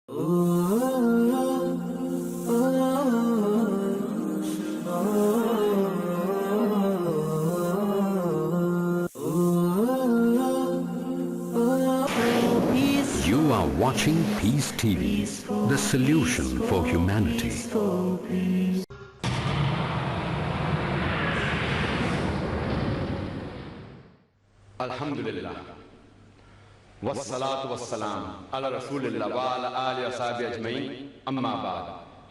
You are watching Peace TV, the solution for humanity. Alhamdulillah. Wassalatu wassalam ala rasulillah wa ala alihi wa sahbihi ajma'in. Amma ba'd.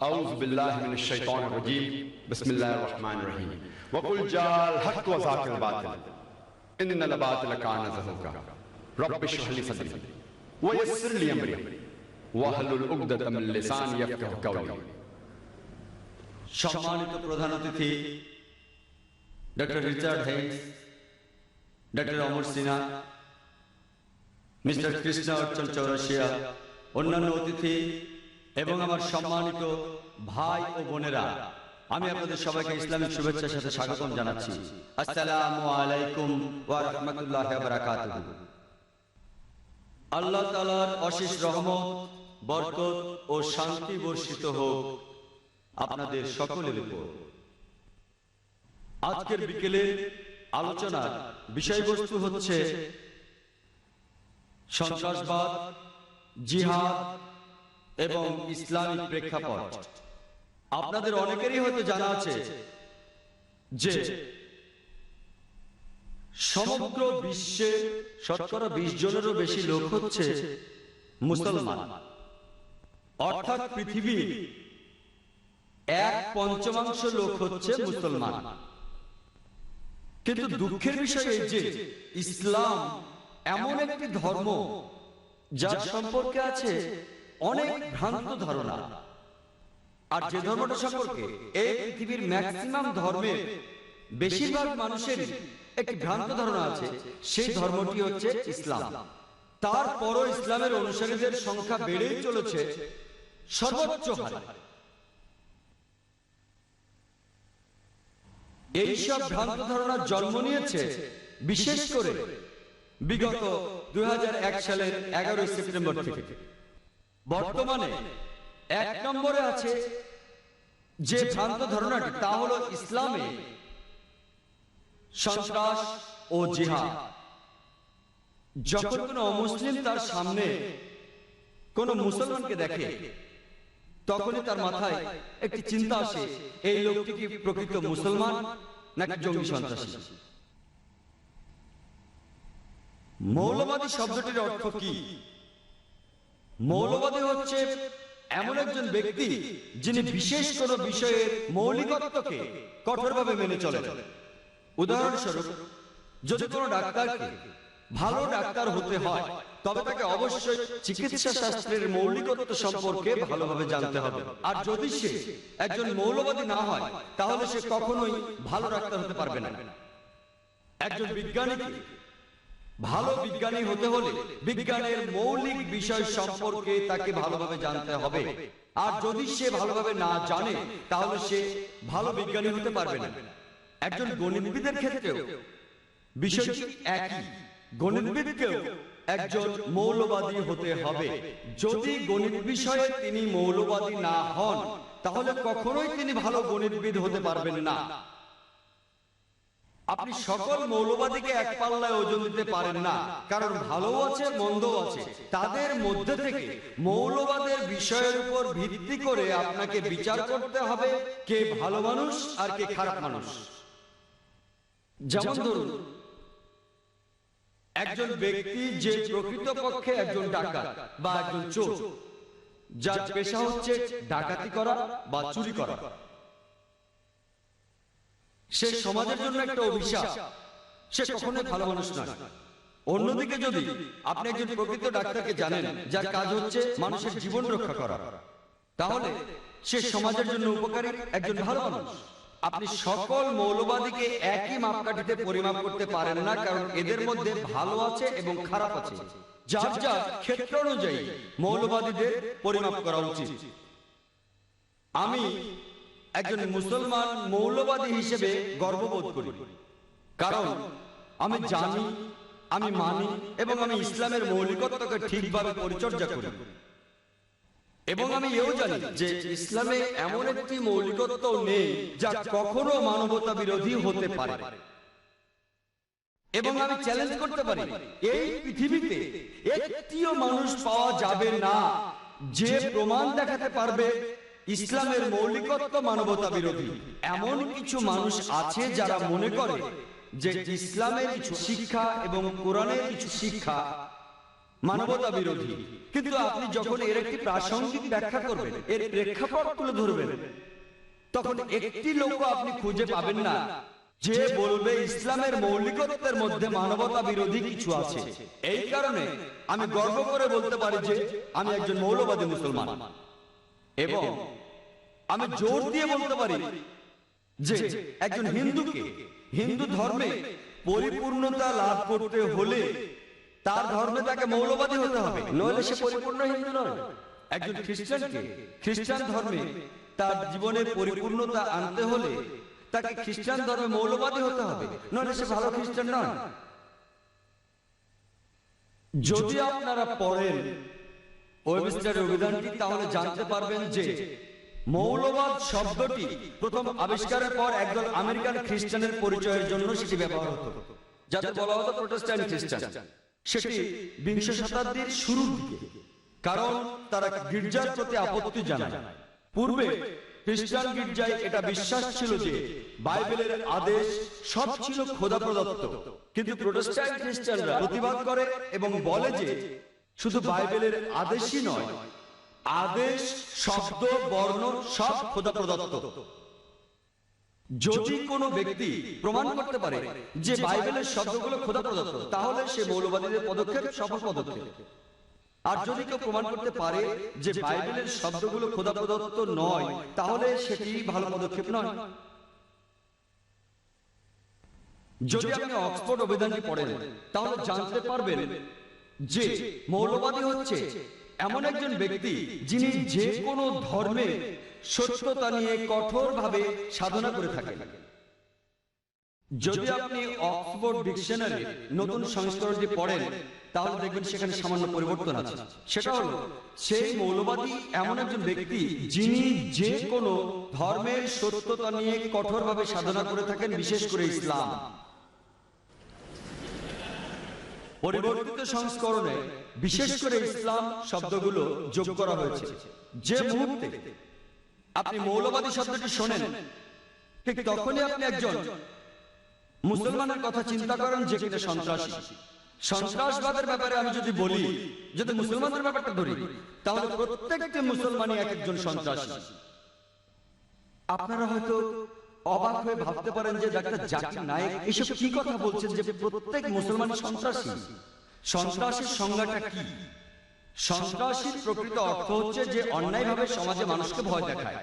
A'udhu billahi minash shaitanir rajim. Bismillahir rahmanir rahim. Wa qul ja'al haqq wa zaqal batil. Innal batila kana zahuqa. Rabbi shrah li sadri wa yassir li amri wahlul 'uqdatam min lisani yafqahu qawli. সম্মানিত প্রধান অতিথি doctor Richard Haynes, doctor অমর Sinha, mister Krishna অর্চন চৌরাশিয়া, অন্যান্য অতিথি এবং আমার সম্মানিত ভাই ও বোনেরা, আমি আপনাদের সবাইকে ইসলামিক শুভেচ্ছার সাথে স্বাগতম জানাচ্ছি। আসসালামু আলাইকুম ওয়া রাহমাতুল্লাহি ওয়া বারাকাতুহু। আল্লাহ তাআলার অশেষ রহমত, বরকত ও শান্তি বর্ষিত হোক আপনাদের সকলের উপর। আজকের বিকেলের আলোচনার বিষয়বস্তু হচ্ছে সন্ত্রাসবাদ, জিহাদ এবং ইসলামিক প্রেক্ষাপট। আপনাদের অনেকেরই হয়তো জানা আছে যে সমগ্র বিশ্বে শতকরা 20 জনেরও বেশি লোক হচ্ছে মুসলমান, অর্থাৎ পৃথিবীর 1/5 লোক হচ্ছে মুসলমান। কিন্তু দুঃখের বিষয় এই যে ইসলাম এমন একটি ধর্ম যার সম্পর্কে আছে অনেক ভ্রান্ত ধারণা, আর যে ধর্মটা সম্পর্কে এই পৃথিবীর ম্যাক্সিমাম ধর্মের বেশিরভাগ মানুষের একটি ভ্রান্ত ধারণা আছে, সেই ধর্মটি হচ্ছে ইসলাম। তারপরও ইসলামের অনুসারীদের সংখ্যা বেড়েই চলেছে সর্বোচ্চ হারে। এইসব ভ্রান্ত ধারণার জন্ম নিয়েছে বিশেষ করে বিগত 2001 সালের 11 সেপ্টেম্বর থেকে। বর্তমানে 1 নম্বরে আছে যে ভ্রান্ত ধারণাটি, তা হলো ইসলামে সন্ত্রাস ও জিহাদ। যখন কোনো অমুসলিম তার সামনে কোনো মুসলমানকে দেখে, তখনই তার মাথায় একটি চিন্তা আসে, এই লোকটি কি প্রকৃত মুসলমান নাকি জঙ্গি সন্ত্রাসী। মৌলবাদী শব্দটির অর্থ কি? মৌলবাদী হচ্ছে এমন একজন ব্যক্তি যিনি বিশেষ কোনো বিষয়ের মৌলিকত্বকে কঠোরভাবে মেনে চলেন। উদাহরণস্বরূপ, যদি কোনো ডাক্তারকে ভালো ডাক্তার হতে হয়, তবে তাকে অবশ্যই চিকিৎসা শাস্ত্রের মৌলিকত্ব সম্পর্কে ভালোভাবে জানতে হবে। আর যদি সে একজন মৌলবাদী না হয়, তাহলে সে কখনোই ভালো ডাক্তার হতে পারবে না। একজন বিজ্ঞানীকে ভালো বিজ্ঞানী হতে হলে বিজ্ঞানের মৌলিক বিষয় সম্পর্কে তাকে ভালোভাবে জানতে হবে। আর যদি সে ভালোভাবে না জানে, তাহলে সে ভালো বিজ্ঞানী হতে পারবে না। একজন গণিতবিদের ক্ষেত্রেও বিষয়টি একই। গণিতবিদকেও একজন মৌলবাদী হতে হবে। যদি গণিত বিষয়ে তিনি মৌলবাদী না হন, তাহলে কখনোই তিনি ভালো গণিতবিদ হতে পারবেন না। আপনি সকল মৌলবাদীকে এক পাল্লায় ওজন দিতে পারেন না, কারণ ভালো আছে মন্দও আছে। তাদের মধ্যে থেকে মৌলবাদের বিষয়ের উপর ভিত্তি করে আপনাকে বিচার করতে হবে কে ভালো মানুষ আর কে খারাপ মানুষ। যেমন ধরুন, একজন ব্যক্তি যে প্রকৃতপক্ষে একজন ডাকাত বা একজন চোর, যার পেশা হচ্ছে ডাকাতি করা বা চুরি করা, সে সমাজের জন্য একটা অভিশাপ, সে কখনোই ভালো মানুষ নয়। অন্যদিকে যদি আপনি একজন প্রকৃত ডাক্তারকে জানেন যার কাজ হচ্ছে মানুষের জীবন রক্ষা করা, তাহলে সে সমাজের জন্য উপকারী একজন ভালো মানুষ। আপনি সকল মৌলবাদীকে একই মাপকাঠিতে পরিমাপ করতে পারেন না, কারণ এদের মধ্যে ভালো আছে এবং খারাপ আছে। যার যার ক্ষেত্র অনুযায়ী মৌলবাদীদের পরিমাপ করা উচিত। আমি একজন মুসলমান মৌলবাদী হিসেবে গর্ববোধ করি, কারণ আমি জানি, আমি মানি এবং আমি ইসলামের মৌলিকত্বকে ঠিকভাবে পরিচর্যা করি। এবং আমি এও জানি যে ইসলামে এমন একটি মৌলিকত্ব নেই যা কখনো মানবতা বিরোধী হতে পারে। এবং আমি চ্যালেঞ্জ করতে পারি, এই পৃথিবীতে একটিও মানুষ পাওয়া যাবে না যে প্রমাণ দেখাতে পারবে ইসলামের মৌলিকত্ব মানবতা বিরোধী। এমন কিছু মানুষ আছে যারা মনে করে যে ইসলামের কিছু শিক্ষা এবং কোরআনের কিছু শিক্ষা মানবতা বিরোধী, কিন্তু আপনি যখন এর একটি প্রাসঙ্গিক ব্যাখ্যা করবেন, এর প্রেক্ষাপট তুলে ধরবেন, তখন একটি লোক আপনি খুঁজে পাবেন না যে বলবে ইসলামের মৌলিকত্বের মধ্যে মানবতা বিরোধী কিছু আছে। এই কারণে আমি গর্ব করে বলতে পারি যে আমি একজন মৌলবাদী মুসলমান, এবং আমি জোর দিয়ে বলতে পারি যে একজন হিন্দুকে হিন্দু ধর্মে পরিপূর্ণতা লাভ করতে হলে তার ধর্মে তাকে মৌলবাদী হতে হবে, নইলে সে পরিপূর্ণ হিন্দু নয়। একজন খ্রিস্টানকে খ্রিস্টান ধর্মে তার জীবনে পরিপূর্ণতা আনতে হলে তাকে খ্রিস্টান ধর্মে মৌলবাদী হতে হবে, নইলে সে ভালো খ্রিস্টান নয়। যদি আপনারা পড়েন ওয়েবস্টারের অভিধানটি, তাহলে জানতে পারবেন যে মৌলবাদ শব্দটি প্রথম আবিষ্কারের পর একদল আমেরিকান খ্রিস্টানের পরিচয়ের জন্য সেটি ব্যবহার হতো, যাতে বলা হতো প্রোটেস্ট্যান্ট খ্রিস্টান। সেটি বিংশ শতাব্দীর শুরুর দিকে, কারণ তারা গির্জার প্রতি আপত্তি জানায়। পূর্বে খ্রিস্টান গির্জায় এটা বিশ্বাস ছিল যে বাইবেলের আদেশ সব ছিল খোদা প্রদত্ত, কিন্তু প্রোটেস্ট্যান্ট খ্রিস্টানরা প্রতিবাদ করে এবং বলে যে শুধু বাইবেলের আদেশই নয়, আদেশ, শব্দ, বর্ণ সব খোদা প্রদত্ত। যদি কোনো ব্যক্তি প্রমাণ করতে পারে যে বাইবেলের শব্দগুলো খোদা প্রদত্ত, তাহলে সে মৌলবাদীদের পদক্ষেপ সফল পদক্ষেপ। আর যদি কেউ প্রমাণ করতে পারে যে বাইবেলের শব্দগুলো খোদা প্রদত্ত নয়, তাহলে সেটি ভালো পদক্ষেপ নয়। যদি আপনি অক্সফোর্ড অভিধানটি পড়েন, তাহলে জানতে পারবেন যে মৌলবাদী হচ্ছে এমন একজন ব্যক্তি যিনি যে কোনো ধর্মে সত্যতা নিয়ে কঠোরভাবে সাধনা করে থাকেন। যদি আপনি অক্সফোর্ড ডিকশনারির নতুন সংস্করণটি পড়েন, তাহলে দেখবেন সেখানে সামান্য পরিবর্তন আছে। সেটা হলো, সেই মৌলবাদী এমন একজন ব্যক্তি যিনি যে কোনো ধর্মের সত্যতা নিয়ে কঠোরভাবে সাধনা করে থাকেন, বিশেষ করে ইসলাম। পরিবর্তিত সংস্করণে বিশেষ করে ইসলাম শব্দগুলো যোগ করা হয়েছে। যে মুহূর্তে আপনি মৌলবাদী শব্দটি শোনেন, ঠিক তখনই আপনি একজন মুসলমানের কথা চিন্তা করেন যে কিনা সন্ত্রাসী। সন্ত্রাসবাদের ব্যাপারে আমি যদি বলি, যদি মুসলমানদের ব্যাপারটা ধরি, তাহলে প্রত্যেকটি মুসলমানই এক একজন সন্ত্রাসী। আপনারা হয়তো অবাক হয়ে ভাবতে পারেন যে ডাক্তার জাকির নায়েক এসব কি কথা বলছেন যে প্রত্যেক মুসলমান সন্ত্রাসী। সন্ত্রাসীর সংজ্ঞাটা কি? সন্ত্রাসীর প্রকৃত অর্থ হচ্ছে যে অন্যায়ভাবে সমাজে মানুষকে ভয় দেখায়।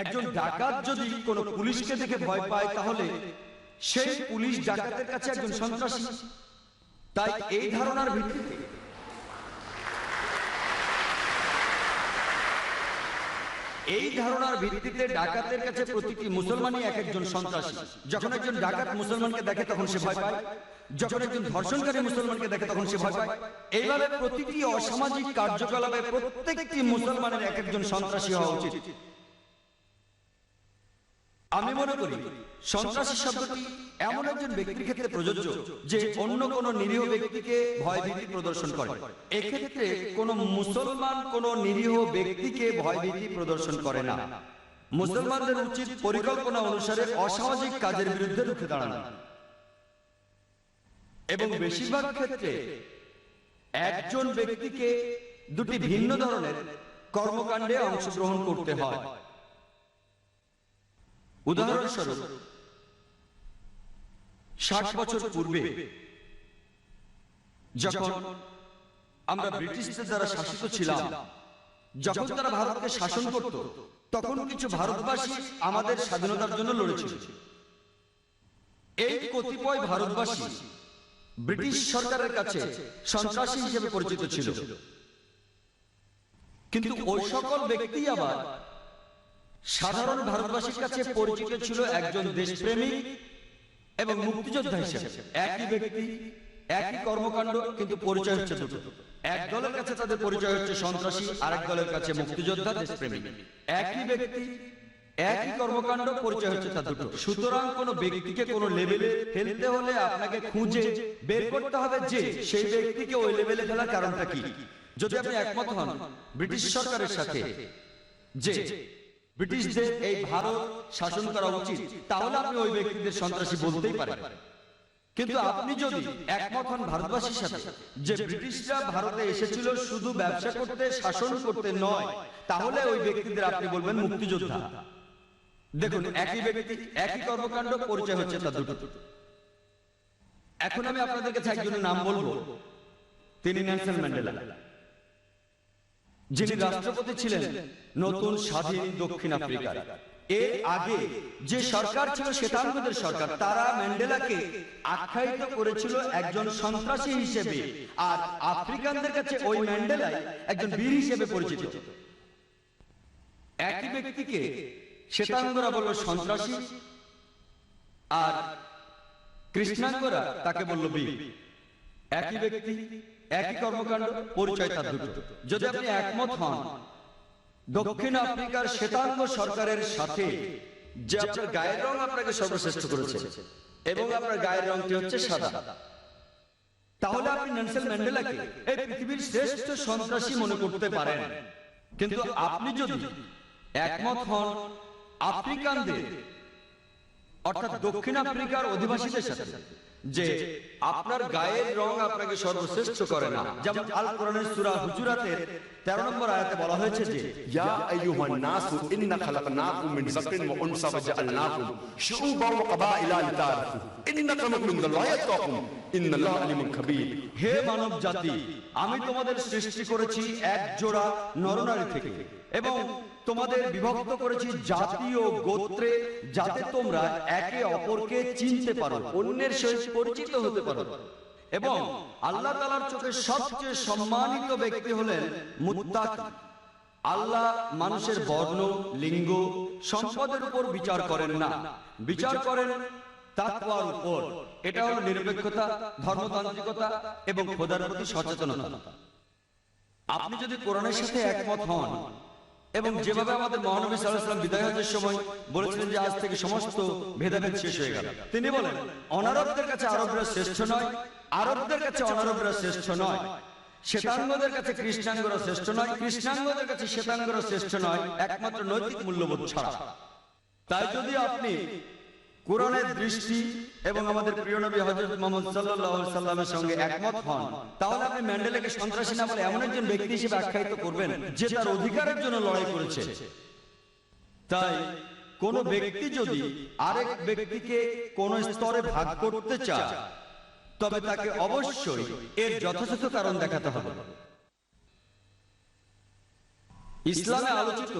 একজন ডাকাত যদি কোনো পুলিশকে দেখে ভয় পায়, তাহলে সেই পুলিশ ডাকাতের কাছে একজন সন্ত্রাসী। তাই এই ধারণার ভিত্তিতে ডাকাতের কাছে প্রতিটি মুসলমানই এক একজন সন্ত্রাসী। যখন একজন ডাকাত মুসলমানকে দেখে তখন সে ভয় পায়, যখন একজন ধর্ষণকারী মুসলমানকে দেখে তখন সে ভয় পায়। এইভাবে প্রতিটি অসামাজিক কার্যকলাপে প্রত্যেকটি মুসলমানের এক একজন সন্ত্রাসী হওয়া উচিত। আমি মনে করি সন্ত্রাসী শব্দটি এমন একজন ব্যক্তির ক্ষেত্রে প্রযোজ্য যে অন্য কোন নিরীহ ব্যক্তিকে ভয়ভীতি প্রদর্শন করে। এক্ষেত্রে কোন মুসলমান কোন নিরীহ ব্যক্তিকে ভয়ভীতি প্রদর্শন করে না। মুসলমানদের উচিত পরিকল্পনা অনুসারে অসামাজিক কাজের বিরুদ্ধে রুখে দাঁড়ানো, এবং বেশিরভাগ ক্ষেত্রে একজন ব্যক্তিকে দুটি ভিন্ন ধরনের কর্মকাণ্ডে অংশগ্রহণ করতে হয়। উদাহরণস্বরূপ, 60 বছর পূর্বে যখন আমরা ব্রিটিশদের দ্বারা শাসিত ছিলাম, যখন তারা ভারতকে শাসন করত, তখন কিছু ভারতবাসী আমাদের স্বাধীনতার জন্য লড়েছিল। এই কতিপয় ভারতবাসী ব্রিটিশ সরকারের কাছে সন্ত্রাসী হিসেবে পরিচিত ছিল, কিন্তু ওই সকল ব্যক্তি আবার সাধারণ ভারতবাসীর কাছে পরিচিত ছিল একজন দেশপ্রেমী এবং মুক্তিযোদ্ধা হিসেবে। একই ব্যক্তি, একই কর্মকাণ্ড, কিন্তু পরিচয় হচ্ছে দুটো। এক দলের কাছে তাদের পরিচয় হচ্ছে সন্ত্রাসী, আরেক দলের কাছে মুক্তিযোদ্ধা, দেশপ্রেমী। একই ব্যক্তি, একই কর্মকাণ্ড, পরিচয় হচ্ছে তার দুটো। সুতরাং কোনো ব্যক্তিকে কোনো লেভেলে ফেলতে হলে আপনাকে খুঁজে বের করতে হবে যে সেই ব্যক্তিকে ওই লেভেলে ফেলার কারণটা কি। যদি আপনি একমত হন ব্রিটিশ সরকারের সাথে যে ব্রিটিশদের এই ভারত শাসন করা উচিত, তাহলে আপনি ওই ব্যক্তিদের সন্ত্রাসী বলতেই পারেন। কিন্তু আপনি যদি একমত হন ভারতবাসীর সাথে যে ব্রিটিশরা ভারতে এসেছিল শুধু ব্যবসা করতে, শাসন করতে নয়, তাহলে ওই ব্যক্তিদের আপনি বলবেন মুক্তিযোদ্ধা। দেখুন, একই ব্যক্তি, একই কর্মকাণ্ড, পরিচয় হচ্ছে তার দুটো। এখন আমি আপনাদের কাছে একজনের নাম বলবো, তিনি নেলসন ম্যান্ডেলা, যিনি রাষ্ট্রপতি ছিলেন নতুন স্বাধীন দক্ষিণ আফ্রিকার। এর আগে যে সরকার ছিল শ্বেতাঙ্গদের সরকার, তারা ম্যান্ডেলাকে আখ্যায়িত করেছিল একজন সন্ত্রাসী হিসেবে, আর আফ্রিকানদের কাছে ওই ম্যান্ডেলাই একজন বীর হিসেবে পরিচিত। একই ব্যক্তিকে শ্বেতাঙ্গরা বলল সন্ত্রাসী, আর কৃষ্ণাঙ্গরা তাকে বলল বীর। একই ব্যক্তি, একই কর্মকাণ্ড, পরিচয় তার দুটো। যদি আপনি একমত হন দক্ষিণ আফ্রিকার শ্বেতাঙ্গ সরকারের সাথে যে আপনার গায়ের রং আপনাকে সর্বশ্রেষ্ঠ করেছে এবং আপনার গায়ের রংটি হচ্ছে সাদা, তাহলে আপনি নেলসন ম্যান্ডেলাকে এই পৃথিবীর শ্রেষ্ঠ সন্ত্রাসী মনে করতে পারেন। কিন্তু আপনি যদি একমত হন আফ্রিকানদের অর্থাৎ দক্ষিণ আফ্রিকার অধিবাসীদের সাথে যে আপনার গায়ের রং আপনাকে সর্বশ্রেষ্ঠ করে না, যেমন আল কোরআনের সূরা হুজুরাতের 13 নম্বর আয়াতে বলা হয়েছে যে ইয়া আইয়ুহান নাসু ইন্না খালাকনাকুম মিন যাকরিন ওয়া উনসা ওয়া জাআলনাকুম শুউবান ওয়া ক্বাবাইলা লিতাআরাফু ইন্না আক্রামাকুম ইনদাল্লাহি আতকাকুম ইন্নাল্লাহা আলিমুন খাবীর। হে মানব জাতি, আমি তোমাদের সৃষ্টি করেছি এক জোড়া নরনারী থেকে এবং তোমাদের বিভক্ত করেছি জাতি ও গোত্রে, যাতে তোমরা একে অপরকে চিনতে পারো, অন্যের সহিত পরিচিত হতে পারো। এবং আল্লাহ তাআলার চোখে সবচেয়ে সম্মানিত ব্যক্তি হলেন মুত্তাকি। আল্লাহ মানুষের বর্ণ, লিঙ্গ, সম্পদের উপর বিচার করেন না, বিচার করেন তাকওয়ার উপর। এটা হলো নিরপেক্ষতা, ধর্মতান্ত্রিকতা এবং খোদার প্রতি সচেতনতা। আপনি যদি কোরআনের সাথে একমত হন এবং যেভাবে আমাদের মহানবী সাল্লাল্লাহু আলাইহি ওয়াসাল্লাম বিদায় হজের সময় বলেছিলেন যে আজ থেকে সমস্ত ভেদাভেদ শেষ হয়ে গেল, তিনি বলেন অনারবদের কাছে আরবরা শ্রেষ্ঠ নয়, আরবদের কাছে অনারবরা শ্রেষ্ঠ নয়, শ্বেতাঙ্গদের কাছে কৃষ্ণাঙ্গরা শ্রেষ্ঠ নয়, কৃষ্ণাঙ্গদের কাছে শ্বেতাঙ্গরা শ্রেষ্ঠ নয়, একমাত্র নৈতিক মূল্যবোধ ছাড়া। তাই যদি আপনি কোরআনের দৃষ্টি এবং আমাদের প্রিয় নবী হযরত মুহাম্মদ সাল্লাল্লাহু আলাইহি সাল্লামের সঙ্গে একমত হন, তাহলে আপনি ম্যান্ডেলাকে সন্ত্রাসী না বলে এমন একজন ব্যক্তি হিসেবে আখ্যায়িত করবেন যে তার অধিকারের জন্য লড়াই করেছে। তাই কোন ব্যক্তি যদি আরেক ব্যক্তিকে কোন স্তরে ভাগ করতে চায়, তবে তাকে অবশ্যই এর যথাযথ কারণ দেখাতে হবে। ইসলামে আলোচিত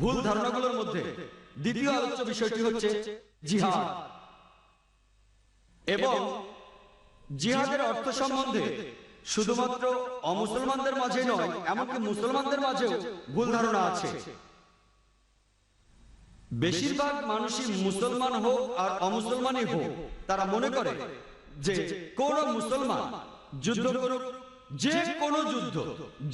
ভুল ধারণাগুলোর মধ্যে দ্বিতীয় আলোচ্য বিষয়টি হচ্ছে জিহাদ। এবং জিহাদের অর্থ সম্বন্ধে শুধুমাত্র অমুসলমানদের মাঝে নয়, এমনকি মুসলমানদের মাঝেও ভুল ধারণা আছে। বেশিরভাগ মানুষই মুসলমান হোক আর অমুসলমানই হোক, তারা মনে করে যে কোন মুসলমান যুদ্ধ করুক, যে কোনো যুদ্ধ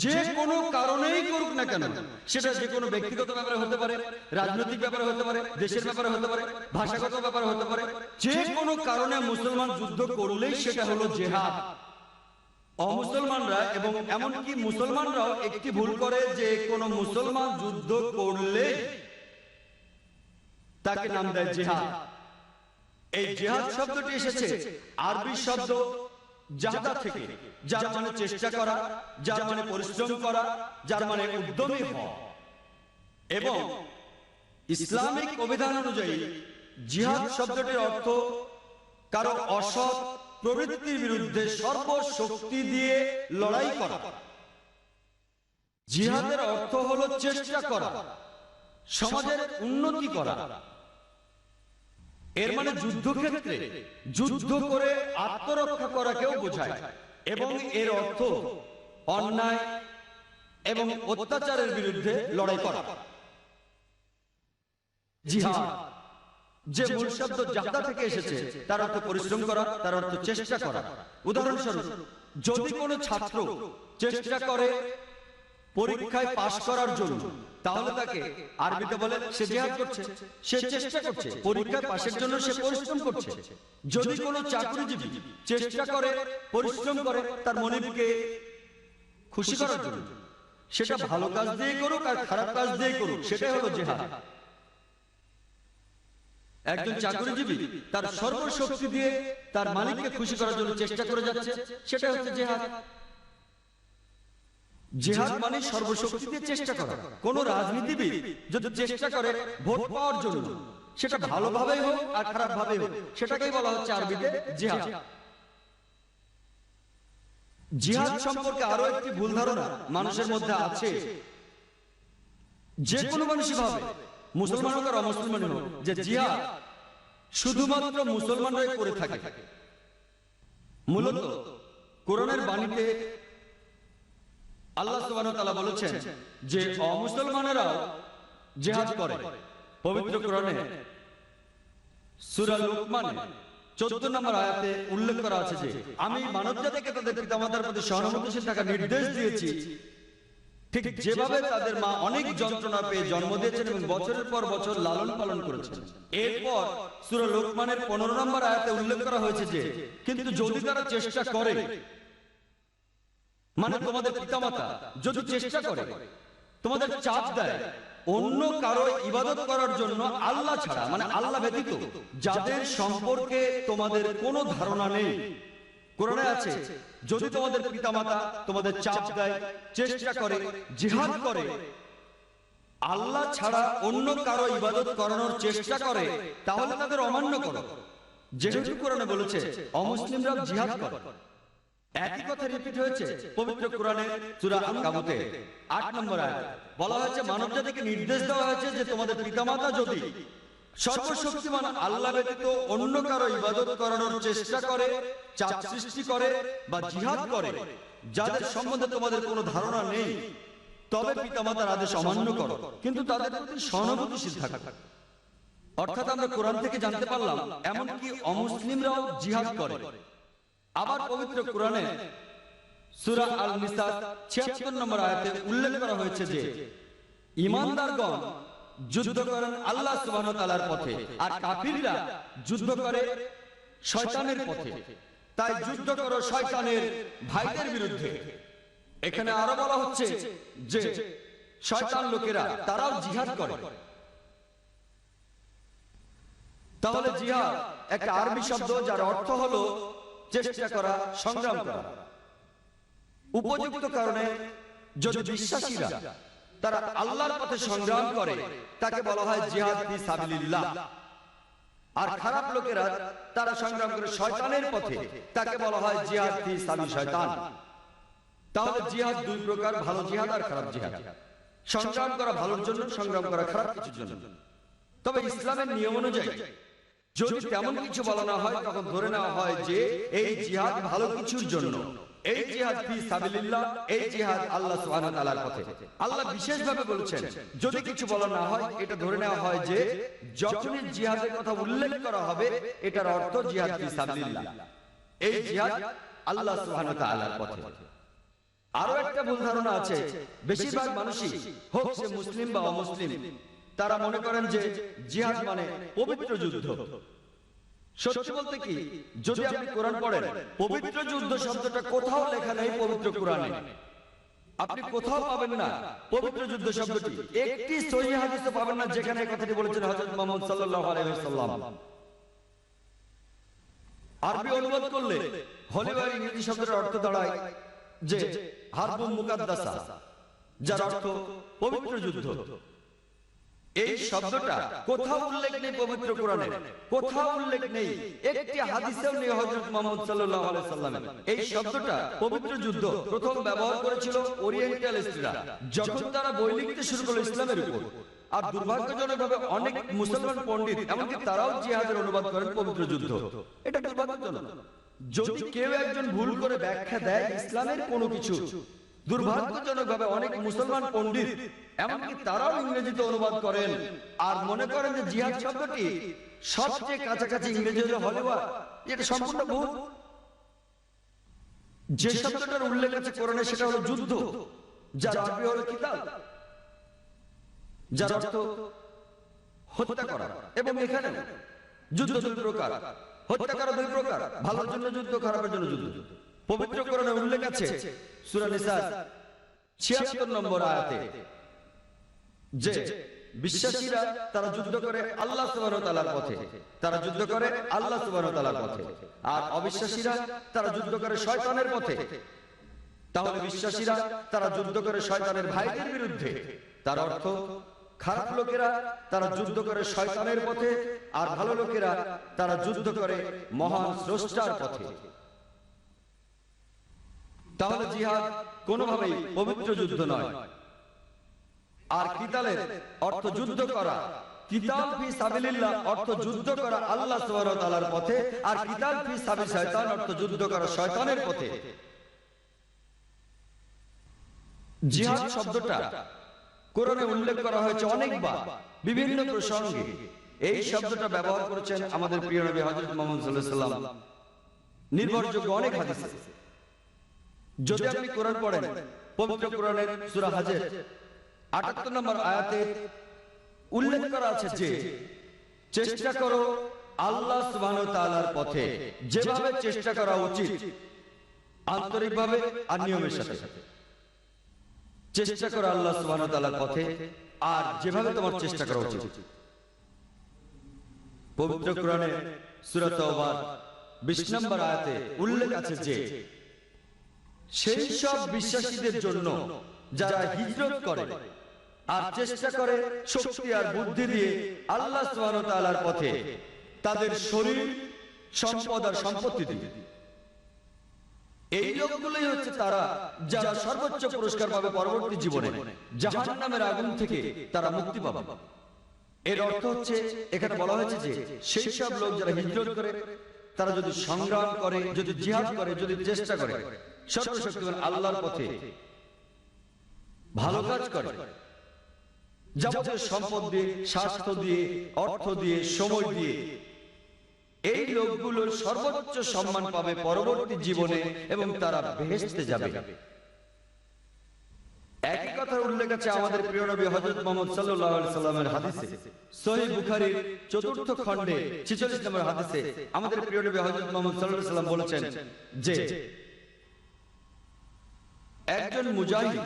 যে কোনো কারণেই করুক না কেন, সেটা যে কোনো ব্যক্তিগত ব্যাপারে হতে পারে, রাজনৈতিক ব্যাপারে হতে পারে, দেশের ব্যাপারে হতে পারে, ভাষাগত ব্যাপারে হতে পারে, যে কোনো কারণে মুসলমান যুদ্ধ করলেই সেটা হলো জিহাদ। অমুসলমানরা এবং এমনকি মুসলমানরাও একটি ভুল করে যে কোনো মুসলমান যুদ্ধ করলে তাকে নাম দেয় জিহাদ। এই জিহাদ শব্দটি এসেছে আরবি শব্দ জাহাদা থেকে, যার মানে চেষ্টা করা, যার মানে পরিশ্রম করা, যার মানে উদ্যমী হওয়া। এবং ইসলামিক অভিধান অনুযায়ী জিহাদ শব্দটির অর্থ কারো অসৎ প্রবৃত্তির বিরুদ্ধে সর্বশক্তি দিয়ে লড়াই করা। জিহাদের অর্থ হলো চেষ্টা করা, সমাজের উন্নতি করা। এর মানে যুদ্ধক্ষেত্রে যুদ্ধ করে আত্মরক্ষা করাকেও বোঝায়। এবং এর অর্থ অন্যায় এবং অত্যাচারের বিরুদ্ধে লড়াই করা। জিহাদ যে মূল শব্দ জাহদা থেকে এসেছে, তার অর্থ পরিশ্রম করা, তার অর্থ চেষ্টা করা। উদাহরণস্বরূপ যদি কোনো ছাত্র চেষ্টা করে পরীক্ষায় পাশ করার জন্য, তাহলে তাকে আরবিতে বলে সে জিহাদ করছে, সে চেষ্টা করছে পরীক্ষায় পাশের জন্য, সে পরিশ্রম করছে। যদি কোনো চাকরিজীবী চেষ্টা করে পরিশ্রম করে তার মনিবকে খুশি করার জন্য, সেটা ভালো কাজ দিয়ে করুক আর খারাপ কাজ দিয়ে করুক, সেটাই হলো জিহাদ। একজন চাকরিজীবী তার সর্বশক্তি দিয়ে তার মালিককে খুশি করার জন্য চেষ্টা করে যাচ্ছে, সেটা হচ্ছে জিহাদ। জিহাদ মানে সর্বশক্তি দিয়ে চেষ্টা করা। কোন রাজনীতিবিদ যদি চেষ্টা করে ভোট পাওয়ার জন্য, সেটা ভালোভাবেই হোক আর খারাপ ভাবেই হোক, সেটাকেই বলা হচ্ছে আরবিতে জিহাদ। জিহাদ সম্পর্কে আরো একটি ভুল ধারণা মানুষের মধ্যে আছে। যে কোনো মানুষই ভাবে, মুসলমান হোক আর অমুসলমান হোক, যে জিহাদ শুধুমাত্র মুসলমানরাই করে থাকে। মূলত কোরআনের বাণীতে আল্লাহ সুবহানাহু ওয়া তাআলা বলেছেন যে অমুসলমানেরাও জিহাদ করে। পবিত্র কোরআনে সূরা লুকমানে 14 নম্বর আয়াতে উল্লেখ করা আছে যে আমি মানবজাতিকে তাদের পিতামাতার প্রতি সহানুভূতিশীল থাকার নির্দেশ দিয়েছি, ঠিক যেভাবে তাদের মা অনেক যন্ত্রণা পেয়ে জন্ম দিয়েছেন এবং বছরের পর বছর লালন পালন করেছেন। এরপর সূরা লুকমানের 15 নম্বর আয়াতে উল্লেখ করা হয়েছে যে কিন্তু যদি তারা চেষ্টা করে, মানে তোমাদের পিতামাতা যদি চেষ্টা করে, তোমাদের চাপ দেয় অন্য কারো ইবাদত করার জন্য আল্লাহ ছাড়া, মানে আল্লাহ ব্যতীত যাদের সম্পর্কে তোমাদের কোনো ধারণা নেই। কোরআনে আছে যদি তোমাদের পিতামাতা তোমাদের চাপ দেয়, চেষ্টা করে, জিহাদ করে, আল্লাহ ছাড়া অন্য কারো ইবাদত করানোর চেষ্টা করে, তাহলে তাদের অমান্য করো। যেহেতু কোরআনে বলেছে অমুসলিমরা জিহাদ করে, একই কথা রিপিট হয়েছে পবিত্র কোরআনে সূরা আনকাবুতে 8 নম্বর আয়াতে বলা হয়েছে মানবজাতিকে নির্দেশ দেওয়া হয়েছে যে তোমাদের পিতামাতা যদি সর্বশক্তিমান আল্লাহ ব্যতীত অন্য কারো ইবাদত করানোর চেষ্টা করে, চাপ সৃষ্টি করে বা জিহাদ করে, যাদের সম্বন্ধে তোমাদের কোনো ধারণা নেই, তবে পিতামাতার আদেশ অমান্য করো, কিন্তু তাদের প্রতি সহানুভূতিশীল থাকো। অর্থাৎ আমরা কোরআন থেকে জানতে পারলাম এমনকি অমুসলিমরাও জিহাদ করে। আবার পবিত্র কোরআনে সূরা আল-নিসা 76 নম্বর আয়াতে উল্লেখ করা হয়েছে যে ঈমানদারগণ যুদ্ধ করেন আল্লাহ সুবহানাহু ওয়া তাআলার পথে আর কাফিররা যুদ্ধ করে শয়তানের পথে, তাই যুদ্ধ করো শয়তানের ভাইদের বিরুদ্ধে। এখানে আরো বলা হচ্ছে যে শয়তান লোকেরা তারাও জিহাদ করে। তাহলে জিহাদ একটা আরবি শব্দ যার অর্থ হলো চেষ্টা করা, সংগ্রাম করা। উপযুক্ত কারণে যদি বিশ্বাসীরা তারা আল্লাহর পথে সংগ্রাম করে, তাকে বলা হয় জিহাদ ফি সাবিলিল্লাহ। আর খারাপ লোকেরা তারা সংগ্রাম করে শয়তানের পথে, তাকে বলা হয় জিহাদ ফি সাবিল শয়তান। তাহলে জিহাদ দুই প্রকার, ভালো জিহাদ আর খারাপ জিহাদ। সংগ্রাম করা ভালোর জন্য, সংগ্রাম করা খারাপ কিছুর জন্য। তবে ইসলামের নিয়ম অনুযায়ী যদি তেমন কিছু বলা না হয়, তখন ধরে নেওয়া হয় যে এই জিহাদ ভালো কিছুর জন্য, এই জিহাদ ফি সাবিলিল্লাহ, এই জিহাদ আল্লাহ সুবহানাহু ওয়া তাআলার পথে। আল্লাহ বিশেষভাবে বলেছেন যদি কিছু বলা না হয়, এটা ধরে নেওয়া হয় যে যখনই জিহাদের কথা উল্লেখ করা হবে, এটার অর্থ জিহাদ ফি সাবিলিল্লাহ, এই জিহাদ আল্লাহ সুবহানাহু ওয়া তাআলার পথে। আরো একটা ভুল ধারণা আছে, বেশিরভাগ মানুষই হোক সে মুসলিম বা অমুসলিম, তারা মনে করেন যে জিহাদ মানে পবিত্র যুদ্ধ। সত্যি বলতে কি, যদি আপনি কোরআন পড়েন, পবিত্র যুদ্ধ শব্দটা কোথাও লেখা নেই পবিত্র কোরআনে। আপনি কোথাও পাবেন না পবিত্র যুদ্ধ শব্দটি, একটি সহিহ হাদিসে পাবেন না যেখানে এই কথাটি বলেছেন হযরত মুহাম্মদ সাল্লাল্লাহু আলাইহি ওয়াসাল্লাম। আরবি অনুবাদ করলে হলিবার ইংরেজি শব্দের অর্থ দাঁড়ায় যে হারবুম মুকাদ্দাসা, যার অর্থ পবিত্র যুদ্ধ। এই শব্দটা কোথাও উল্লেখ নেই পবিত্র কোরআনে, কোথাও উল্লেখ নেই, একটি হাদিসেও নেই হযরত মুহাম্মদ সাল্লাল্লাহু আলাইহি ওয়াসাল্লাম। এই শব্দটা পবিত্র যুদ্ধ প্রথম ব্যবহার করেছিল ওরিয়েন্টালিস্টরা, যখন তারা বই লিখতে শুরু করলো ইসলামের উপর। আর দুর্ভাগ্যজনকভাবে অনেক মুসলমান পণ্ডিত এমনকি তারাও জিহাদের অনুবাদ করেন পবিত্র যুদ্ধ। এটা দুর্ভাগ্যজনক। যদি কেউ একজন ভুল করে ব্যাখ্যা দেয় ইসলামের কোনো কিছু, দুর্ভাগ্যজনকভাবে অনেক মুসলমান পণ্ডিত এমনকি তারাও ইংরেজিতে অনুবাদ করেন আর মনে করেন যে জিহাদ শব্দটি সবচেয়ে কাছাকাছি ইংরেজি হলো হলিওয়ার। এটা সম্পূর্ণ ভুল। যে শব্দটার উল্লেখ আছে কোরআনে সেটা হলো যুদ্ধ, যার আরবি হলো কিতাল, যার অর্থ হত্যা করা। এবং এখানে যুদ্ধ দুই প্রকার, হত্যা করা দুই প্রকার, ভালোর জন্য যুদ্ধ, খারাপের জন্য যুদ্ধ। পবিত্র কোরআনে উল্লেখ আছে সূরা নিসার ৭৬ নম্বর আয়াতে যে বিশ্বাসীরা তারা যুদ্ধ করে আল্লাহ সুবহানাহু ওয়া তাআলার পথে, তারা যুদ্ধ করে আল্লাহ সুবহানাহু ওয়া তাআলার পথে, আর অবিশ্বাসীরা তারা যুদ্ধ করে শয়তানের পথে। তাহলে বিশ্বাসীরা তারা যুদ্ধ করে শয়তানের ভাইদের বিরুদ্ধে, তার অর্থ খারাপ লোকেরা তারা যুদ্ধ করে শয়তানের পথে, আর ভালো লোকেরা তারা যুদ্ধ করে মহান স্রষ্টার পথে। তাহলে জিহাদ কোনোভাবেই পবিত্র যুদ্ধ নয়। আর কিতালের অর্থ যুদ্ধ করা, কিতাল ফি সাবিলিল্লাহ অর্থ যুদ্ধ করা আল্লাহ সুবহানাহু ওয়া তাআলার পথে, আর কিতাল ফি সাবিল শয়তান অর্থ যুদ্ধ করা শয়তানের পথে। জিহাদ শব্দটা কোরআনে উল্লেখ করা হয়েছে অনেকবার বিভিন্ন প্রসঙ্গে। এই শব্দটা ব্যবহার করেছেন আমাদের প্রিয় নবী হযরত মুহাম্মদ সাল্লাল্লাহু আলাইহি ওয়াসাল্লাম নির্ভরযোগ্য অনেক হাদিসে। যদি আপনি কোরআন পড়েন, পবিত্র কোরআনের সূরা হাজের ৭৮ নম্বর আয়াতে উল্লেখ করা আছে যে চেষ্টা করো আল্লাহ সুবহানাহু ওয়া তাআলার পথে, যেভাবে চেষ্টা করা উচিত আন্তরিকভাবে আর নিয়মের সাথে। চেষ্টা করো আল্লাহ সুবহানাহু ওয়া তাআলার পথে আর যেভাবে তোমার চেষ্টা করা উচিত। পবিত্র কোরআনে সূরা তাওবার ২০ নম্বর আয়াতে উল্লেখ আছে যে সেই সব বিশ্বাসীদের জন্য যারা হিজরত করে আর চেষ্টা করে শক্তি আর বুদ্ধি দিয়ে আল্লাহ সুবহানাহু ওয়া তাআলার পথে, তাদের শরীর, সম্পদ আর সম্পত্তি দিয়ে। এই লোকগুলোই হচ্ছে তারা যারা সর্বোচ্চ পুরস্কার পাবে পরবর্তী জীবনে, জাহান্নামের আগুন থেকে তারা মুক্তি পাবে। এর অর্থ হচ্ছে এখানে বলা হয়েছে যে সেই সব লোক যারা হিজরত করে, তারা যদি সংগ্রাম করে, যদি জিহাদ করে, যদি চেষ্টা করে সর্বশক্তিমান আল্লাহর পথে, ভালো কাজ করে, যাবতীয় সম্পদ দিয়ে, স্বাস্থ্য দিয়ে, অর্থ দিয়ে, সময় দিয়ে, এই লোকগুলোর সর্বোচ্চ সম্মান পাবে পরবর্তী জীবনে এবং তারা বেহেশতে যাবে। একই কথার উল্লেখ আছে আমাদের প্রিয় নবী হযরত মুহাম্মদ সাল্লাল্লাহু আলাইহি সাল্লামের হাদিসে, সহিহ বুখারীর ৪র্থ খণ্ডে ৪৬ নম্বর হাদিসে আমাদের প্রিয় নবী হযরত মুহাম্মদ সাল্লাল্লাহু আলাইহি সাল্লাম বলেছেন যে একজন মুজাহিদ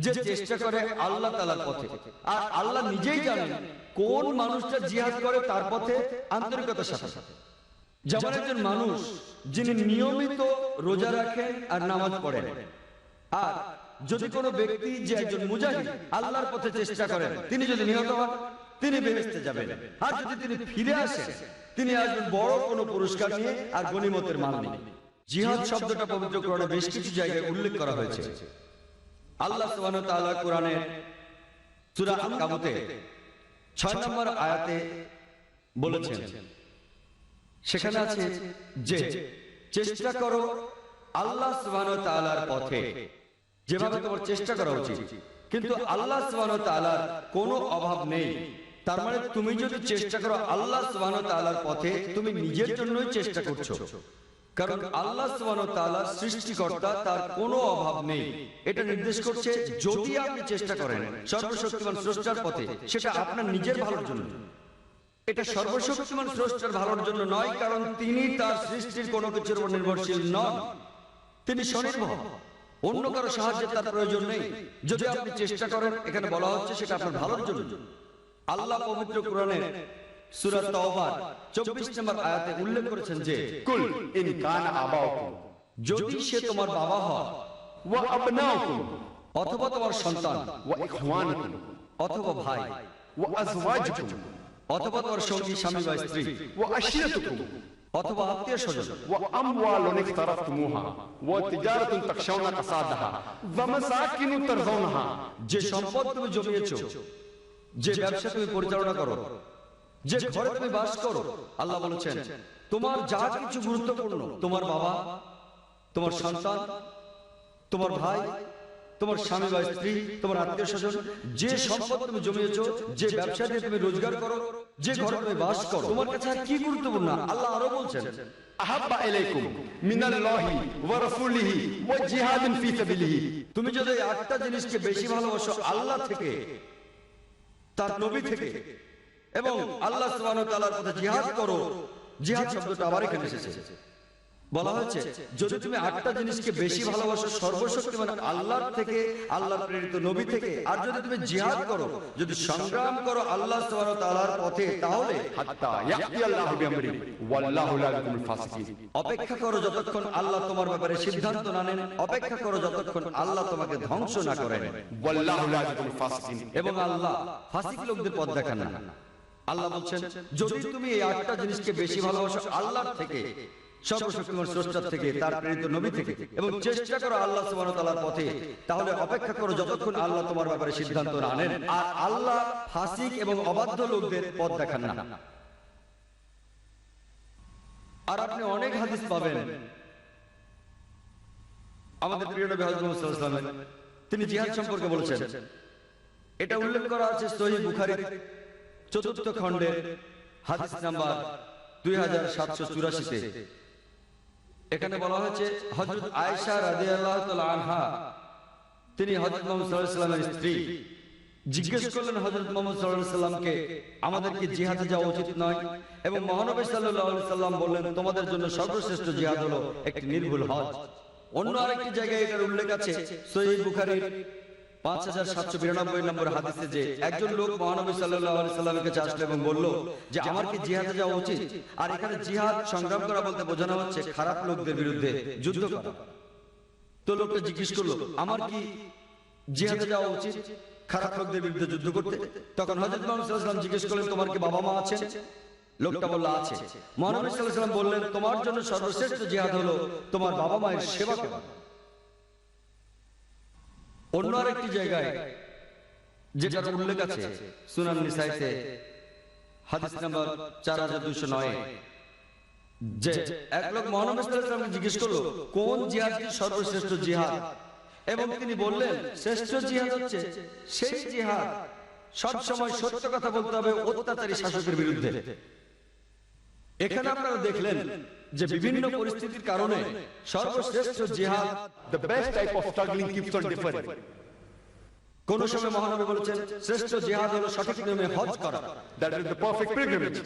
যে চেষ্টা করে আল্লাহ তাআলার পথে, আর আল্লাহ নিজেই জানেন কোন মানুষটা জিহাদ করে তার পথে আন্তরিকতার সাথে। যেমন একজন মানুষ যিনি নিয়মিত রোজা রাখেন আর নামাজ পড়েন, আর যদি কোনো ব্যক্তি যে একজন মুজাহিদ আল্লাহর পথে চেষ্টা করেন, তিনি যদি নিহত হন তিনি বেহেশতে যাবেন, আর যদি তিনি ফিরে আসেন তিনি আসবেন বড় কোনো পুরস্কার নিয়ে আর গনিমতের মাল নিয়ে। জিহাদ শব্দটা পবিত্র কোরআনে বেশ কিছু জায়গায় উল্লেখ করা হয়েছে। আল্লাহ সুবহানাহু ওয়া তাআলা কোরআনে সূরা আনকাবুতে ৬ নম্বর আয়াতে বলেছেন, সেখানে আছে যে চেষ্টা করো আল্লাহ সুবহানাহু ওয়া তাআলার পথে, যেভাবে তোমার চেষ্টা করা উচিত। কিন্তু আল্লাহ সুবহানাহু ওয়া তাআলার কোনো অভাব নেই। তার মানে তুমি যদি চেষ্টা করো আল্লাহ সুবহানাহু ওয়া তাআলার পথে, তুমি নিজের জন্যই চেষ্টা করছো, কারণ আল্লাহ সুবহানাহু ওয়া তাআলা সৃষ্টিকর্তা, তার কোনো অভাব নেই। এটা নির্দেশ করছে যদি আপনি চেষ্টা করেন সর্বশক্তিমান স্রষ্টার পথে, সেটা আপনার নিজের ভালোর জন্য। এটা সর্বশক্তিমান স্রষ্টার ভালোর জন্য নয়, কারণ তিনি তার সৃষ্টির কোনো কিছুর উপর নির্ভরশীল নন, তিনি স্বনির্ভর, অন্য কারো সাহায্যের তার প্রয়োজন নেই। যদি আপনি চেষ্টা করেন, এখানে বলা হচ্ছে সেটা আপনার ভালোর জন্য। আল্লাহ পবিত্র কোরআনে সূরা তাওবার ২৪ নম্বর আয়াতে উল্লেখ করেছেন যে কুল ইন কান আবাউকুম, যদি সে তোমার বাবা হয়, ওয়া আবনাউকুম, অথবা তোমার সন্তান, ওয়া ইখওয়ানুকুম, অথবা ভাই, ওয়া আজওয়াজুকুম, অথবা তোমার সঙ্গী, স্বামী বা স্ত্রী, ওয়া আশিরাতুকুম, অথবা আত্মীয় স্বজন, ওয়া আমওয়ালুন ইকতারাফতুমুহা, ওয়া তিজারাতুন তাখশাউনা কাসাদাহা, ওয়া মাসাকিনু তারজাউনাহা, যে সম্পদ তুমি জমিয়েছো, যে ব্যবসা তুমি পরিচালনা করো, যে ঘরে তুমি বাস করো। আল্লাহ বলেছেন তোমার যা কিছু গুরুত্বপূর্ণ, তোমার বাবা, তোমার সন্তান, তোমার ভাই, তোমার স্বামী বা স্ত্রী, তোমার আত্মীয় স্বজন, যে সম্পদ তুমি জমিয়েছো, যে ব্যবসা দিয়ে তুমি রোজগার করো, যে ঘরে তুমি বাস করো, তোমার কাছে আর কি গুরুত্বপূর্ণ? আল্লাহ আরো বলছেন, আহাব্বা ইলাইকুম মিনাল্লাহি ওয়া রাসূলিহি ওয়া জিহাদিন ফি সাবিলিহি। তুমি যদি এই 8টা জিনিসকে বেশি ভালোবাসো, আল্লাহ থেকে, তার নবী থেকে, এবং আল্লাহ সুবহানাহু ওয়া তাআলার পথে জিহাদ করো। জিহাদ শব্দটা আবার এখানে এসেছে, বলা হয়েছে যদি তুমি 8টা জিনিসকে বেশি ভালোবাসো সর্বশক্তিমান আল্লাহর থেকে, আল্লাহর প্রেরিত নবী থেকে, আর যদি তুমি জিহাদ করো, যদি সংগ্রাম করো আল্লাহ সুবহানাহু ওয়া তাআলার পথে, তাহলে হাত্তা ইয়াতি আল্লাহু বিআমরি ওয়াল্লাহু লা ইউহিব্বুল ফাসিকিন। অপেক্ষা করো যতক্ষণ আল্লাহ তোমার ব্যাপারে সিদ্ধান্ত না নেন, অপেক্ষা করো যতক্ষণ আল্লাহ তোমাকে ধ্বংস না করেন, ওয়াল্লাহু লা ইউহিব্বুল ফাসিকিন। এবং আল্লাহ ফাসিক লোকদের পথ দেখান না। আল্লাহ বলছেন যদি তুমি এই 8টা জিনিসকে বেশি ভালোবাসো আল্লাহর থেকে, সর্বশক্তিমান স্রষ্টার থেকে, তার প্রেরিত নবী থেকে, এবং চেষ্টা করো আল্লাহ সুবহানাহু ওয়া তাআলার পথে, তাহলে অপেক্ষা করো যতক্ষণ আল্লাহ তোমার ব্যাপারে সিদ্ধান্ত না নেন। আর আল্লাহ ফাসিক এবং অবাধ্য লোকদের পথ দেখান না। আর আপনি অনেক হাদিস পাবেন আমাদের প্রিয় নবী হযরত মুহাম্মদ সাল্লাল্লাহু আলাইহি ওয়াসাল্লাম তিনি জিহাদ সম্পর্কে বলেছেন। এটা উল্লেখ করা আছে সহিহ বুখারীর 4th খণ্ডের হাদিস নাম্বার 2784 তে। এখানে বলা হয়েছে হযরত আয়েশা রাদিয়াল্লাহু তাআলা আনহা, তিনি হযরত মুহাম্মদ সাল্লাল্লাহু আলাইহি ওয়াসাল্লামের স্ত্রী, জিজ্ঞেস করলেন হযরত মুহাম্মদ সাল্লাল্লাহু আলাইহি ওয়াসাল্লামকে আমাদের কি জিহাদে যাওয়া উচিত নয়? এবং মহানবী সাল্লাল্লাহু আলাইহি ওয়াসাল্লাম বললেন তোমাদের জন্য সর্বশ্রেষ্ঠ জিহাদ হলো একটি নির্ভুল হজ। অন্য আরেকটি জায়গায় এটার উল্লেখ আছে সহিহ বুখারীর 5792 নম্বর হাদিসে, যে একজন লোক মহানবী সাল্লাল্লাহু আলাইহি ওয়াসাল্লামের কাছে আসলো এবং বলল যে আমার কি জিহাদে যাওয়া উচিত? আর এখানে জিহাদ সংগ্রাম করা বলতে বোঝানো হচ্ছে খারাপ লোকদের বিরুদ্ধে যুদ্ধ করা। তো লোকটা জিজ্ঞেস করলো আমার কি জিহাদে যাওয়া উচিত খারাপ লোকদের বিরুদ্ধে যুদ্ধ করতে? তখন হযরত মুহাম্মদ সাল্লাল্লাহু আলাইহি ওয়াসাল্লাম জিজ্ঞেস করলেন তোমার কি বাবা মা আছেন? লোকটা বলল আছে। মহানবী সাল্লাল্লাহু আলাইহি ওয়াসাল্লাম বললেন তোমার জন্য সর্বশ্রেষ্ঠ জিহাদ হলো তোমার বাবা মায়ের সেবা করা। অন্য আরেকটি জায়গায় যেটা উল্লেখ আছে সুনান নিসাইতে হাদিস নাম্বার 4209, যে এক লোক মহানবী সাল্লাল্লাহু আলাইহি ওয়াসাল্লামকে জিজ্ঞেস করলো কোন জিহাদটি সর্বশ্রেষ্ঠ জিহাদ, এবং তিনি বললেন শ্রেষ্ঠ জিহাদ হচ্ছে সেই জিহাদ সব সময় সত্য কথা বলতে হবে অত্যাচারী শাসকের বিরুদ্ধে। এখানে আপনারা দেখলেন যে বিভিন্ন পরিস্থিতির কারণে সর্বশ্রেষ্ঠ জিহাদ, The best type of struggling keeps on differing. কোন সময় মহানবী বলেছেন শ্রেষ্ঠ জিহাদ হলো সঠিক নিয়মে হজ করা, That is the perfect pilgrimage.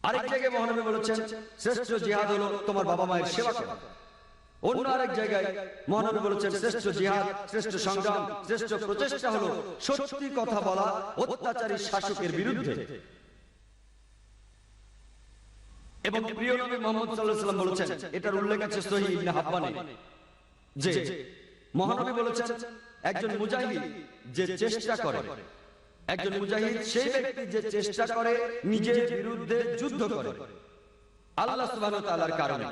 আরেক জায়গায় মহানবী বলেছেন শ্রেষ্ঠ জিহাদ হলো তোমার বাবা মায়ের সেবা করা। অন্য আরেক জায়গায় মহানবী বলেছেন শ্রেষ্ঠ জিহাদ, শ্রেষ্ঠ সংগ্রাম, শ্রেষ্ঠ প্রচেষ্টা হলো সত্যি কথা বলা অত্যাচারী শাসকের বিরুদ্ধে। এবং প্রিয় নবী মুহাম্মদ সাল্লাল্লাহু আলাইহি ওয়াসাল্লাম বলেছেন, এটার উল্লেখ আছে সহিহ ইবনে হাব্বানে, যে মহানবী বলেছেন একজন মুজাহিদ যে চেষ্টা করে, একজন মুজাহিদ সেই ব্যক্তি যে চেষ্টা করে নিজের বিরুদ্ধে যুদ্ধ করে আল্লাহ সুবহানাহু ওয়া তাআলার কারণে,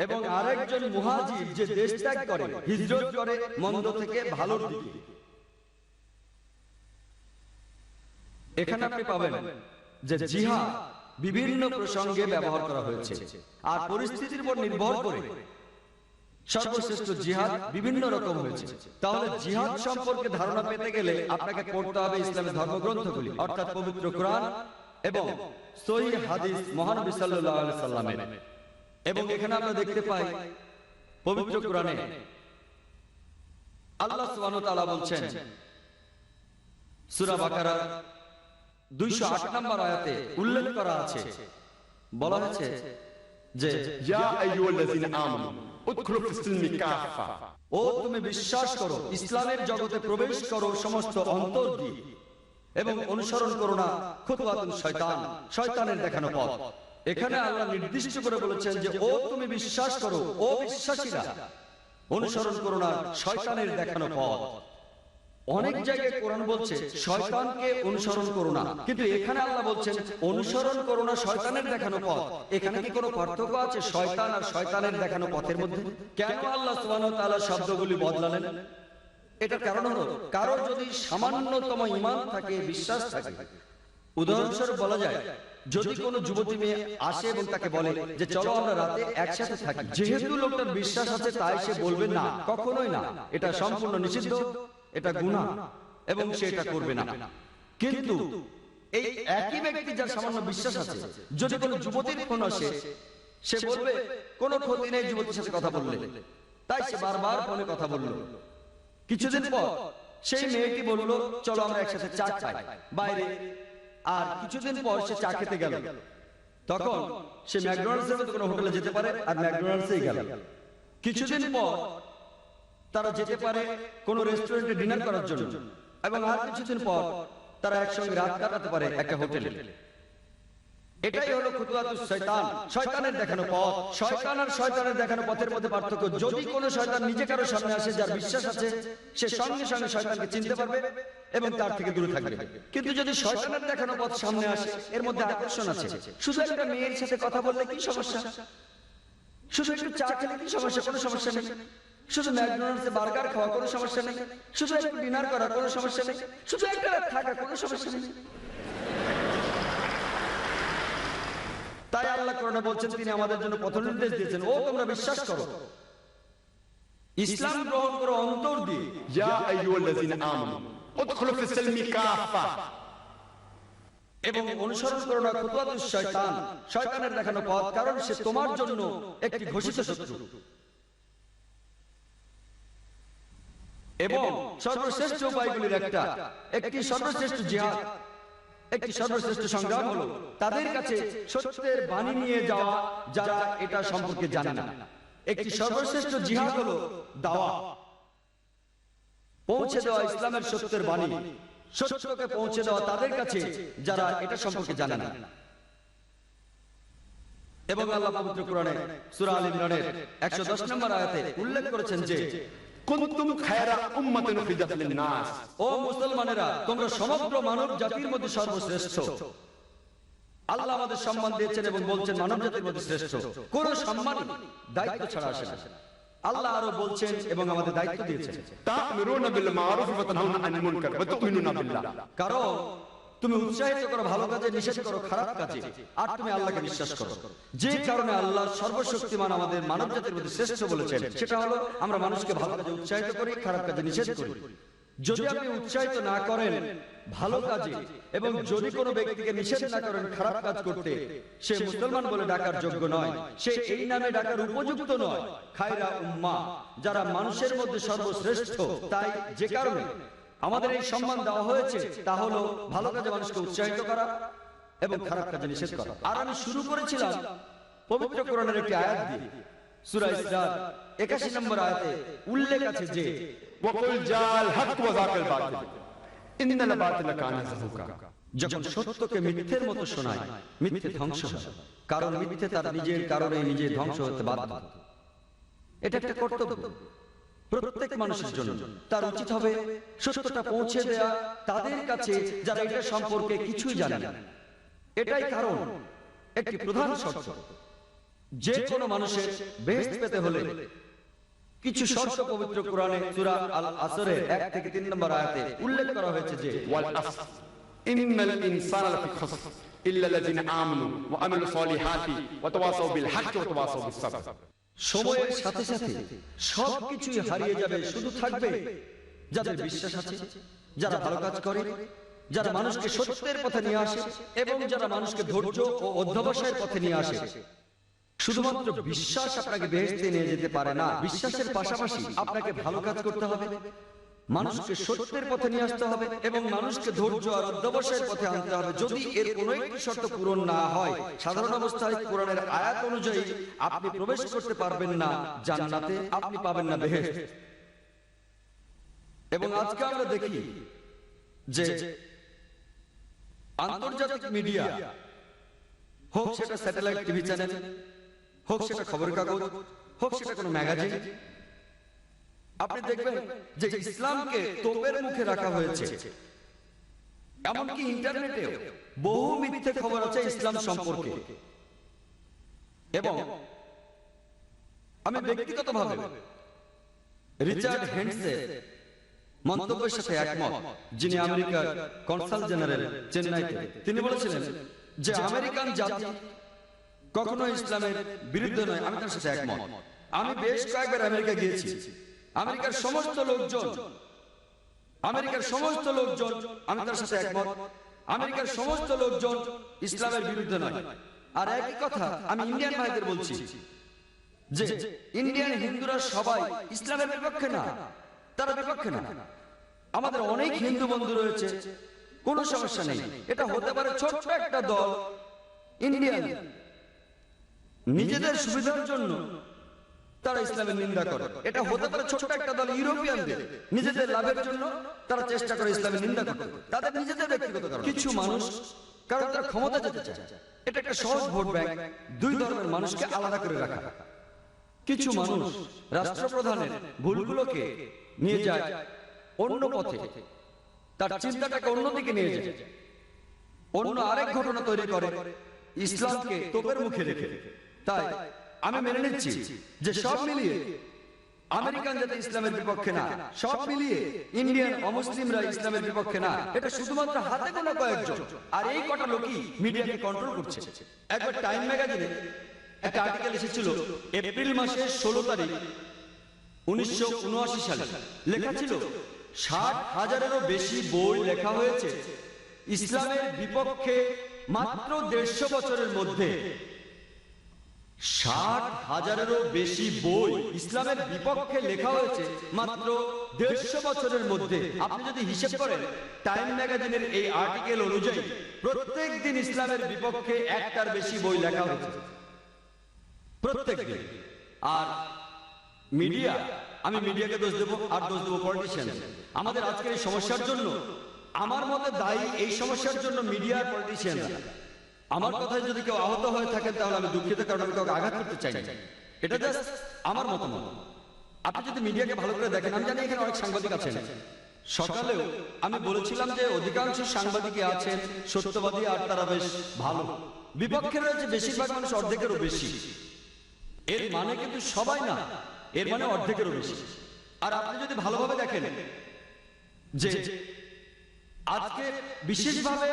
এবং আরেকজন মুহাজির যে দেশ ত্যাগ করে, হিজরত করে মন্দ থেকে ভালোর দিকে। এখানে আপনি পাবেন যে জিহাদ বিভিন্ন প্রসঙ্গে ব্যবহার করা হয়েছে, আর পরিস্থিতির উপর নির্ভর করে সর্বশ্রেষ্ঠ জিহাদ বিভিন্ন রকম হয়েছে। তাহলে জিহাদ সম্পর্কে ধারণা পেতে গেলে আপনাকে পড়তে হবে ইসলামের ধর্মগ্রন্থগুলি, অর্থাৎ পবিত্র কোরআন এবং সহিহ হাদিস মহানবী সাল্লাল্লাহু আলাইহি ওয়াসাল্লামের। এবং এখানে আমরা দেখতে পাই পবিত্র কোরআনে আল্লাহ সুবহানাহু ওয়া তাআলা বলছেন সূরা বাকারার 208 নম্বর আয়াতে উল্লেখ করা আছে, বলা হয়েছে যে Ya ayyuhallazina amanu udkhulu fis-silmi kaffa. ও তুমি বিশ্বাস করো ইসলামের জগতে প্রবেশ করো সমস্ত অন্তর দিয়ে, এবং অনুসরণ করো না খুতওয়াতুন শয়তান, শয়তানের দেখানো পথ। এখানে আল্লাহ নির্দিষ্ট করে বলেছেন যে ও তুমি বিশ্বাস করো, ও বিশ্বাসীরা অনুসরণ করো না শয়তানের দেখানো পথ। অনেক জায়গায় কোরআন বলছে শয়তানকে অনুসরণ করো না, কিন্তু এখানে আল্লাহ বলছেন অনুসরণ করো না শয়তানের দেখানো পথ। এখানে কি কোনো পার্থক্য আছে শয়তান আর শয়তানের দেখানো পথের মধ্যে? কেন আল্লাহ সুবহানাহু ওয়া তাআলা শব্দগুলি বদলালেন? এটার কারণ হলো কারো যদি সামান্যতম ঈমান থাকে, বিশ্বাস থাকে, উদাহরণস্বরূপ বলা যায় যদি কোনো যুবতী মেয়ে আসে এবং তাকে বলে যে চলো আমরা রাতে একসাথে থাকি, যেহেতু লোকটার বিশ্বাস আছে তাই সে বলবে না, কখনোই না, এটা সম্পূর্ণ নিষিদ্ধ, এটা গুনাহ এবং সে এটা করবে না। কিন্তু এই একই ব্যক্তি যার সামান্য বিশ্বাস আছে, যদি কোনো যুবতীর ফোন আসে, সে বলবে কোনো ক্ষতি নেই যুবতীর সাথে কথা বললে, তাই সে বারবার ফোনে কথা বলল। কিছুদিন পর সেই মেয়েটি বলল চলো আমরা একসাথে চা খাই বাইরে, আর কিছুদিন পর সে চা খেতে গেল। তখন সে ম্যাকডোনাল্ডস এর মতো কোনো হোটেলে যেতে পারে আর ম্যাকডোনাল্ডসেই গেল। কিছুদিন পর তারা যেতে পারে কোনো রেস্টুরেন্টে ডিনার করার জন্য, এবং আর কিছুদিন পর তারা একসঙ্গে রাত কাটাতে পারে একটা হোটেলে। এটাই হলো খুতুওয়াতুশ শয়তান, শয়তানের দেখানো পথ। শয়তান আর শয়তানের দেখানো পথের মধ্যে পার্থক্য, যদি কোনো শয়তান নিজে কারো সামনে আসে যার বিশ্বাস আছে, সে সঙ্গে সঙ্গে শয়তানকে চিনতে পারবে এবং তার থেকে দূরে থাকবে। কিন্তু যদি শয়তানের দেখানো পথ সামনে আসে, এর মধ্যে আকর্ষণ আছে, শুধু একটা মেয়ের সাথে কথা বললে কি সমস্যা, শুধু একটু চা খেলে কি সমস্যা, কোনো সমস্যা নেই, শুধু ম্যাকডোনাল্ডসে বার্গার খাওয়া কোনো সমস্যা নেই, শুধু একটু ডিনার করা কোনো সমস্যা নেই, শুধু একটা রাত থাকা কোনো সমস্যা নেই। তাই আল্লাহ কোরআনে বলছেন, তিনি আমাদের জন্য পথ নির্দেশ দিয়েছেন, ও তোমরা বিশ্বাস করো, ইসলাম গ্রহণ করো অন্তর দিয়ে। ইয়া আইয়ুহাল্লাযীনা আমানু উদখুলু ফিস-সিলমি কাফা, এবং অনুসরণ করো না খুতুওয়াতুশ শয়তান, শয়তানের দেখানো পথ, কারণ সে তোমার জন্য একটি ঘোষিত শত্রু। এবং সর্বশ্রেষ্ঠ উপায়গুলির একটি সর্বশ্রেষ্ঠ জিহাদ, একটি সর্বশ্রেষ্ঠ সংগ্রাম হলো তাদের কাছে সত্যের বাণী নিয়ে যাওয়া যারা এটা সম্পর্কে জানে না। একটি সর্বশ্রেষ্ঠ জিহাদ হলো দাওয়া, পৌঁছে দেওয়া ইসলামের সত্যের বাণী, সত্যকে পৌঁছে দেওয়া তাদের কাছে যারা এটা সম্পর্কে জানে না। এবং আল্লাহ পবিত্র কোরআনে সূরা আল ইমরানের 110 নম্বর আয়াতে উল্লেখ করেছেন যে কুনতুম খায়রা উম্মাতিন উখরিজাত লিন-নাস, ও মুসলমানেরা, তোমরা সমগ্র মানব জাতির মধ্যে সর্বশ্রেষ্ঠ। আল্লাহ আমাদের সম্মান দিয়েছেন এবং বলছেন মানব জাতির মধ্যে শ্রেষ্ঠ। কোন সম্মান দায়িত্ব ছাড়া আসে না। আল্লাহ আরো বলছেন এবং আমাদের দায়িত্ব দিয়েছেন, তা'মিরুনা বিল মা'রুফ ওয়া তানহাউনা আনিল মুনকার ওয়া তু'মিনুনা বিল্লাহ, কারণ তুমি উৎসাহিত করো ভালো কাজে, নিষেধ করো খারাপ কাজে, আর তুমি আল্লাহকে বিশ্বাস করো। যে কারণে আল্লাহ সর্বশক্তিমান আমাদের মানব জাতির মধ্যে শ্রেষ্ঠ বলেছেন, সেটা হলো আমরা মানুষকে ভালো কাজে উৎসাহিত করি, খারাপ কাজে নিষেধ করি। যদি আপনি উৎসাহিত না করেন ভালো কাজে এবং যদি কোনো ব্যক্তিকে নিষেধ না করেন খারাপ কাজ করতে, সে মুসলমান বলে ডাকার যোগ্য নয়, সে এই নামে ডাকার উপযুক্ত নয়। খায়রা উম্মাহ, যারা মানুষের মধ্যে সর্বশ্রেষ্ঠ। তাই যে কারণে আমাদের এই সম্মান দেওয়া হয়েছে তা হলো ভালো কাজে মানুষকে উৎসাহিত করা এবং খারাপ কাজে নিষেধ করা। আর আমি শুরু করেছিলাম পবিত্র কোরআনের একটি আয়াত দিয়ে। সূরা ইসরার 81 নম্বর আয়াতে উল্লেখ আছে যে ওয়াকুল জাল হক ওয়া যাকাল বাতিল ইন্নাল বাতিলা কানা যাহুকা, যখন সত্যকে মিথ্যের মতো শোনায়, মিথ্যে ধ্বংস হয়, কারণ মিথ্যে তার নিজের কারণে নিজে ধ্বংস হতে বাধ্য। এটা একটা কর্তব্য প্রত্যেক মানুষের জন্য। তার উচিত হবে সত্যটা পৌঁছে দেয়া তাদের কাছে যারা এটা সম্পর্কে কিছুই জানে না। এটাই কারণ একটি প্রধান শর্ত, যে কোনো মানুষের বেহেশত পেতে হলে কিছু শর্ত পবিত্র কোরআনে সূরা আল আসরের 1 থেকে 3 নম্বর আয়াতে উল্লেখ করা হয়েছে যে ওয়াল আসর ইন্নাল ইনসানা লাফি খুসর ইল্লাল্লাযিনা আমানু ওয়া আমিলুস সলিহাতি ওয়া তাওয়াসাউ বিল হক ওয়া তাওয়াসাউ বিস সাবর। সময়ের সাথে সাথে সবকিছুই হারিয়ে যাবে, শুধু থাকবে যাদের বিশ্বাস আছে, যারা ভালো কাজ করে, যারা মানুষকে সত্যের পথে নিয়ে আসে এবং যারা মানুষকে ধৈর্য ও অধ্যবসায়ের পথে নিয়ে আসে। শুধুমাত্র বিশ্বাস আপনাকে বেহেশতে নিয়ে যেতে পারে না, বিশ্বাসের পাশাপাশি আপনাকে ভালো কাজ করতে হবে, মানুষকে সত্যের পথে নিয়ে আসতে হবে এবং মানুষকে ধৈর্য আর অধ্যবসায়ের পথে আনতে হবে। যদি এর কোনো একটি শর্ত পূরণ না হয়, সাধারণ অবস্থায় কোরআনের আয়াত অনুযায়ী আপনি প্রবেশ করতে পারবেন না জান্নাতে, আপনি পাবেন না বেহেশত। এবং আজকে আমরা দেখি যে আন্তর্জাতিক মিডিয়া, হোক সেটা স্যাটেলাইট টিভি চ্যানেল, হোক সেটা খবরের কাগজ, হোক সেটা কোনো ম্যাগাজিন, আপনি দেখবেন যে ইসলামকে তোপের মুখে রাখা হয়েছে। এমনকি ইন্টারনেটে বহু মিথ্যে খবর আছে ইসলাম সম্পর্কে। এবং আমি ব্যক্তিগতভাবে রিচার্ড হেন্ডসের মন্তব্যের সাথে একমত, যিনি আমেরিকার কনসাল জেনারেল চেন্নাইতে। তিনি বলেছিলেন যে আমেরিকান জাতি কখনো ইসলামের বিরুদ্ধে নয়, আমি তার সাথে একমত। আমি বেশ কয়েকবার আমেরিকা গিয়েছি। আমেরিকার সমস্ত লোকজন আমি তার সাথে একমত। আমেরিকার সমস্ত লোকজন ইসলামের বিরুদ্ধে নয়। আর একই কথা আমি ইন্ডিয়ান ভাইদের বলছি যে ইন্ডিয়ান হিন্দুরা সবাই ইসলামের বিপক্ষে না, তারা বিপক্ষে না। আমাদের অনেক হিন্দু বন্ধু রয়েছে, কোনো সমস্যা নেই। এটা হতে পারে ছোট্ট একটা দল ইন্ডিয়ান, নিজেদের সুবিধার জন্য তারা ইসলামের নিন্দা করে। এটা হতে পারে ছোট্ট একটা দল ইউরোপিয়ানদের, নিজেদের লাভের জন্য তারা চেষ্টা করে ইসলামের নিন্দা করতে, তাদের নিজেদের ব্যক্তিগত কারণ। কিছু মানুষ কারণ তারা ক্ষমতা যেতে চায়, এটা একটা সহজ ভোট ব্যাংক, দুই ধর্মের মানুষকে আলাদা করে রাখা। কিছু মানুষ রাষ্ট্রপ্রধানের ভুলগুলোকে নিয়ে যায় অন্য পথে, তার চিন্তাটাকে অন্যদিকে নিয়ে যায়, অন্য আরেক ঘটনা তৈরি করে ইসলামকে তোপের মুখে রেখে। তাই আমি মেনে নিচ্ছি যে সব মিলিয়ে আমেরিকান যাতে ইসলামের বিপক্ষে না, সব মিলিয়ে ইন্ডিয়ান অমুসলিমরা ইসলামের বিপক্ষে না, এটা শুধুমাত্র হাতে গোনা কয়েকজন। আর এই কটা লোকই মিডিয়াকে কন্ট্রোল করছে। একবার টাইম ম্যাগাজিনে একটা আর্টিকেল এসেছিল এপ্রিল মাসের 16 তারিখ 1979 সালে। লেখা ছিল 60,000-এরও বেশি বই লেখা হয়েছে ইসলামের বিপক্ষে মাত্র 150 বছরের মধ্যে। 60,000-এরও বেশি বই ইসলামের বিপক্ষে লেখা হয়েছে মাত্র 150 বছরের মধ্যে। আপনি যদি হিসেব করেন টাইম ম্যাগাজিনের এই আর্টিকেল অনুযায়ী প্রত্যেক দিন ইসলামের বিপক্ষে একটার বেশি বই লেখা হয়েছে, প্রত্যেক দিন। আর মিডিয়া, আমি মিডিয়াকে দোষ দেবো আর দোষ দেবো পলিটিশিয়ান। আমাদের আজকের এই সমস্যার জন্য আমার মতে দায়ী, এই সমস্যার জন্য মিডিয়া আর পলিটিশিয়ান। আমার কথায় যদি কেউ আহত হয়ে থাকেন তাহলে আমি দুঃখিত, কারণ আমি কাউকে আঘাত করতে চাই না। এটা জাস্ট আমার মতামত। আপনি যদি মিডিয়াকে ভালো করে দেখেন, আমি জানি এখানে অনেক সাংবাদিক আছেন। সকালেও আমি বলেছিলাম যে অধিকাংশ সাংবাদিকই আছেন সত্যবাদী, আর তারা বেশ ভালো। বিপক্ষে রয়েছে বেশিরভাগ মানুষ, অর্ধেকেরও বেশি। এর মানে কিন্তু সবাই না, এর মানে অর্ধেকেরও বেশি। আর আপনি যদি ভালোভাবে দেখেন যে আজকে বিশেষভাবে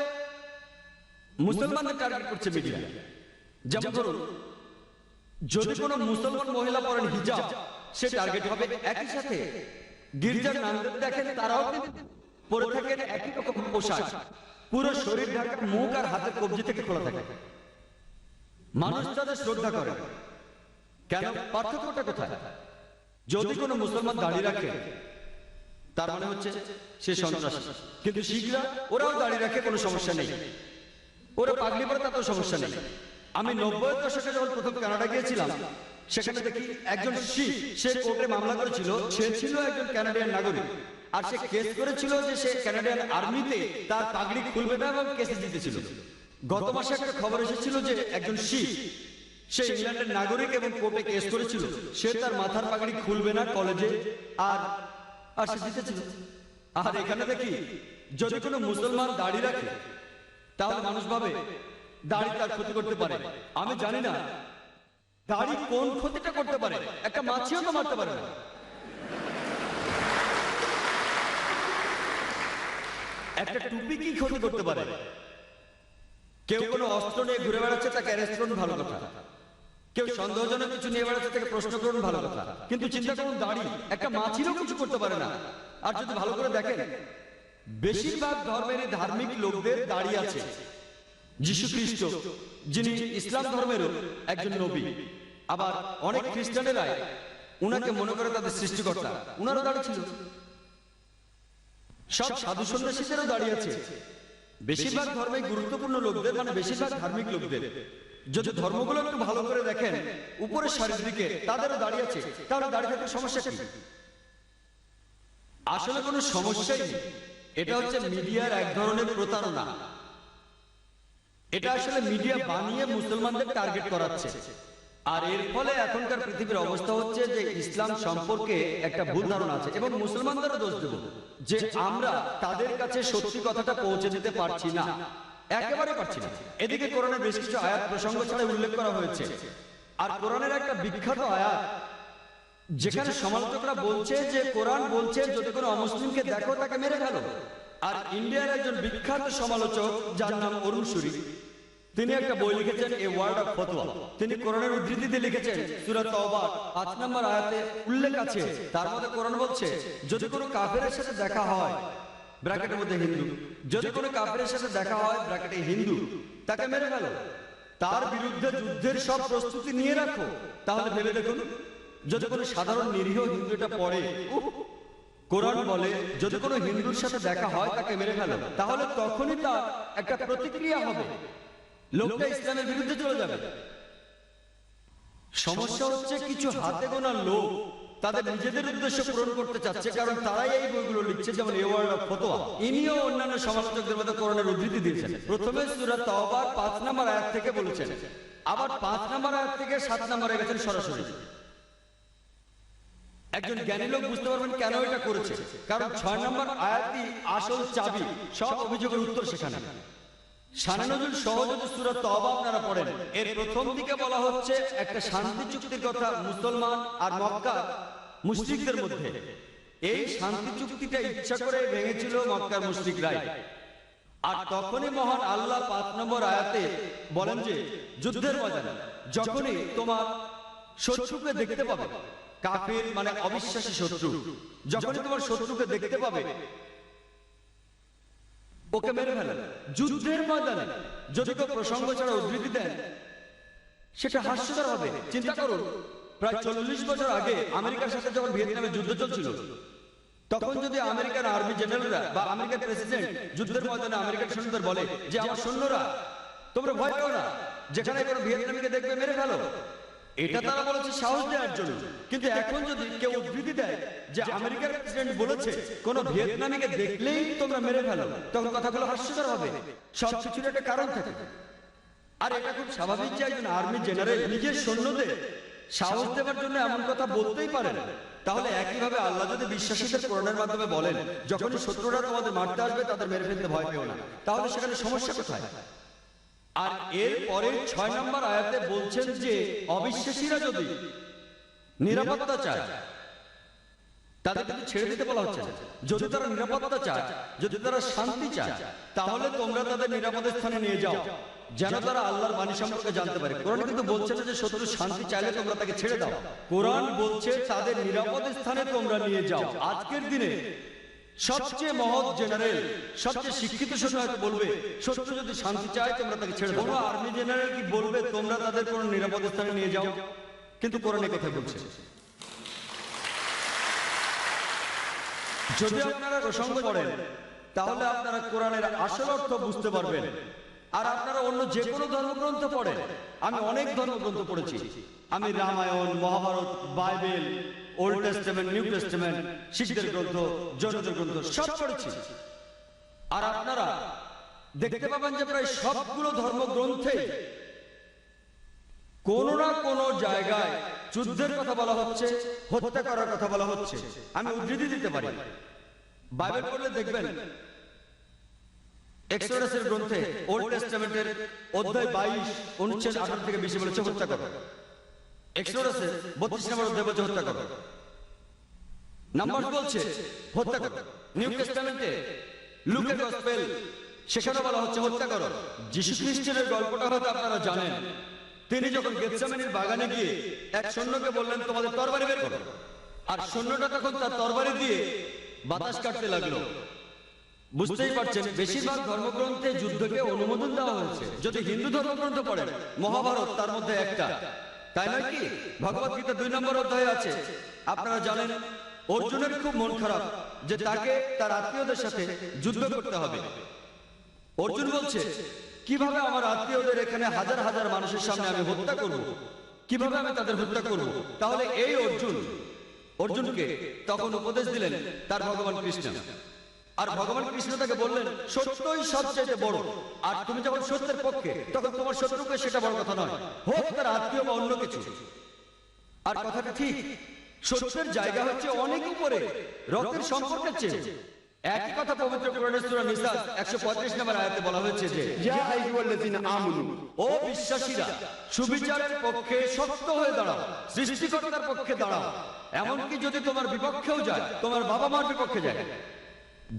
মুসলমানদের টার্গেট করছে মিডিয়া। যেমন ধরুন, যদি কোনো মুসলমান মহিলা পরেন হিজাব, সে টার্গেট হবে। একই সাথে গির্জার নামদের দেখেন, তারাও কিন্তু পরে থাকেন একই রকম পোশাক, পুরো শরীর ঢাকা, মুখ আর হাতের কবজি থেকে খোলা থাকে। মানুষ তাদের শ্রদ্ধা করে। কেন? পার্থক্যটা কোথায়? যদি কোনো মুসলমান দাঁড়িয়ে রাখে তার মানে হচ্ছে সে সন্ত্রাসী, কিন্তু শিখরা ওরাও দাঁড়িয়ে রাখে, কোনো সমস্যা নেই। ওরা পাগড়ি পরে, তাতেও সমস্যা নেই। আমি 90-এর দশকে যখন প্রথম কানাডা গিয়েছিলাম, সেখানে দেখি একজন শিখ, সে কোর্টে মামলা করেছিল। সে ছিল একজন কানাডিয়ান নাগরিক, আর সে কেস করেছিল যে সে কানাডিয়ান আর্মিতে তার পাগড়ি খুলবে না এবং কেসে জিতেছিল। গত মাসে একটা খবর এসেছিল যে একজন শিখ, সে ইংল্যান্ডের নাগরিক এবং কোর্টে কেস করেছিল, সে তার মাথার পাগড়ি খুলবে না কলেজে, আর সে জিতেছিল। আর এখানে দেখি যদি কোনো মুসলমান দাড়ি রাখে তাহলে মানুষ ভাবে দাড়ি তার ক্ষতি করতে পারে। আমি জানি না দাড়ি কোন ক্ষতিটা করতে পারে, একটা মাছিও তো মারতে পারে না। একটা টুপি কি ক্ষতি করতে পারে? কেউ কোনো অস্ত্র নিয়ে ঘুরে বেড়াচ্ছে, তাকে অ্যারেস্ট করুন, ভালো কথা। কেউ সন্দেহজনক কিছু নিয়ে বেড়াচ্ছে, তাকে প্রশ্ন করুন, ভালো কথা। কিন্তু চিন্তা করুন, দাড়ি একটা মাছিরও কিছু করতে পারে না। আর যদি ভালো করে দেখেন, বেশিরভাগ ধর্মেরই ধার্মিক লোকদের দাড়ি আছে। যিশু খ্রিস্ট, যিনি ইসলাম ধর্মেরও একজন নবী, আবার অনেক খ্রিস্টানেরা উনাকে মনে করে তাদের সৃষ্টিকর্তা, উনারও দাড়ি ছিল। সব সাধু সন্ন্যাসীদেরও দাড়ি আছে। বেশিরভাগ ধর্মে গুরুত্বপূর্ণ লোকদের, মানে বেশিরভাগ ধার্মিক লোকদের, যদি ধর্মগুলো একটু ভালো করে দেখেন, উপরের সারির দিকে তাদেরও দাড়ি আছে। তাহলে দাড়ি থাকলে সমস্যা কি? আসলে কোনো সমস্যাই নেই। এটা হচ্ছে মিডিয়ার এক ধরনের প্রতারণা। এটা আসলে মিডিয়া বানিয়ে মুসলমানদের টার্গেট করাচ্ছে। আর এর ফলে এখনকার পৃথিবীর অবস্থা হচ্ছে যে ইসলাম সম্পর্কে একটা ভুল ধারণা আছে, এবং মুসলমানদেরও দোষ দেব যে আমরা তাদের কাছে সত্যি কথাটা পৌঁছে দিতে পারছি না, একেবারে পারছি না। এদিকে কোরআনের বেশ কিছু আয়াত প্রসঙ্গ ছাড়া উল্লেখ করা হয়েছে। আর কোরআনের একটা বিখ্যাত আয়াত, যেখানে সমালোচকরা বলছে যে কোরআন বলছে যদি কোনো অমুসলিমকে দেখো তাকে মেরে ফেলো। আর ইন্ডিয়ার একজন বিখ্যাত সমালোচক, যার নাম অরুণ সুরি, তিনি একটা বই লিখেছেন এ ওয়ার্ড অফ ফতোয়া। তিনি কোরআনের উদ্ধৃতিতে লিখেছেন সূরা তাওবার 5 নম্বর আয়াতে উল্লেখ আছে, তার মধ্যে কোরআন বলছে যদি কোনো কাফেরের সাথে দেখা হয়, ব্র্যাকেটের মধ্যে হিন্দু, যদি কোনো কাফেরের সাথে দেখা হয় ব্র্যাকেটে হিন্দু, তাকে মেরে ফেলো, তার বিরুদ্ধে যুদ্ধের সব প্রস্তুতি নিয়ে রাখো। তাহলে ভেবে দেখুন, যদি কোনো সাধারণ নিরীহ হিন্দু এটা পড়ে, কোরআন বলে যদি কোনো হিন্দুর সাথে দেখা হয় তাকে মেরে ফেলো, তাহলে তখনই তার একটা প্রতিক্রিয়া হবে, লোকটা ইসলামের বিরুদ্ধে চলে যাবে। সমস্যা হচ্ছে কিছু হাতে গোনা লোক তাদের নিজেদের উদ্দেশ্য পূরণ করতে চাচ্ছে, কারণ তারাই এই বইগুলো লিখছে, যেমন এ ওয়ার্ড অফ ফতোয়া। ইনিও অন্যান্য সমালোচকদের মধ্যে কোরআনের উদ্ধৃতি দিয়েছেন। প্রথমে সূরা তাওবার 5 নম্বর আয়াত থেকে বলেছেন, আবার 5 নম্বর আয়াত থেকে 7 নম্বরে গেছেন সরাসরি। একজন জ্ঞানী লোক বুঝতে পারবেন কেন এটা করেছে, কারণ 6 নম্বর আয়াতই আসল চাবি, সব অভিযোগের উত্তর সেখানে। শানে নজুল সহ যদি সূরা তাওবা আপনারা পড়েন, এর প্রথম দিকে বলা হচ্ছে একটা শান্তি চুক্তির কথা মুসলমান আর মক্কার মুশরিকদের মধ্যে। এই শান্তি চুক্তিটা ইচ্ছা করে ভেঙেছিল মক্কার মুশরিকরাই। আর তখনই মহান আল্লাহ 5 নম্বর আয়াতে বলেন যে যুদ্ধের ময়দানে যখনই তোমার শত্রুকে দেখতে পাবে, কাফির মানে অবিশ্বাসী শত্রু, যখনই তোমার শত্রুকে দেখতে পাবে ওকে মেরে ফেলে। যুদ্ধের ময়দানে যদি কেউ প্রসঙ্গ ছাড়া উদ্ধৃতি দেন সেটা হাস্যকর হবে। চিন্তা করুন, প্রায় 40 বছর আগে আমেরিকার সাথে যখন ভিয়েতনামে যুদ্ধ চলছিল, তখন যদি আমেরিকান আর্মি জেনারেলরা বা আমেরিকার প্রেসিডেন্ট যুদ্ধের ময়দানে আমেরিকান সৈন্যদের বলে যে আমার সৈন্যরা তোমরা ভয় পাও না, যেখানে কোনো ভিয়েতনামীকে দেখবে মেরে ফেলো, এটা তারা বলেছে সাহস দেওয়ার জন্য। কিন্তু এখন যদি কেউ উদ্ধৃতি দেয় যে আমেরিকার প্রেসিডেন্ট বলেছে কোন ভিয়েতনামীকে দেখলেই তোমরা মেরে ফেলো, তখন কথাগুলো হাস্যকর হবে। সবকিছুর একটা কারণ থাকে। আর এটা খুব স্বাভাবিক যে একজন আর্মি জেনারেল নিজের সৈন্যদের সাহস দেওয়ার জন্য এমন কথা বলতেই পারেন। তাহলে একইভাবে আল্লাহ যদি বিশ্বাসীদের কোরআনের মাধ্যমে বলেন যখনই শত্রুরা তোমাদের মারতে আসবে তাদের মেরে ফেলতে ভয় পেও না, তাহলে সেখানে সমস্যা কোথায়? আর এর পরে 6 নম্বর আয়াতে বলছেন যে অবিশ্বাসীরা যদি নিরাপত্তা চায় তাদের কিন্তু ছেড়ে দিতে বলা হচ্ছে। যদি তারা নিরাপত্তা চায়, যদি তারা শান্তি চায়, তাহলে তোমরা তাদের নিরাপদ স্থানে নিয়ে যাও, যেন তারা আল্লাহর বাণী সম্পর্কে জানতে পারে। কোরআন কিন্তু বলছে না যে শত্রু শান্তি চাইলে তোমরা তাকে ছেড়ে দাও, কোরআন বলছে তাদের নিরাপদ স্থানে তোমরা নিয়ে যাও। আজকের দিনে সবচেয়ে মহৎ জেনারেল, সবচেয়ে শিক্ষিত সৈন্য হয়তো বলবে শত্রু যদি শান্তি চায় তোমরা তাকে ছেড়ে দাও। আর্মি জেনারেল কি বলবে তোমরা তাদের কোন নিরাপদ স্থানে নিয়ে যাও? কিন্তু কোরআনে কথা বলছে। যদি আপনারা প্রসঙ্গ পড়েন তাহলে আপনারা কোরআনের আসল অর্থ বুঝতে পারবেন। আর আপনারা অন্য যে কোনো ধর্মগ্রন্থ পড়েন, আমি অনেক ধর্মগ্রন্থ পড়েছি, আমি Ramayana, Mahabharata, Bible, old testament, new testament, শিখদের গ্রন্থ, জৈনদের গ্রন্থ সব পড়েছি। আর আপনারা দেখতে পাবেন যে প্রায় সবগুলো ধর্মগ্রন্থে কোন না কোন জায়গায় যুদ্ধের কথা বলা হচ্ছে, হত্যা করার কথা বলা হচ্ছে। আমি উদ্ধৃতি দিতে পারি, বাইবেল পড়লে দেখবেন এক্সোডাসের গ্রন্থে ওল্ড টেস্টামেন্টের অধ্যায় 22 অনুচ্ছেদ 18 থেকে 20 বলেছে হত্যা করো। এক্সোডাসের 32 নম্বর অধ্যায় বলছে হত্যা করো। নাম্বারস বলছে হত্যা করো। নিউ টেস্টামেন্টে লুকের গসপেল সেখানে বলা হচ্ছে হত্যা করো। যিশু খ্রিস্টের গল্পটা হয়তো আপনারা জানেন। তিনি যখন গেতসেমানির বাগানে গিয়ে এক সৈন্যকে বললেন তোমাদের তরবারি বের করো, আর সৈন্যটা তখন তার তরবারি দিয়ে বাতাস কাটতে লাগলো। বুঝতেই পারছেন বেশিরভাগ ধর্মগ্রন্থে যুদ্ধকে অনুমোদন দেওয়া হয়েছে। যদি হিন্দু ধর্মগ্রন্থ পড়েন, মহাভারত তার মধ্যে একটা, তাই নয় কি? ভগবত গীতা 2 নম্বর অধ্যায়ে আছে। আপনারা জানেন অর্জুনের খুব মন খারাপ যে তাকে তার আত্মীয়দের সাথে যুদ্ধ করতে হবে। অর্জুন বলছে কিভাবে আমার আত্মীয়দের এখানে হাজার হাজার মানুষের সামনে আমি হত্যা করব, কিভাবে আমি তাদের হত্যা করব? তাহলে এই অর্জুনকে তখন উপদেশ দিলেন তার ভগবান কৃষ্ণ। আর ভগবান কৃষ্ণ তাকে বললেন সত্যই সবচেয়ে বড়, আর তুমি যখন সত্যের পক্ষে তখন তোমার শত্রুকে সেটা বড় কথা নয়, হোক তার আত্মীয় বা অন্য কিছু। আর কথাটা ঠিক, সত্যের জায়গা হচ্ছে অনেক উপরে রক্তের সম্পর্কের চেয়ে। একই কথা পবিত্র কোরআনের সূরা নিসা 135 নম্বর আয়াতে বলা হয়েছে যে ইয়া আইয়ুহাল্লাযিনা আমানু, ও বিশ্বাসীরা সুবিচারের পক্ষে শক্ত হয়ে দাঁড়াও, সৃষ্টিকর্তার পক্ষে দাঁড়াও। এমনকি যদি তোমার বিপক্ষেও যায়, তোমার বাবা মার বিপক্ষে যায়,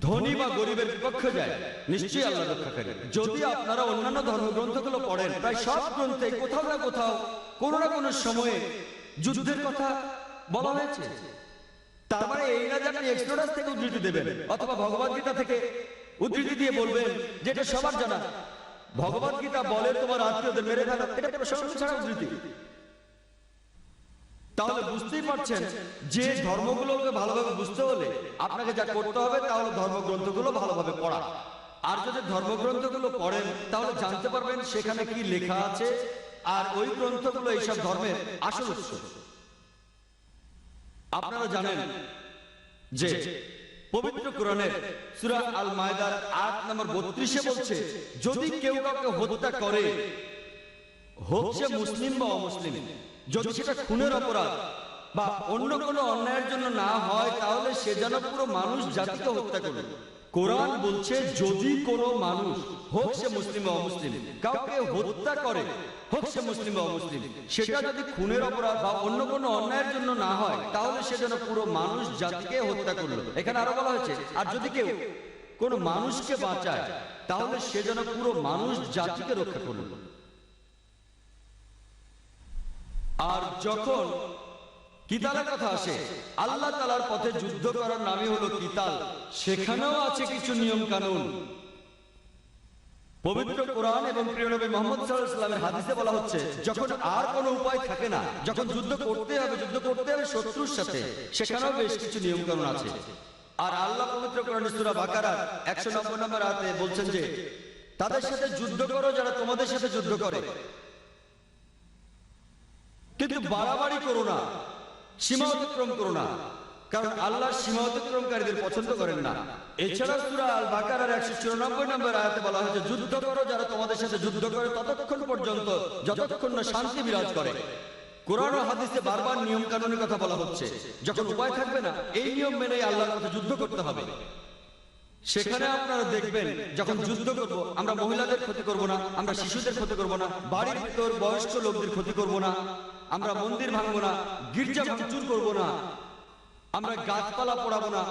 ধনী বা গরিবের বিপক্ষে যায়, নিশ্চয়ই আল্লাহ রক্ষাকারী। যদি আপনারা অন্যান্য ধর্মগ্রন্থগুলো পড়েন, প্রায় সব গ্রন্থে কোথাও না কোথাও কোনো না কোনো সময়ে যুদ্ধের কথা বলা হয়েছে। তার মানে এই না যে আপনি এক্সোডাস থেকে উদ্ধৃতি দেবেন অথবা ভগবদ গীতা থেকে উদ্ধৃতি দিয়ে বলবেন, যেটা সবার জানা, ভগবদ গীতা বলে তোমার আত্মীয়দের মেরে ফেলো, এটা প্রসঙ্গ ছাড়া উদ্ধৃতি। তাহলে বুঝতেই পারছেন যে ধর্মগুলোকে ভালোভাবে বুঝতে হলে আপনাকে যা করতে হবে তাহলে ধর্মগ্রন্থগুলো ভালোভাবে পড়া। আর যদি ধর্মগ্রন্থগুলো পড়েন তাহলে জানতে পারবেন সেখানে কি লেখা আছে, আর ওই গ্রন্থগুলো এইসব ধর্মের আসল উৎস। আপনারা জানেন যে পবিত্র কোরআনের সূরা আল মায়দার ৮ নম্বর ৩২ বলছে, যদি কেউ কাউকে হত্যা করে, হোক সে মুসলিম বা অমুসলিম, যদি সেটা খুনের অপরাধ বা অন্য কোনো অন্যায়ের জন্য না হয়, তাহলে সে যেন পুরো মানুষ জাতিকে হত্যা করবে। কোরআন বলছে যদি কোনো মানুষ, হোক সে মুসলিম বা অমুসলিম, কাউকে হত্যা করে, হোক সে মুসলিম বা অমুসলিম, সেটা যদি খুনের অপরাধ বা অন্য কোনো অন্যায়ের জন্য না হয়, তাহলে সে যেন পুরো মানুষ জাতিকে হত্যা করলো। এখানে আরো বলা হয়েছে, আর যদি কেউ কোনো মানুষকে বাঁচায়, তাহলে সে যেন পুরো মানুষ জাতিকে রক্ষা করলো। আর যখন কিতালের কথা আসে, আল্লাহ তাআলার পথে যুদ্ধ করার নামই হলো কিতাল, সেখানেও আছে কিছু নিয়ম কানুন। পবিত্র কোরআন এবং প্রিয় নবী মুহাম্মদ সাল্লাল্লাহু আলাইহি ওয়াসাল্লামের হাদিসে বলা হচ্ছে, যখন আর কোনো উপায় থাকে না, যখন যুদ্ধ করতে হবে শত্রুর সাথে, সেখানেও বেশ কিছু নিয়ম কানুন আছে। আর আল্লাহ পবিত্র কোরআনের সূরা বাকারার 190 নম্বর আয়াতে বলছেন যে, তাদের সাথে যুদ্ধ করো যারা তোমাদের সাথে যুদ্ধ করে, কিন্তু বাড়াবাড়ি করো না, সীমা অতিক্রম করো না, কারণ আল্লাহ সীমা অতিক্রমকারীদের পছন্দ করেন না। এছাড়া সূরা আল বাকারার 194 নম্বর আয়াতে বলা হয়েছে, যুদ্ধ করো যারা তোমাদের সাথে যুদ্ধ করে ততক্ষণ পর্যন্ত যতক্ষণ না শান্তি বিরাজ করে। কোরআন ও হাদিসে বারবার নিয়ম কানুনের কথা বলা হচ্ছে। যখন উপায় থাকবে না, এই নিয়ম মেনেই আল্লাহর সাথে যুদ্ধ করতে হবে। সেখানে আপনারা দেখবেন, যখন যুদ্ধ করব, আমরা মহিলাদের ক্ষতি করব না, আমরা শিশুদের ক্ষতি করব না, বাড়ির ভিতর বয়স্ক লোকদের ক্ষতি করব না, আমরা মন্দির ভাঙবো না, গির্জা ভাঙচুর করব না, আমরা গাছপালা পোড়াবো না,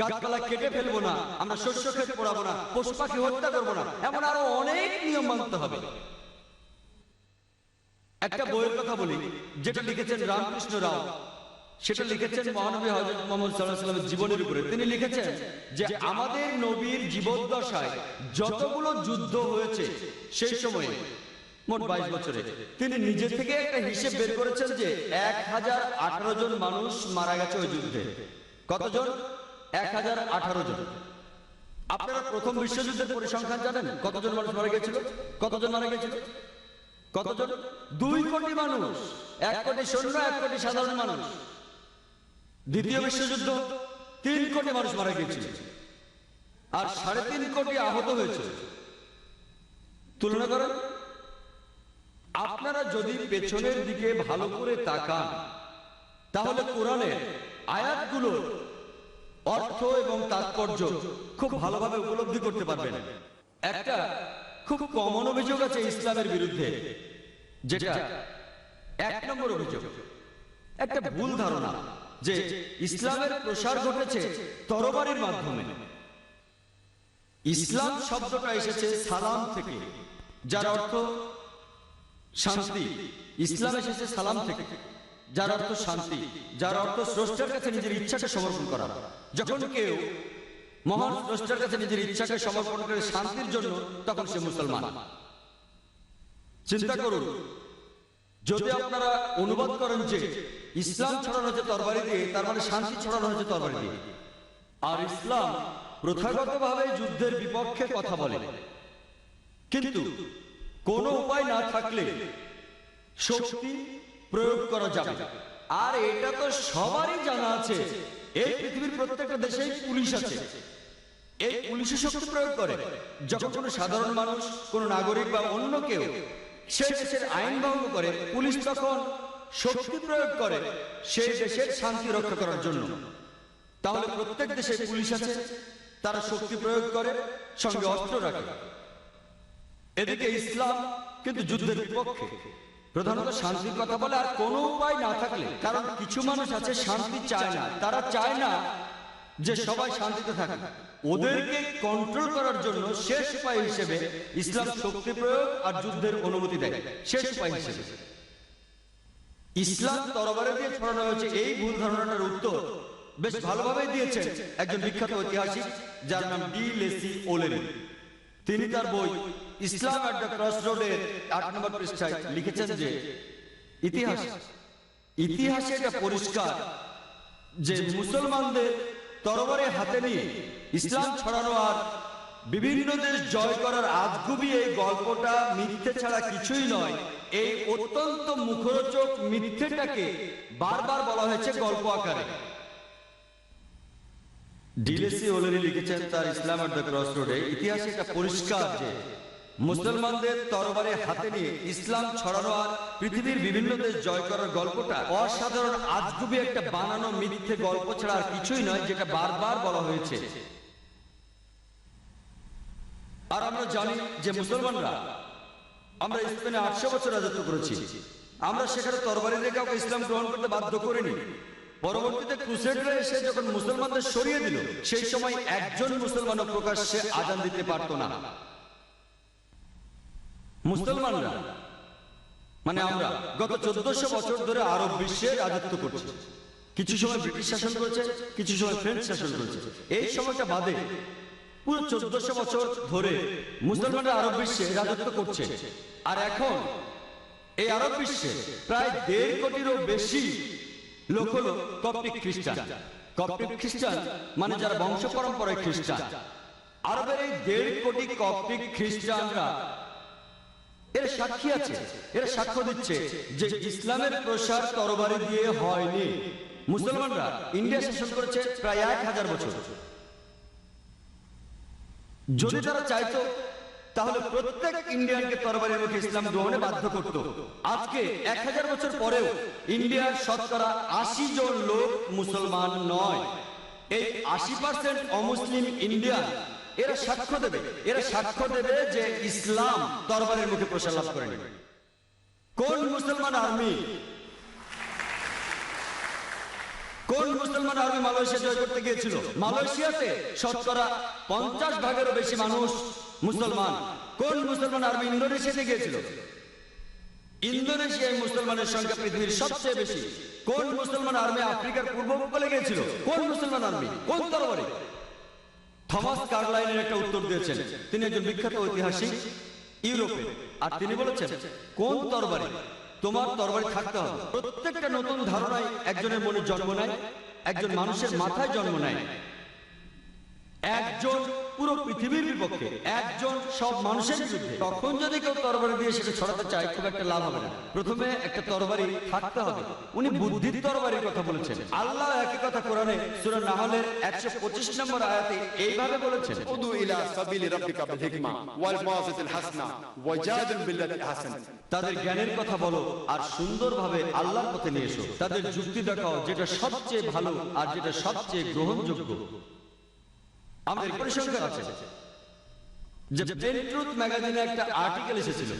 গাছপালা কেটে ফেলবো না, আমরা শস্য ক্ষেত পোড়াবো না, পশু পাখি হত্যা করবো না, এমন আরো অনেক নিয়ম মানতে হবে। একটা বইয়ের কথা বলি, যেটা লিখেছেন রামকৃষ্ণ রাও, সেটা লিখেছেন মহানবী হযরত মুহাম্মদ সাল্লাল্লাহু আলাইহি ওয়াসাল্লামের জীবনের উপরে। তিনি লিখেছেন যে আমাদের নবীর জীবদ্দশায় যতগুলো যুদ্ধ হয়েছে সেই সময়ে, মোট 22 বছরে, তিনি নিজে থেকে একটা হিসেব বের করেছেন যে 1018 জন মানুষ মারা গেছে ওই যুদ্ধে। কতজন? 1018 জন। আপনারা প্রথম বিশ্বযুদ্ধের পরিসংখ্যান জানেন? কতজন মানুষ মারা গেছিল? কতজন মারা গেছিল? কতজন? 2 কোটি মানুষ, 1 কোটি সৈন্য, 1 কোটি সাধারণ মানুষ। দ্বিতীয় বিশ্বযুদ্ধ 3 কোটি মানুষ মারা গিয়েছিল আর 3.5 কোটি আহত হয়েছে। তুলনা করেন। আপনারা যদি পেছনের দিকে ভালো করে তাকান, তাহলে কোরআনের আয়াতগুলোর অর্থ এবং তাৎপর্য খুব ভালোভাবে উপলব্ধি করতে পারবেন। একটা খুব কমন অভিযোগ আছে ইসলামের বিরুদ্ধে, যেটা 1 নম্বর অভিযোগ, একটা ভুল ধারণা যে ইসলামের প্রসার ঘটেছে তরবারির মাধ্যমে। ইসলাম শব্দটা এসেছে সালাম থেকে, যার অর্থ শান্তি। ইসলাম এসেছে সালাম থেকে, যার অর্থ শান্তি, যার অর্থ স্রষ্টার কাছে নিজের ইচ্ছাকে সমর্পণ করা। যখন কেউ মহান স্রষ্টার কাছে নিজের ইচ্ছাকে সমর্পণ করে শান্তির জন্য, তখন সে মুসলমান। চিন্তা করুন, যদি আপনারা অনুবাদ করেন যে ইসলাম ছড়ানো হয়েছে তরবারি দিয়ে, তার মানে শান্তি ছড়ানো হয়েছে তরবারি দিয়ে। আর ইসলাম প্রথাগতভাবে যুদ্ধের বিপক্ষে কথা বলে, কিন্তু কোনো উপায় না থাকলে শক্তি প্রয়োগ করা যাবে। আর এটা তো সবারই জানা আছে, এই পৃথিবীর প্রত্যেকটা দেশেই পুলিশ আছে। এই পুলিশে শক্তি প্রয়োগ করে। যখন কোনো সাধারণ মানুষ, কোনো নাগরিক বা অন্য কেউ সেই দেশের আইন ভঙ্গ করে, পুলিশ তখন শক্তি প্রয়োগ করে সেই দেশের শান্তি রক্ষা করার জন্য। তাহলে প্রত্যেক দেশে পুলিশ আছে, তারা শক্তি প্রয়োগ করে, সঙ্গে অস্ত্র রাখে। এদিকে ইসলাম কিন্তু যুদ্ধের বিপক্ষে, প্রধানত শান্তির কথা বলে। আর কোনো উপায় না থাকলে, কারণ কিছু মানুষ আছে শান্তি চায় না, তারা চায় না যে সবাই শান্তিতে থাকে, ওদেরকে কন্ট্রোল করার জন্য শেষ উপায় হিসেবে ইসলাম শক্তি প্রয়োগ আর যুদ্ধের অনুমতি দেয়। শেষ উপায় হিসেবে ইসলাম তরবারে দিয়ে ছড়ানো হয়েছে, এই ভুল ধারণাটার উত্তর বেশ ভালোভাবে দিয়েছেন একজন বিখ্যাত ঐতিহাসিক যার নাম ডি লেসি ওলেরি। তিনি তার বই ইসলাম এট দ্য ক্রসরোডের 8 নম্বর পৃষ্ঠায় লিখেছেন যে ইতিহাসে এটা পরিষ্কার যে মুসলমানদের তরবারি হাতে নিয়ে ইসলাম ছড়ানো আর বিভিন্ন দেশ জয় করার আজগুবি এই গল্পটা মিথ্যে ছাড়া কিছুই নয়। এই অত্যন্ত মুখরোচক মিথ্যেটাকে বারবার বলা হয়েছে গল্প আকারে। ডিলেসি ওলেরি লিখেছেন তার ইসলাম এট দ্য ক্রসরোডে, ইতিহাসে এটা পরিষ্কার যে মুসলমানদের তরবারি হাতে নিয়ে ইসলাম ছড়ানো আর পৃথিবীর বিভিন্ন দেশ জয় করার গল্পটা অসাধারণ আজগুবি একটা বানানো মিথ্যে গল্প ছাড়া আর কিছুই নয়, যেটা বারবার বলা হয়েছে। আর আমরা জানি যে মুসলমানরা, আমরা স্পেনে 800 বছর রাজত্ব করেছি, আমরা সেখানে তরবারি দিয়ে কাউকে ইসলাম গ্রহণ করতে বাধ্য করিনি। পরবর্তীতে ক্রুসেডরা এসে যখন মুসলমানদের সরিয়ে দিল, সেই সময় একজন মুসলমানও প্রকাশ্যে আজান দিতে পারত না। মুসলমানরা মানে আমরা গত 1400 বছর ধরে আরব বিশ্বে রাজত্ব করছি। কিছু সময় ব্রিটিশ শাসন করেছে, কিছু সময় ফ্রেঞ্চ শাসন করেছে। এই সময়টা বাদে পুরো 1400 বছর ধরে মুসলমানরা আরব বিশ্বে রাজত্ব করছে। আর এখন এই আরব বিশ্বে প্রায় 1.5 কোটিরও বেশি লোক হলো কপ্টিক খ্রিস্টান। কপ্টিক খ্রিস্টান মানে যারা বংশ পরম্পরায় খ্রিস্টান। আরবের এই 1.5 কোটি কপ্টিক খ্রিস্টানরা এর সাক্ষী আছে, এরা সাক্ষ্য দিচ্ছে যে ইসলামের প্রসার তরবারি দিয়ে হয়নি। মুসলমানরা ইন্ডিয়া শাসন করেছে প্রায় 1000 বছর। যদি তারা চাইতো তাহলে প্রত্যেক ইন্ডিয়ানকে তরবারির মুখে ইসলাম গ্রহণে বাধ্য করত। আজকে 1000 বছর পরেও ইন্ডিয়ার শতকরা 80 জন লোক মুসলমান নয়। এই 80% অমুসলিম ইন্ডিয়ান এরা সাক্ষ্য দেবে যে ইসলাম তরবারির মুখে প্রসার লাভ করেনি। কোন মুসলমান আর্মি মালয়েশিয়া জয় করতে গিয়েছিল? মালয়েশিয়াতে শতকরা 50 ভাগেরও বেশি মানুষ মুসলমান। কোন মুসলমান আর্মি ইন্দোনেশিয়াতে গিয়েছিল? ইন্দোনেশিয়ায় মুসলমানের সংখ্যা পৃথিবীর সবচেয়ে বেশি। কোন মুসলমান আর্মি আফ্রিকার পূর্ব উপকূলে গিয়েছিল? কোন মুসলমান আর্মি? কোন তরবারি? থমাস কার্লাইনের একটা উত্তর দিয়েছেন। তিনি একজন বিখ্যাত ঐতিহাসিক ইউরোপে, আর তিনি বলেছেন কোন তরবারি? তোমার তরবারি থাকতে হবে। প্রত্যেকটা নতুন ধারণায় একজনের মনে জন্ম নেয়, একজন মানুষের মাথায় জন্ম নেয়। একজন পুরো পৃথিবীর বিপক্ষে, একজন সব মানুষের বিরুদ্ধে। তখন যদি কেউ তরবারি দিয়ে সেটা ছড়াতে চায়, খুব একটা লাভ হবে না। প্রথমে একটা তরবারি থাকতে হবে। উনি বুদ্ধির তরবারির কথা বলেছেন। আল্লাহ একই কথা কোরআনে সূরা নাহলের 125 নম্বর আয়াতে এইভাবে বলেছেন, উদু ইলা সাবিলি রাব্বিকা বিল হিকমা ওয়াল মাউযাতিল হাসানা ওয়াজাদিল বিল্লাতি আহসান। তাদের জ্ঞানের কথা বলো আর সুন্দরভাবে আল্লাহর পথে নিয়ে এসো। তাদের যুক্তি দেখাও যেটা সবচেয়ে ভালো আর যেটা সবচেয়ে গ্রহণযোগ্য। আমাদের পরিসংখ্যান আছে যে প্লেন ট্রুথ ম্যাগাজিনে একটা আর্টিকেল এসেছিল,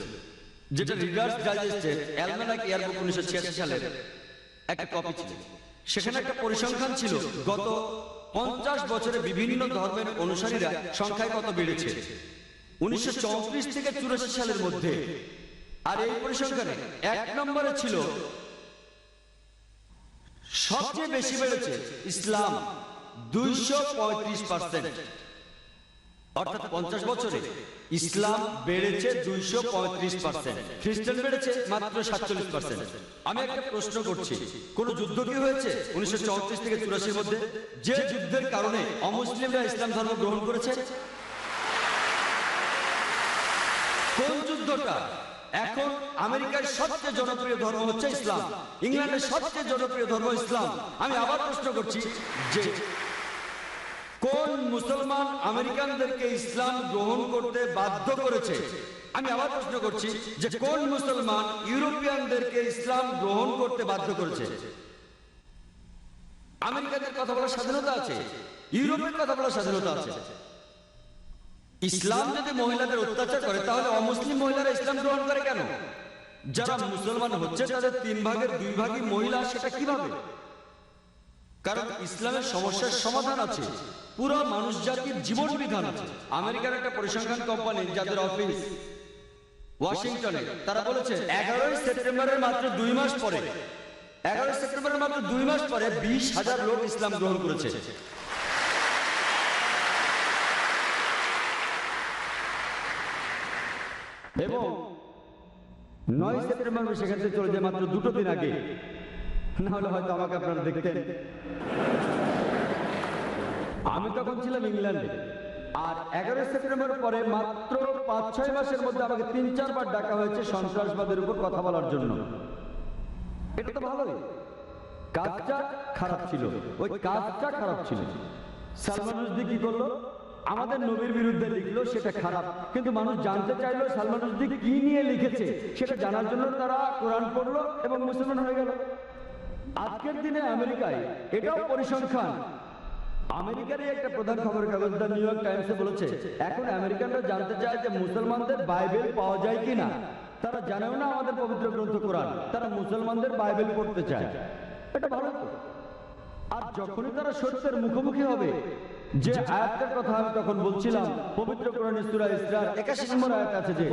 যেটা রিডার্স ডাইজেস্টের অ্যালমানাক ইয়ারবুক 1986 সালের একটা কপি ছিল। সেখানে একটা পরিসংখ্যান ছিল গত 50 বছরে বিভিন্ন ধর্মের অনুসারীরা সংখ্যায় কত বেড়েছে 1934 থেকে 84 সালের মধ্যে। আর এই পরিসংখ্যানে 1 নম্বরে ছিল সবচেয়ে বেশি বেড়েছে ইসলাম, 235%। অর্থাৎ 50 বছরে ইসলাম বেড়েছে 235%, খ্রিস্টান বেড়েছে মাত্র 47%। আমি একটা প্রশ্ন করছি, কোন যুদ্ধ কি হয়েছে 1934 থেকে 84 মধ্যে, যে যুদ্ধের কারণে অমুসলিমরা ইসলাম ধর্ম গ্রহণ করেছে? কোন যুদ্ধটা? এখন আমেরিকার সবচেয়ে জনপ্রিয় ধর্ম হচ্ছে ইসলাম, ইংল্যান্ডের সবচেয়ে জনপ্রিয় ধর্ম ইসলাম। আমি আবার প্রশ্ন করছি যে কোন মুসলমান আমেরিকানদেরকে ইসলাম গ্রহণ করতে বাধ্য করেছে? আমি আবার প্রশ্ন করছি যে কোন মুসলমান ইউরোপিয়ানদেরকে ইসলাম গ্রহণ করতে বাধ্য করেছে? আমেরিকাদের কথা বলার স্বাধীনতা আছে, ইউরোপের কথা বলার স্বাধীনতা আছে। ইসলাম যদি মহিলাদের অত্যাচার করে, তাহলে অমুসলিম মহিলারা ইসলাম গ্রহণ করে কেন? যারা মুসলমান হচ্ছে তাদের 3 ভাগের 2 ভাগই মহিলা, সেটা কিভাবে? কারণ ইসলামের সমস্যার সমাধান আছে, পুরো মানুষ জাতির জীবন বিধান আছে। আমেরিকার একটা পরিসংখ্যান কোম্পানি যাদের অফিস ওয়াশিংটনে, তারা বলেছে 11 সেপ্টেম্বরের মাত্র 2 মাস পরে 11 সেপ্টেম্বরের মাত্র 2 মাস পরে 20,000 লোক ইসলাম গ্রহণ করেছে। এবং 9 সেপ্টেম্বর সেখান থেকে চলে যায় মাত্র 2 দিন আগে, না হলে হয়তো আমাকে আপনারা দেখতেন। আমি তখন ছিলাম ইংল্যান্ডে। আর 11 সেপ্টেম্বর পরে মাত্র 5-6 মাসের মধ্যে আমাকে 3-4 বার ডাকা হয়েছে সন্ত্রাসবাদের উপর কথা বলার জন্য। এটা তো ভালোই, কাজটা খারাপ ছিল, ওই কাজটা খারাপ ছিল। সালমান রুশদি কি করলো? আমাদের নবীর বিরুদ্ধে লিখলো, সেটা খারাপ, কিন্তু মানুষ জানতে চাইলো সালমান রুশদি কি নিয়ে লিখেছে সেটা জানার জন্য তারা কোরআন পড়লো এবং মুসলমান হয়ে গেল। আজকের দিনে আমেরিকায় এটাও পরিসংখ্যান, আমেরিকারই একটা প্রধান খবরের কাগজ দ্য নিউ ইয়র্ক টাইমসে বলেছে এখন আমেরিকানরা জানতে চায় যে মুসলমানদের বাইবেল পাওয়া যায় কিনা। তারা জানেও না আমাদের পবিত্র গ্রন্থ কোরআন, তারা মুসলমানদের বাইবেল পড়তে চায়। এটা ভালো তো। আর যখনই তারা সত্যের মুখোমুখি হবে, যে আয়াতটার কথা আমি তখন বলছিলাম, পবিত্র কোরআনে সূরা ইসরার 81 নম্বর আয়াত আছে যে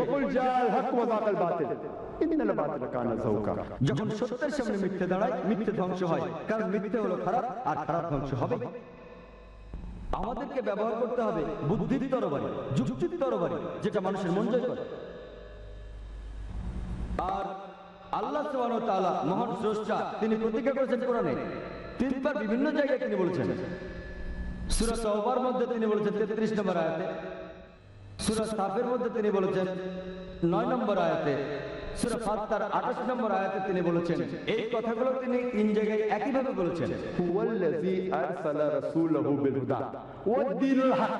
যখন সত্যের সামনে মিথ্যে দাঁড়ায়, মিথ্যে ধ্বংস হয়, কারণ মিথ্যে হলো খারাপ আর খারাপ ধ্বংস হবে। আমাদেরকে ব্যবহার করতে হবে বুদ্ধির তরবারি, যুক্তির তরবারি, যেটা মানুষের মন জয় করে। আর আল্লাহ সুবহানাহু ওয়া তাআলা মহান স্রষ্টা, তিনি প্রতিজ্ঞা করেছেন কোরআনে 3 বার বিভিন্ন জায়গায় তিনি বলেছেন। সূরা তাওবার মধ্যে তিনি বলেছেন 33 নম্বর আয়াতে, সূরা সাফের মধ্যে তিনি বলেছেন 9 নম্বর আয়াতে, সূরা ফাতিহার 28 নম্বর আয়াতে তিনি বলেছেন। এই কথাগুলো তিনি 3 জায়গায় একইভাবে বলেছেন। হুয়াল্লাযী আরসালা রাসূলাহু বিল হুদা ওয়াদ দীনুল হক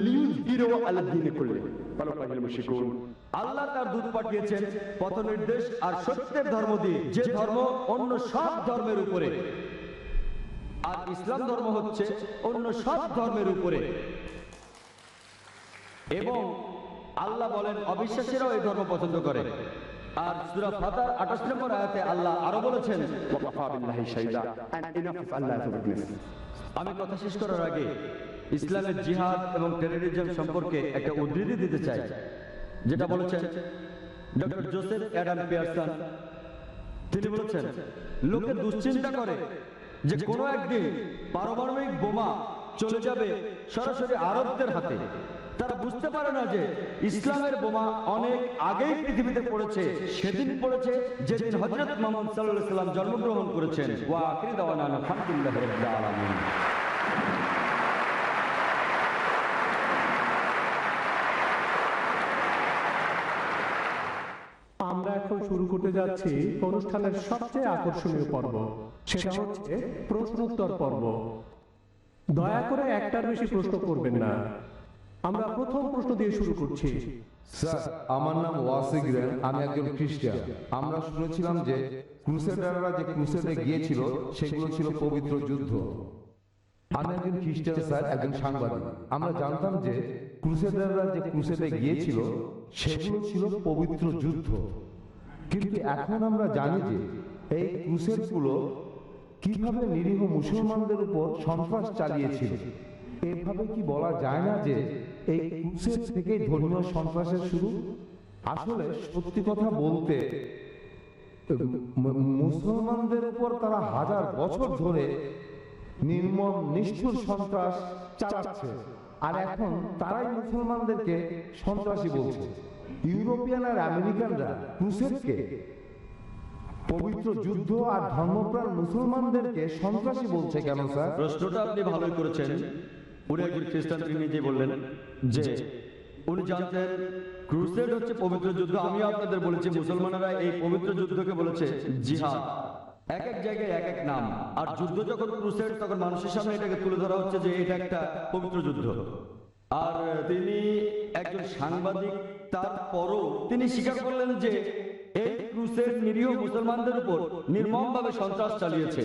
লিইয়ুযহিরাহু আলা দীনি কুল্লিহি ওয়ালাউ কারিহাল মুশরিকুন। আল্লাহ তার দূত পাঠিয়েছেন পথ নির্দেশ আর সত্যের ধর্ম দিয়ে, যে ধর্ম অন্য সব ধর্মের উপরে। আর ইসলাম ধর্ম হচ্ছে অন্য সব ধর্মের উপরে। এবং আল্লাহ বলেন অবিশ্বাসীরাও এই ধর্ম পছন্দ করে। আর সূরা ফাতিহার 28 নম্বর আয়াতে আল্লাহ আরো বলেছেন, ওয়াকাফা বিল্লাহি শাহিদা and enough if Allah is witness. আমি কথা শেষ করার আগে ইসলামের জিহাদ এবং টেররিজম সম্পর্কে একটা উদ্ধৃতি দিতে চাই, যেটা বলেছেন ডক্টর জোসেফ অ্যাডাম পিয়ারসন। তিনি বলেছেন লোকে দুশ্চিন্তা করে যে কোনো একদিন পারমাণবিক বোমা চলে যাবে সরাসরি আরবদের হাতে। তারা বুঝতে পারে না যে ইসলামের বোমা অনেক আগেই পৃথিবীতে পড়েছে, সেদিন পড়েছে যেদিন হযরত মুহাম্মদ সাল্লাল্লাহু আলাইহি ওয়াসাল্লাম জন্মগ্রহণ করেছেন। ওয়া আখিরু দাওয়ানা আলহামদুলিল্লাহি রাব্বিল আলামিন। আমরা এখন শুরু করতে যাচ্ছি অনুষ্ঠানের সবচেয়ে আকর্ষণীয় পর্ব, সেটা হচ্ছে প্রশ্নোত্তর পর্ব। দয়া করে একটার বেশি প্রশ্ন করবেন না। আমরা প্রথম প্রশ্ন দিয়ে শুরু করছি। স্যার, আমার নাম ওয়াসিক রেন, আমি একজন খ্রিস্টান। আমরা শুনেছিলাম যে ক্রুসেডাররা যে ক্রুসেডে গিয়েছিল সেগুলো ছিল পবিত্র যুদ্ধ। আমি একজন খ্রিস্টান স্যার, একজন সাংবাদিক। আমরা জানতাম যে ক্রুসেডাররা যে ক্রুসেডে গিয়েছিল সেগুলো ছিল পবিত্র যুদ্ধ, কিন্তু এখন আমরা জানি যে এই ক্রুসেডগুলো কিভাবে নিরীহ মুসলমানদের উপর সন্ত্রাস চালিয়েছিল। এভাবে কি বলা যায় না যে এই ক্রুসেড থেকেই ধর্মীয় সন্ত্রাসের শুরু? আসলে সত্যি কথা বলতে মুসলমানদের উপর তারা হাজার বছর ধরে নির্মম নিষ্ঠুর সন্ত্রাস চালাচ্ছে, আর এখন তারাই মুসলমানদেরকে সন্ত্রাসী বলছে। ইউরোপিয়ান আর আমেরিকানরা ক্রুসেডকে পবিত্র যুদ্ধ আর ধর্মপ্রাণ মুসলমানদেরকে সন্ত্রাসী বলছে কেন স্যার? প্রশ্নটা আপনি ভালোই করেছেন। উনি একজন খ্রিস্টান, তিনি নিজে বললেন যে উনি জানতেন ক্রুসেড হচ্ছে পবিত্র যুদ্ধ। আমি আপনাদের বলেছি মুসলমানেরা এই পবিত্র যুদ্ধকে বলেছে জিহাদ। এক এক জায়গায় এক এক নাম। আর যুদ্ধ যখন ক্রুসেড, তখন মানুষের সামনে এটাকে তুলে ধরা হচ্ছে যে এটা একটা পবিত্র যুদ্ধ। আর তিনি একজন সাংবাদিক, তারপরও তিনি স্বীকার করলেন যে এই ক্রুসেড নিরীহ মুসলমানদের উপর নির্মমভাবে সন্ত্রাস চালিয়েছে।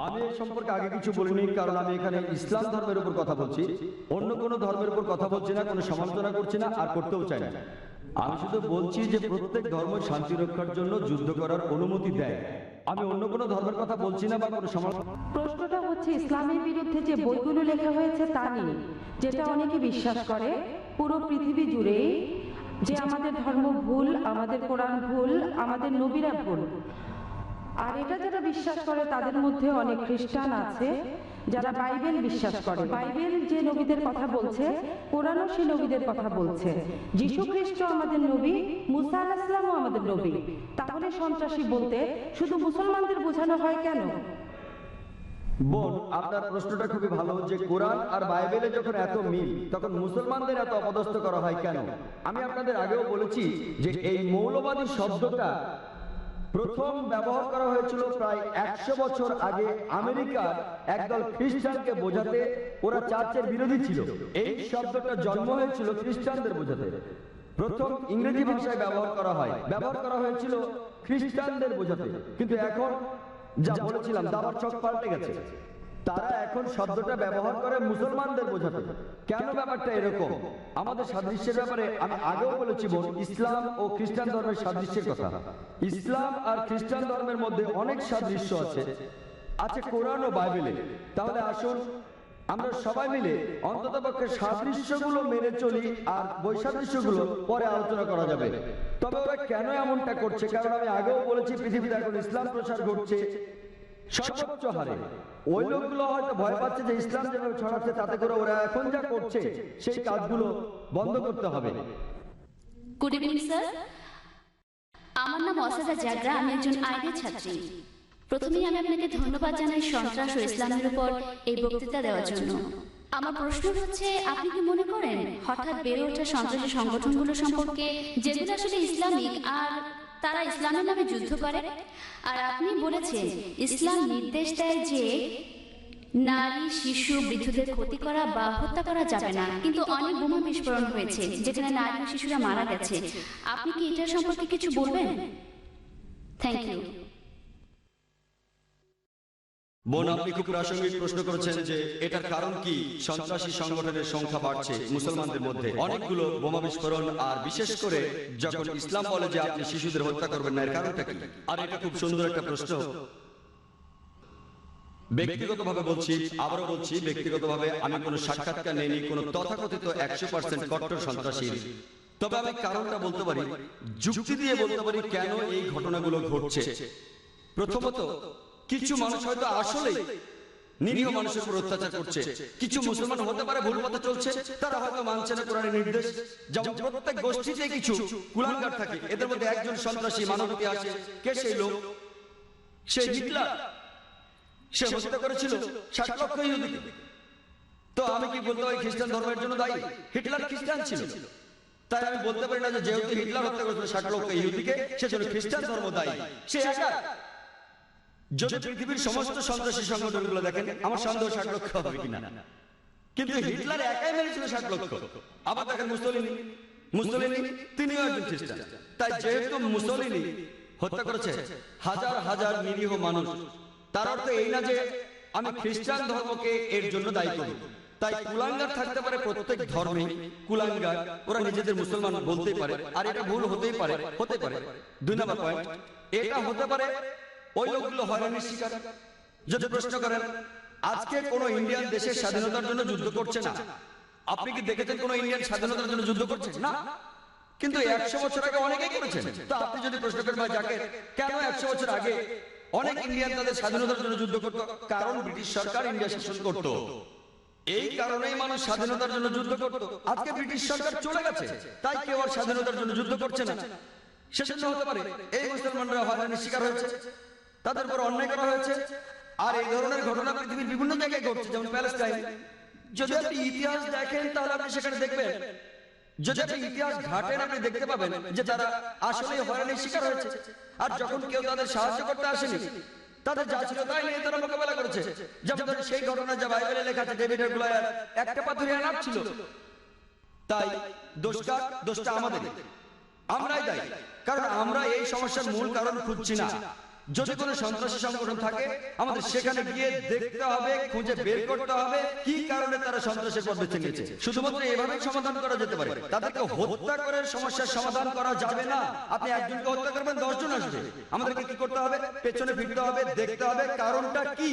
আমি এই সম্পর্কে আগে কিছু বলিনি, কারণ আমি এখানে ইসলাম ধর্মের উপর কথা বলছি, অন্য কোনো ধর্মের উপর কথা বলছি না, কোনো সমালোচনা করছি না, আর করতেও চাই না। আমি শুধু বলছি যে প্রত্যেক ধর্ম শান্তি রক্ষার জন্য যুদ্ধ করার অনুমতি দেয়। আমি অন্য কোনো ধর্মের কথা বলছি না বা কোনো সমালোচনা। প্রশ্নটা হচ্ছে ইসলামের বিরুদ্ধে যে বইগুলো লেখা হয়েছে তা নিয়ে, যেটা অনেকে বিশ্বাস করে পুরো পৃথিবী জুড়েই যে আমাদের ধর্ম ভুল, আমাদের কোরআন ভুল, আমাদের নবীরা ভুল। আর এটা যারা বিশ্বাস করে তাদের মধ্যে অনেক খ্রিস্টান আছে যারা বাইবেল বিশ্বাস করে। বাইবেল যে নবীদের কথা বলছে, কোরআনও সেই নবীদের কথা বলছে। যীশু খ্রিস্ট আমাদের নবী, মুসা আলাইহিস সালামও আমাদের নবী। তাহলে সন্ত্রাসী বলতে শুধু মুসলমানদের বোঝানো হয় কেন? বোন, আপনার প্রশ্নটা খুবই ভালো যে কোরআন আর বাইবেলে যখন এত মিল, তখন মুসলমানদের এত অপদস্থ করা হয় কেন? আমি আপনাদের আগেও বলেছি যে এই মৌলবাদী শব্দটা প্রথম ব্যবহার করা হয়েছিল প্রায় 100 বছর আগে আমেরিকার একদল খ্রিস্টানকে বোঝাতে। ওরা চার্চের বিরোধী ছিল। এই শব্দটা জন্ম হয়েছিল খ্রিস্টানদের বোঝাতে। প্রথম ইংরেজি ভাষায় ব্যবহার করা হয়েছিল খ্রিস্টানদের বোঝাতে। কিন্তু এখন যা বলেছিলাম, দাবার ছক পাল্টে গেছে। তারা এখন শব্দটা ব্যবহার করে মুসলমানদের বোঝাতে। কেন ব্যাপারটা এরকম? আমাদের সাদৃশ্যের ব্যাপারে আমি আগেও বলেছি বোন, ইসলাম ও খ্রিস্টান ধর্মের সাদৃশ্যের কথা। ইসলাম আর খ্রিস্টান ধর্মের মধ্যে অনেক সাদৃশ্য আছে কোরআন ও বাইবেলে। তাহলে আসুন আমরা সবাই মিলে অন্ততপক্ষে সাদৃশ্যগুলো মেনে চলি, আর বৈসাদৃশ্যগুলো পরে আলোচনা করা যাবে। তবে ওরা কেন এমনটা করছে? কারণ আমি আগেও বলেছি পৃথিবীতে এখন ইসলাম প্রসার ঘটছে সর্বোচ্চ হারে। ওই লোকগুলো হয়তো ভয় পাচ্ছে যে ইসলাম যেভাবে ছড়াচ্ছে তাতে করে ওরা এখন যা করছে সেই কাজগুলো বন্ধ করতে হবে। গুড ইভিনিং স্যার, আমার নাম অসাদা জাগরা, আমি একজন আইডি ছাত্রী। প্রথমেই আমি আপনাকে ধন্যবাদ জানাই সন্ত্রাস ও ইসলামের উপর এই বক্তৃতা দেওয়ার জন্য। আমার প্রশ্ন হচ্ছে, আপনি কি মনে করেন হঠাৎ বেড়ে ওঠা সন্ত্রাসী সংগঠনগুলো সম্পর্কে, যেগুলো আসলে ইসলামিক আর তারা ইসলামের নামে যুদ্ধ করে? আর আপনি বলেছেন ইসলাম নির্দেশ দেয় যে নারী, শিশু, বৃদ্ধদের ক্ষতি করা বা হত্যা করা যাবে না, কিন্তু অনেক বোমা বিস্ফোরণ হয়েছে যেখানে নারী ও শিশুরা মারা গেছে। আপনি কি এটার সম্পর্কে কিছু বলবেন? Thank you. বোন, আপনি খুব প্রাসঙ্গিক প্রশ্ন করেছেন যে এটার কারণ কি সন্ত্রাসী সংগঠনের সংখ্যা বাড়ছে মুসলমানদের মধ্যে। অনেকগুলো বোমা বিস্ফোরণ, আর বিশেষ করে যখন ইসলাম বলে যে আপনি শিশুদের হত্যা করবেন না, এর কারণটা কি? আর এটা খুব সুন্দর একটা প্রশ্ন। ব্যক্তিগতভাবে বলছি, আবারও বলছি, ব্যক্তিগতভাবে আমি কোনো সাক্ষাৎকার নেইনি কোনো তথাকথিত 100% কট্টর সন্ত্রাসী। তবে আমি কারণটা বলতে পারি, যুক্তি দিয়ে বলতে পারি কেন এই ঘটনাগুলো ঘটছে। প্রথমত, কিছু মানুষ হয়তো আসলেই নিরীহ মানুষের উপর অত্যাচার করছে। কিছু মুসলমান হতে পারে ভুল পথে চলছে, তারা হয়তো মানছে না কোরআনের নির্দেশ। যেমন প্রত্যেক গোষ্ঠীতে কিছু কুলাঙ্গার থাকে, এদের মধ্যে একজন সন্ত্রাসী মানব ইতিহাসে। কে সেই লোক? সেই হিটলার। সে হত্যা করেছিল 60 লক্ষ ইহুদিকে। তো আমি কি বলতে পারি খ্রিস্টান ধর্মের জন্য দায়ী? হিটলার খ্রিস্টান ছিল, তাই আমি বলতে পারি না যে যেহেতু হিটলার হত্যা করেছিল 60 লক্ষ ইহুদিকে, সেজন্য খ্রিস্টান ধর্ম দায়ী। সে একা। যদি পৃথিবীর সমস্ত সন্ত্রাসী সংগঠনগুলো দেখেন, আমার সন্দেহ 60 লক্ষ হবে কিনা। কিন্তু হিটলার একাই মেরেছিল 60 লক্ষ। আবার দেখেন মুসলিনি তিনিও একজন খ্রিস্টান। তাই যেহেতু মুসলিনি হত্যা করেছে হাজার হাজার নিরীহ মানুষ, তার অর্থ এই না যে আমি খ্রিস্টান ধর্মকে এর জন্য দায়ী করি। তাই কুলাঙ্গার থাকতে পারে প্রত্যেক ধর্মে, কুলাঙ্গার ওরা নিজেদের মুসলমান বলতেই পারে, আর এটা ভুল হতেই পারে। 2 নম্বর পয়েন্ট, এটা হতে পারে ওই লোকগুলো হয়রানির শিকার। যদি প্রশ্ন করেন আজকে কোন ইন্ডিয়ান দেশের স্বাধীনতার জন্য যুদ্ধ করছে না, আপনি কি দেখেছেন কোন ইন্ডিয়ান স্বাধীনতার জন্য যুদ্ধ করছে না? কিন্তু 100 বছর আগে অনেকেই করেছেন। তো আপনি যদি প্রশ্ন করেন ভাই জাকের, কেন 100 বছর আগে অনেক ইন্ডিয়ান তাদের স্বাধীনতার জন্য যুদ্ধ করত? কারণ ব্রিটিশ সরকার ইন্ডিয়া শাসন করত। এই কারণেই মানুষ স্বাধীনতার জন্য যুদ্ধ করত। আজকে ব্রিটিশ সরকার চলে গেছে, তাই কেউ আর স্বাধীনতার জন্য যুদ্ধ করছে না। সেজন্য হতে পারে এই মুসলমানরা হয়রানির শিকার হয়েছে, তাদের উপর অন্যায় করা হয়েছে। আর এই ধরনের ঘটনা পৃথিবীর বিভিন্ন জায়গায় ঘটছে, যেমন প্যালেস্টাইন। যদি আপনি ইতিহাস দেখেন তাহলে আপনি সেখানে দেখবেন, যদি আপনি ইতিহাস ঘাটেন আপনি দেখতে পাবেন যে তারা আসলে হয়রানির শিকার হয়েছে। আর যখন কেউ তাদের সাহায্য করতে আসেনি, তাদের যা ছিল তাই নিয়ে তারা মোকাবেলা করেছে। যেমন ধরেন সেই ঘটনা যা বাইবেলে লেখা আছে, ডেভিডের গোলায়াত একটা পাথরে আনাপ ছিল। তাই দোষটা আমাদের, আমরাই দায়ী। কারণ আমরা এই সমস্যার মূল কারণ খুঁজছি না, যদি কোনো সন্ত্রাসী সংগঠন থাকে আমাদের সেখানে গিয়ে দেখতে হবে, খুঁজে বের করতে হবে কি কারণে তারা সন্ত্রাসের পথ বেছে নিয়েছে। শুধুমাত্র এভাবেই সমাধান করা যেতে পারে। তাদেরকে হত্যা করে সমস্যার সমাধান করা যাবে না। আপনি একজনকে হত্যা করবেন 10 জন আসবে। আমাদেরকে কি করতে হবে? পেছনে ফিরতে হবে, দেখতে হবে কারণটা কি,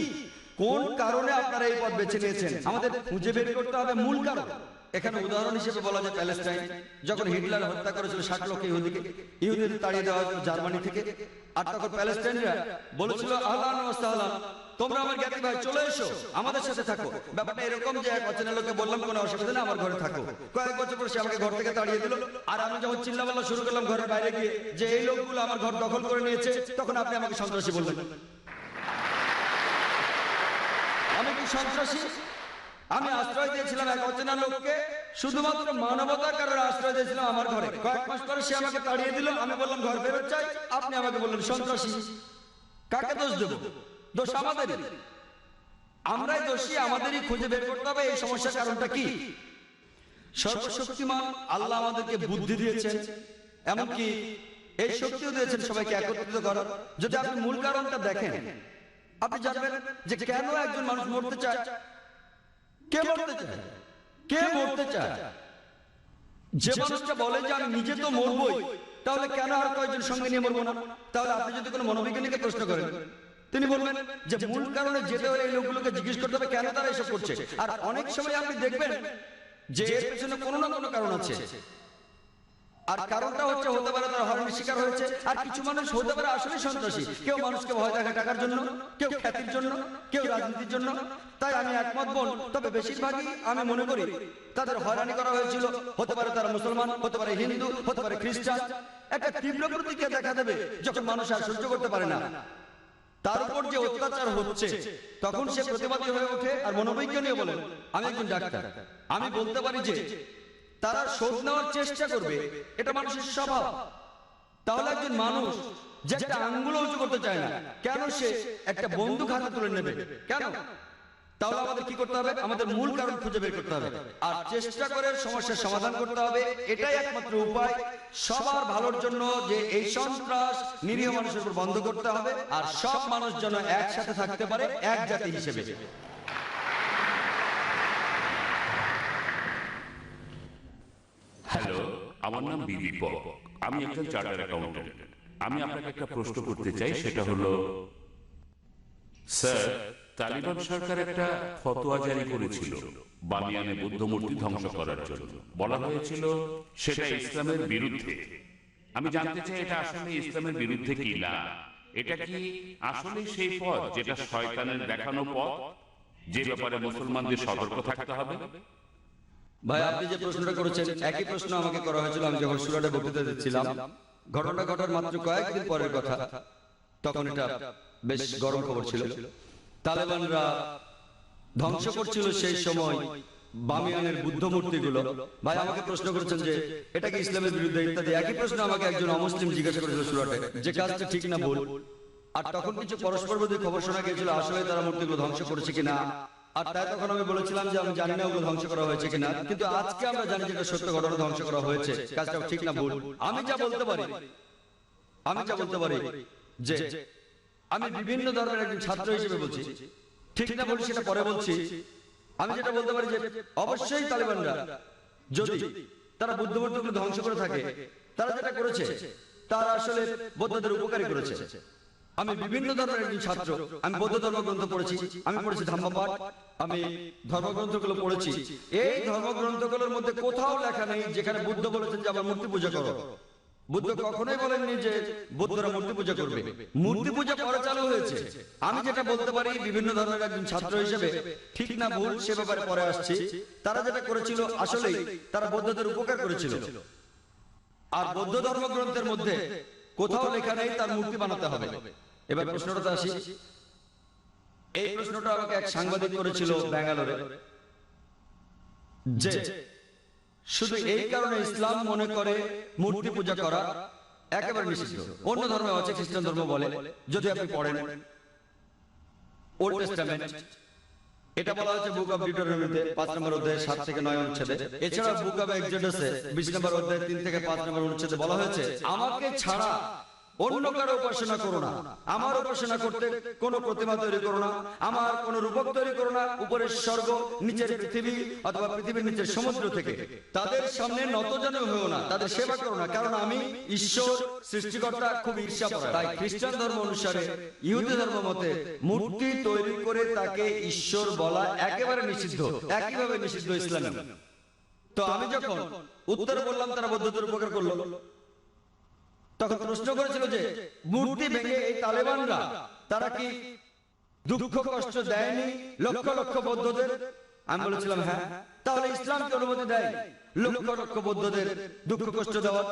কোন কারণে আপনারা এই পথ বেছে নিয়েছেন। আমাদের খুঁজে বের করতে হবে মূল কারণ। এখানে উদাহরণ হিসেবে বলা যায় প্যালেস্টাইন, যখন হিটলার হত্যা করেছিল 60 লক্ষ ইহুদিকে, ইহুদিদের তাড়িয়ে দেওয়া হয়েছিল জার্মানি থেকে। আর তখন প্যালেস্টাইনরা বলেছিল আহলান ওয়া সাহলান, তোমরা আমার জ্ঞাতি ভাই, চলে এসো, আমাদের সাথে থাকো। ব্যাপারটা এরকম যে এক অচেনা লোককে বললাম কোনো অসুবিধা নেই, আমার ঘরে থাকো। কয়েক বছর পর সে আমাকে ঘর থেকে তাড়িয়ে দিল। আর আমি যখন চিল্লাপাল্লা শুরু করলাম ঘরের বাইরে গিয়ে যে এই লোকগুলো আমার ঘর দখল করে নিয়েছে, তখন আপনি আমাকে সন্ত্রাসী বললেন। আমি কি সন্ত্রাসী? আমি আশ্রয় দিয়েছিলাম এক অচেনা লোককে, শুধুমাত্র মানবতার কারণে আশ্রয় দিয়েছিলাম আমার ঘরে। কয়েক মাস পরে সে আমাকে তাড়িয়ে দিল, আমি বললাম ঘর ফেরত চাই, আপনি আমাকে বললেন সন্ত্রাসী। কাকে দোষ দেব? দোষ আমাদেরই, আমরাই দোষী, আমাদেরই খুঁজে বের করতে হবে এই সমস্যার কারণটা কি। সর্বশক্তিমান আল্লাহ আমাদেরকে বুদ্ধি দিয়েছেন, এমনকি এই শক্তিও দিয়েছেন সবাইকে একত্রিত করার। যদি আপনি মূল কারণটা দেখেন, আপনি জানবেন যে কেন একজন মানুষ মরতে চায়। কে মরতে চায়? কে মরতে চায়? যে মানুষটা বলে যে আমি নিজে তো মরবই, তাহলে কেন আর কয়েকজন সঙ্গে নিয়ে মরবো না? তাহলে আপনি যদি কোনো মনোবিজ্ঞানীকে প্রশ্ন করেন, তিনি বলবেন যে মূল কারণে যেতে হলে এই লোকগুলোকে জিজ্ঞেস করতে হবে কেন তারা এসব করছে। আর অনেক সময় আপনি দেখবেন যে এর পেছনে কোনো না কোনো কারণ আছে। আর কারণটা হচ্ছে হতে পারে তারা হয়রানির শিকার হয়েছে, আর কিছু মানুষ হতে পারে আসলে সন্ত্রাসী। কেউ মানুষকে ভয় দেখা টাকার জন্য, কেউ খ্যাতির জন্য, কেউ রাজনীতির জন্য। তাই আমি একমত বোন, তবে বেশিরভাগই আমি মনে করি তাদের হয়রানি করা হয়েছিল। হতে পারে তারা মুসলমান, হতে পারে হিন্দু, হতে পারে খ্রিস্টান। একটা তীব্র প্রতিক্রিয়া দেখা দেবে যখন মানুষ আর সহ্য করতে পারে না, তার উপর যে অত্যাচার হচ্ছে, তখন সে প্রতিবাদী হয়ে ওঠে। আর মনোবৈজ্ঞানিক বলেন, আমি একজন ডাক্তার, আমি বলতে পারি যে তারা শোধ নেওয়ার চেষ্টা করবে, এটা মানুষের স্বভাব। তাহলে একজন মানুষ যে একটা আঙ্গুল উঁচু করতে চায় না, কেন সে একটা বন্দুক হাতে তুলে নেবে? কেন? তাহলে আমাদের কি করতে হবে? আমাদের মূল কারণ খুঁজে বের করতে হবে আর চেষ্টা করে সমস্যার সমাধান করতে হবে। এটাই একমাত্র উপায় সবার ভালোর জন্য, যে এই সন্ত্রাস নিরীহ মানুষের উপর বন্ধ করতে হবে আর সব মানুষ যেন একসাথে থাকতে পারে এক জাতি হিসেবে। হ্যালো, আমার নাম বিদীপক, আমি একজন চার্টার্ড অ্যাকাউন্টেন্ট। আমি আপনাকে একটা প্রশ্ন করতে চাই, সেটা হলো স্যার, তালিবান সরকার একটা ফতোয়া জারি করেছিল বামিয়ানে বুদ্ধ মূর্তি ধ্বংস করার জন্য। বলা হয়েছিল সেটা ইসলামের বিরুদ্ধে। আমি জানতে চাই এটা আসলে ইসলামের বিরুদ্ধে কি না? এটা কি আসলে সেই পথ যেটা শয়তানের দেখানো পথ, যে ব্যাপারে মুসলমানদের সতর্ক থাকতে হবে? ভাই, আপনি যে প্রশ্নটা করেছেন একই প্রশ্ন আমাকে করা হয়েছিল আমি যখন সুরাটে বক্তৃতা দিচ্ছিলাম। ঘটনা ঘটার মাত্র কয়েকদিন পরের কথা, তখন এটা বেশ গরম খবর ছিল। তালেবানরা ধ্বংস করছিল সেই সময় বামিয়ানের বুদ্ধ মূর্তিগুলো। ভাই আমাকে প্রশ্ন করেছেন যে এটা কি ইসলামের বিরুদ্ধে ইত্যাদি। একই প্রশ্ন আমাকে একজন অমুসলিম জিজ্ঞাসা করেছিল সুরাটে, যে কাজটা ঠিক না ভুল। আর তখন কিছু পরস্পর বিরোধী খবর শোনা গিয়েছিল আসলে তারা মূর্তিগুলো ধ্বংস করেছে কিনা। আর তাই তখন আমি বলেছিলাম যে আমি জানি না ওগুলো ধ্বংস করা হয়েছে কিনা, কিন্তু আজকে আমরা জানি যে এটা সত্য ঘটনা, ধ্বংস করা হয়েছে। কাজটা ঠিক না ভুল? আমি যা বলতে পারি যে আমি বিভিন্ন ধর্মের একজন ছাত্র হিসেবে বলছি, ঠিক না বলি সেটা পরে বলছি। আমি যেটা বলতে পারি যে অবশ্যই তালেবানরা যদি তারা বুদ্ধ মূর্তিগুলো ধ্বংস করে থাকে, তারা যেটা করেছে তারা আসলে বৌদ্ধদের উপকারী করেছে। আমি বিভিন্ন ধর্মের একজন ছাত্র, আমি বৌদ্ধ ধর্মগ্রন্থ পড়েছি, আমি পড়েছি ধম্মপাঠ, আমি ধর্মগ্রন্থগুলো পড়েছি। এই ধর্মগ্রন্থগুলোর মধ্যে কোথাও লেখা নেই যেখানে বুদ্ধ বলেছেন যে আবার মূর্তি পূজা করো। বুদ্ধ কখনোই বলেননি যে বৌদ্ধরা মূর্তি পূজা করবে। মূর্তি পূজা পরে চালু হয়েছে। আমি যেটা বলতে পারি বিভিন্ন ধর্মের একজন ছাত্র হিসেবে, ঠিক না ভুল সে ব্যাপারে পরে আসছি, তারা যেটা করেছিল আসলেই তারা বৌদ্ধদের উপকার করেছিল। আর বৌদ্ধ ধর্মগ্রন্থের মধ্যে কোথাও লেখা নেই তার মূর্তি বানাতে হবে। এবার প্রশ্নটা আসি, এই প্রশ্নটা আমাকে এক সাংবাদিক করেছিল ব্যাঙ্গালোরে, যে শুধু এই কারণে ইসলাম মনে করে মূর্তি পূজা করা একেবারে নিষিদ্ধ। অন্য ধর্মে আছে, খ্রিস্টান ধর্ম বলে, যদি আপনি পড়েন ওল্ড টেস্টামেন্ট, এটা বলা হচ্ছে বুক অফ ডিউটেরোনমিতে 5 নম্বর অধ্যায়ে 7 থেকে 9 অনুচ্ছেদে। এছাড়া বুক অফ এক্সোডাসে 20 নম্বর অধ্যায়ে 3 থেকে 5 নম্বর অনুচ্ছেদে বলা হয়েছে আমাকে ছাড়া অন্য কারো উপাসনা করো না, আমার উপাসনা করতে কোনো প্রতিমা তৈরি করো না, আমার কোনো রূপক তৈরি করো না উপরের স্বর্গ নিচের পৃথিবী অথবা পৃথিবীর নিচের সমুদ্র থেকে। তাদের সামনে নতজানু হয়েও না, তাদের সেবা করো না, কারণ আমি ঈশ্বর সৃষ্টিকর্তা খুব ঈর্ষাপরায়ণ। তাই খ্রিস্টান ধর্ম অনুসারে, ইহুদি ধর্ম মতে মূর্তি তৈরি করে তাকে ঈশ্বর বলা একেবারে নিষিদ্ধ, একইভাবে নিষিদ্ধ ইসলামে। তো আমি যখন উত্তর বললাম তারা বৌদ্ধদের উপকার করলো, তখন প্রশ্ন করেছিল যে মূর্তি ভেঙে এই তালেবানরা তারা কি দুঃখ কষ্ট দেয়নি লক্ষ লক্ষ বৌদ্ধদের? আমি বলেছিলাম হ্যাঁ। তাহলে ইসলাম কি অনুমতি দেয় লক্ষ লক্ষ বৌদ্ধদের দুঃখ কষ্ট দেওয়ার?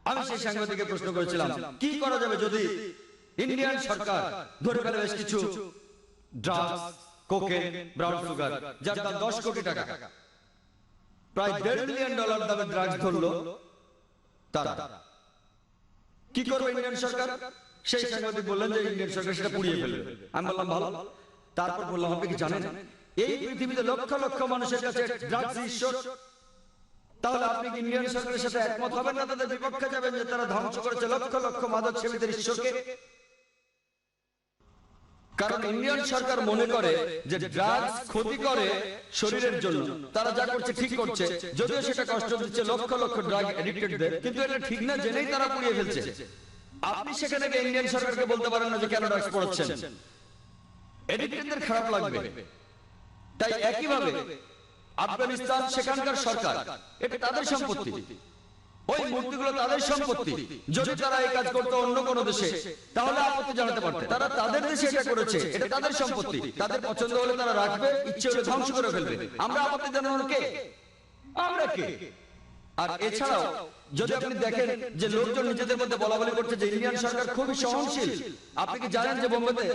আমি সেই সাংবাদিককে প্রশ্ন করেছিলাম কি করা যাবে যদি ইন্ডিয়ান সরকার ধরে ফেলে বেশ কিছু ড্রাগস, কোকেন, ব্রাউন সুগার, যার দাম 10 কোটি টাকা, প্রায় $1.5 মিলিয়ন দামের ড্রাগস ধরলো, তারা কি করবে ইন্ডিয়ান সরকার? সেই সাংবাদিক বললেন যে ইন্ডিয়ান সরকার সেটা পুড়িয়ে ফেলবে। আমি বললাম ভালো। তারপর বললাম আপনি কি জানেন এই পৃথিবীতে লক্ষ লক্ষ মানুষের কাছে ড্রাগস ঈশ্বর? তাহলে আপনি কি ইন্ডিয়ান সরকারের সাথে একমত হবেন না, তাদের বিপক্ষে যাবেন যে তারা ধ্বংস করেছে লক্ষ লক্ষ মাদক সেবীদের ঈশ্বরকে? কারণ ইন্ডিয়ান সরকার মনে করে যে ড্রাগস ক্ষতি করে শরীরের জন্য, তারা যা করছে ঠিক করছে, যদিও সেটা কষ্ট দিচ্ছে লক্ষ লক্ষ ড্রাগ এডিক্টেডদের, কিন্তু এটা ঠিক না জেনেই তারা পুড়িয়ে ফেলছে। আপনি সেখানে ইন্ডিয়ান সরকারকে বলতে পারেন না যে কেন ড্রাগস পড়াচ্ছেন, এডিক্টেডদের খারাপ লাগবে। তাই একইভাবে আফগানিস্তান, সেখানকার সরকার, এটা তাদের সম্পত্তি, ওই মূর্তিগুলো তাদের সম্পত্তি। যদি তারা এই কাজ করতো অন্য কোন দেশে তাহলে আপত্তি জানাতে পারতেন। তারা তাদের দেশে এটা করেছে, এটা তাদের সম্পত্তি, তাদের পছন্দ হলে তারা রাখবে, ইচ্ছে হলে ধ্বংস করে ফেলবে। আমরা আপত্তি জানানোর কে? আমরা কে? আর এছাড়াও যদি আপনি দেখেন যে লোকজন নিজেদের মধ্যে বলাবলি করছে যে ইন্ডিয়ান সরকার খুবই সহনশীল। আপনি কি জানেন যে বোম্বেতে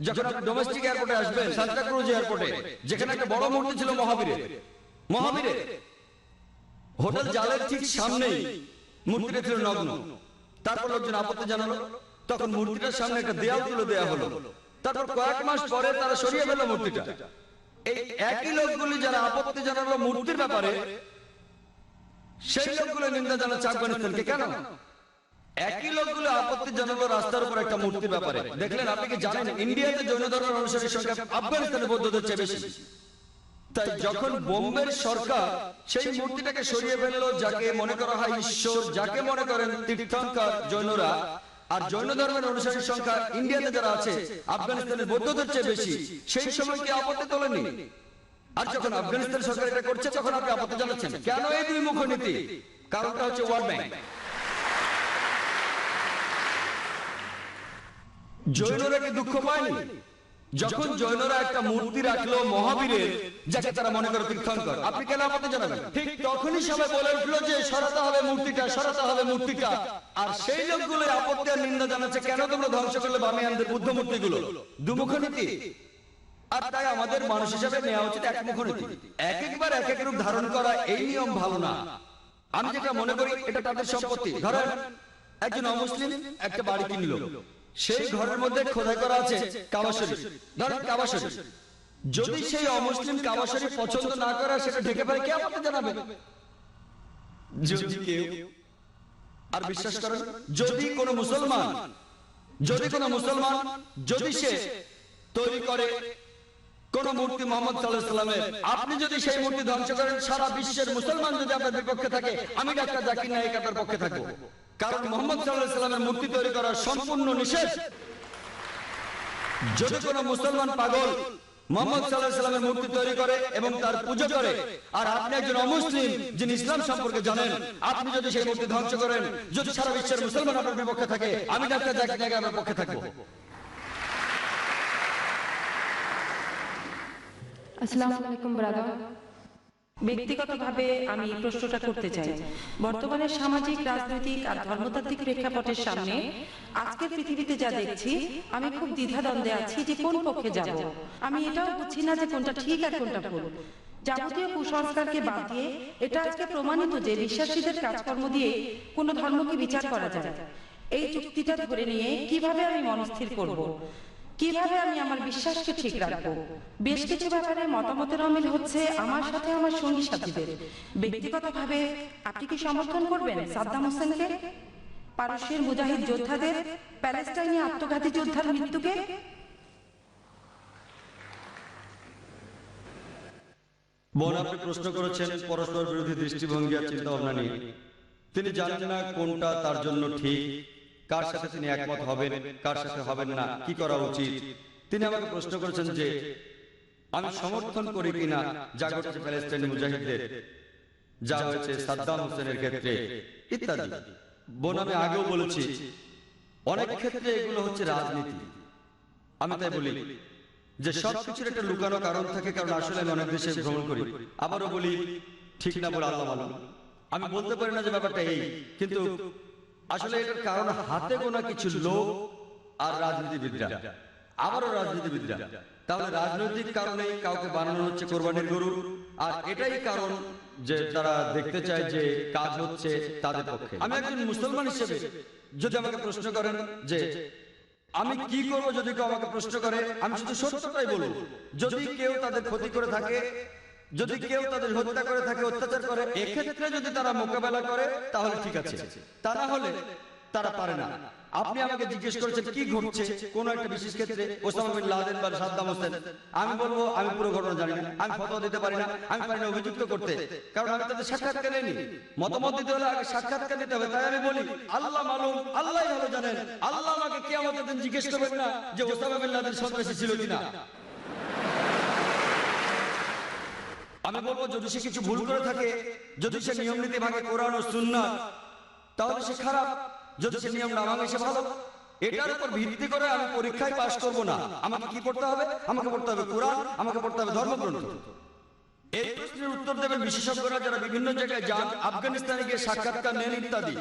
যখন আপনি ডোমেস্টিক এয়ারপোর্টে আসবেন, সান্তা ক্রুজ এয়ারপোর্টে, যেখানে একটা বড় মূর্তি ছিল মহাবীরের, হোটেল জালের ঠিক সামনেই মূর্তিটা ছিল নগ্ন। তারপর লোকজন আপত্তি জানালো, তখন মূর্তিটার সামনে একটা দেয়াল তুলে দেওয়া হলো। তারপর কয়েক মাস পরে তারা সরিয়ে ফেললো মূর্তিটা। এই একই লোকগুলি যারা আপত্তি জানালো মূর্তির ব্যাপারে, সেই লোকগুলো নিন্দা জানাচ্ছে আফগানিস্তানকে। কেন? একই লোকগুলো আপত্তি জানালো রাস্তার উপর একটা মূর্তির ব্যাপারে। দেখলেন, আপনি কি জানেন ইন্ডিয়াতে জৈন ধর্মের অনুসারীর সংখ্যা আফগানিস্তানে বৌদ্ধদের চেয়ে বেশি। তাই যখন বোম্বের সরকার সেই মূর্তিটাকে সরিয়ে ফেললো, যাকে মনে করা হয় ঈশ্বর, যাকে মনে করেন তীর্থঙ্কর জৈনরা, আর জৈন ধর্মের অনুসারীর সংখ্যা ইন্ডিয়াতে যারা আছে আফগানিস্তানের বৌদ্ধদের চেয়ে বেশি, সেই সময় কি আপত্তি তোলেনি? আর যখন আফগানিস্তান সরকার এটা করছে তখন আপনি আপত্তি জানাচ্ছেন কেন? এই দুই মুখ নীতি। কারণটা হচ্ছে ওয়ার্ল্ড ব্যাংক। জৈনরা কি দুঃখ পায়নি যখন জৈনরা একটা মূর্তি রাখলো মহাবীরের, যাকে তারা মনে করে তীর্থঙ্কর? আপনি কেন আপত্তি জানাবেন? ঠিক তখনই সবাই বলে উঠলো যে সরাতে হবে মূর্তিটা, সরাতে হবে মূর্তিটা। আর সেই লোকগুলো আপত্তি আর নিন্দা জানাচ্ছে কেন তোমরা ধ্বংস করলে বামিয়ানদের বুদ্ধ মূর্তিগুলো? দুমুখ নীতি। আর তাই আমাদের মানুষ হিসেবে নেওয়া উচিত একমুখ নীতি। এক একবার এক এক রূপ ধারণ করা, এই নিয়ম ভালো না। আমি যেটা মনে করি এটা তাদের সম্পত্তি। ধরেন একজন অমুসলিম একটা বাড়ি কিনলো, সেই ঘরের মধ্যে খোদাই করা আছে কাবা শরীফ, ধরেন কাবা শরীফ। যদি সেই অমুসলিম কাবা শরীফ পছন্দ না করে সেটা ঢেকে ফেলে, কে আপত্তি জানাবে? যদি কেউ, আর বিশ্বাস করেন, যদি কোনো মুসলমান যদি সে তৈরি করে কোন মূর্তি মোহাম্মদ সাল্লাল্লাহু আলাইহি ওয়াসাল্লামের, আপনি যদি সেই মূর্তি ধ্বংস করেন, সারা বিশ্বের মুসলমান যদি আপনার বিপক্ষে থাকে, আমি ডাক্তার জাকির নায়েক আপনার পক্ষে থাকবো। কারণ মোহাম্মদ সাল্লাল্লাহু আলাইহি ওয়াসাল্লামের মূর্তি তৈরি করা সম্পূর্ণ নিষেধ। যদি কোনো মুসলমান পাগল মোহাম্মদ সাল্লাল্লাহু আলাইহি ওয়াসাল্লামের মূর্তি তৈরি করে এবং তার পূজা করে, আর আপনি একজন অমুসলিম যিনি ইসলাম সম্পর্কে জানেন, আপনি যদি সেই মূর্তি ধ্বংস করেন, যদি সারা বিশ্বের মুসলমান আপনার বিপক্ষে থাকে, আমি ডাক্তার জাকির নায়েক আপনার পক্ষে থাকবো। আসসালামু আলাইকুম ব্রাদার। ব্যক্তিগতভাবে আমি এই প্রশ্নটা করতে চাই। বর্তমানে সামাজিক, রাজনৈতিক আর ধর্মতাত্ত্বিক প্রেক্ষাপটের সামনে আজকের পৃথিবীতে যা দেখছি, আমি খুব দ্বিধাদ্বন্দ্বে আছি যে কোন পক্ষে যাব। আমি এটাও বুঝছি না যে কোনটা ঠিক আর কোনটা ভুল। যাবতীয় কুসংস্কারকে বাদ দিয়ে এটা আজকে প্রমাণিত যে বিশ্বাসীদের কাজকর্ম দিয়ে কোনো ধর্মকে বিচার করা যায়। এই যুক্তিটা ধরে নিয়ে কিভাবে আমি মনস্থির করব, কিভাবে আমি আমার বিশ্বাসকে ঠিক রাখবো? বেশ কিছু ব্যাপারে মতামতের অমিল হচ্ছে আমার সাথে আমার সঙ্গী সাথীদের। ব্যক্তিগতভাবে আপনি কি সমর্থন করবেন সাদ্দাম হোসেনকে? পারস্যের মুজাহিদ যোদ্ধাদের প্যালেস্টাইনে আত্মঘাতী যোদ্ধার মৃত্যুকে? বোন, আপনি প্রশ্ন করেছেন পরস্পর বিরোধী দৃষ্টিভঙ্গি আর চিন্তা ভাবনা নিয়ে। তিনি জানেন না কোনটা তার জন্য ঠিক, কার সাথে তিনি একমত হবেন, কার সাথে হবেন না, কি করা উচিত। তিনি আমাকে প্রশ্ন করেছেন যে আমি সমর্থন করি কিনা যা ঘটেছে প্যালেস্টাইনি মুজাহিদদের, যা হয়েছে সাদ্দাম হোসেনের ক্ষেত্রে ইত্যাদি। বোন, আমি আগেও বলেছি অনেক ক্ষেত্রে এগুলো হচ্ছে রাজনীতি। আমি তাই বলি যে সবকিছুর একটা লুকানো কারণ থাকে, কারণ আসলে আমি অনেক দেশে ভ্রমণ করি। আবারও বলি, ঠিক না বলে আল্লাহ মালুম, আমি বলতে পারি না যে ব্যাপারটা এই, কিন্তু আসলে এটার কারণ হাতে গোনা কিছু লোক আর রাজনীতিবিদরা, আবারও রাজনীতিবিদরা। তাহলে রাজনৈতিক কারণে কাউকে বানানো হচ্ছে কোরবানির গরু, আর এটাই কারণ যে তারা দেখতে চায় যে কাজ হচ্ছে তাদের পক্ষে। আমি একজন মুসলমান হিসেবে যদি আমাকে প্রশ্ন করেন যে আমি কি করব, যদি কেউ আমাকে প্রশ্ন করে, আমি শুধু সত্যটাই বলবো। যদি কেউ তাদের ক্ষতি করে থাকে, যদি কেউ তাদের হত্যা করে থাকে, অত্যাচার করে, এক্ষেত্রে যদি তারা মোকাবেলা করে তাহলে ঠিক আছে, তা না হলে তারা পারে না। আপনি আমাকে জিজ্ঞেস করেছেন কি ঘটছে কোন একটা বিশেষ ক্ষেত্রে, ওসামা বিন লাদেন বা সাদ্দাম হোসেন, আমি বলবো আমি পুরো ঘটনা জানি না, আমি ফতোয়া দিতে পারি না, আমি পারি না অভিযুক্ত করতে, কারণ আমি তাদের সাক্ষাৎকার নেইনি। মতামত দিতে হলে আগে সাক্ষাৎকার দিতে হবে। তাই আমি বলি আল্লাহ মালুম, আল্লাহই ভালো জানেন। আল্লাহ আমাকে কিয়ামতের দিন জিজ্ঞেস করবেন না যে ওসামা বিন লাদেন সন্ত্রাসী ছিল কিনা। আমি বলবো যদি সে কিছু ভুল করে থাকে, যদি সে নিয়ম নীতি ভাঙে কোরআন ও সুন্নাহ, তাহলে সে খারাপ। যদি সে নিয়ম না ভাঙে সে ভালো। এটার উপর ভিত্তি করে আমি পরীক্ষায় পাশ করব না। আমাকে কি পড়তে হবে? আমাকে পড়তে হবে কোরআন, আমাকে পড়তে হবে ধর্মগ্রন্থ। এই প্রশ্নের উত্তর দেবেন বিশেষজ্ঞরা যারা বিভিন্ন জায়গায় যান, আফগানিস্তানে গিয়ে সাক্ষাৎকার নেন ইত্যাদি।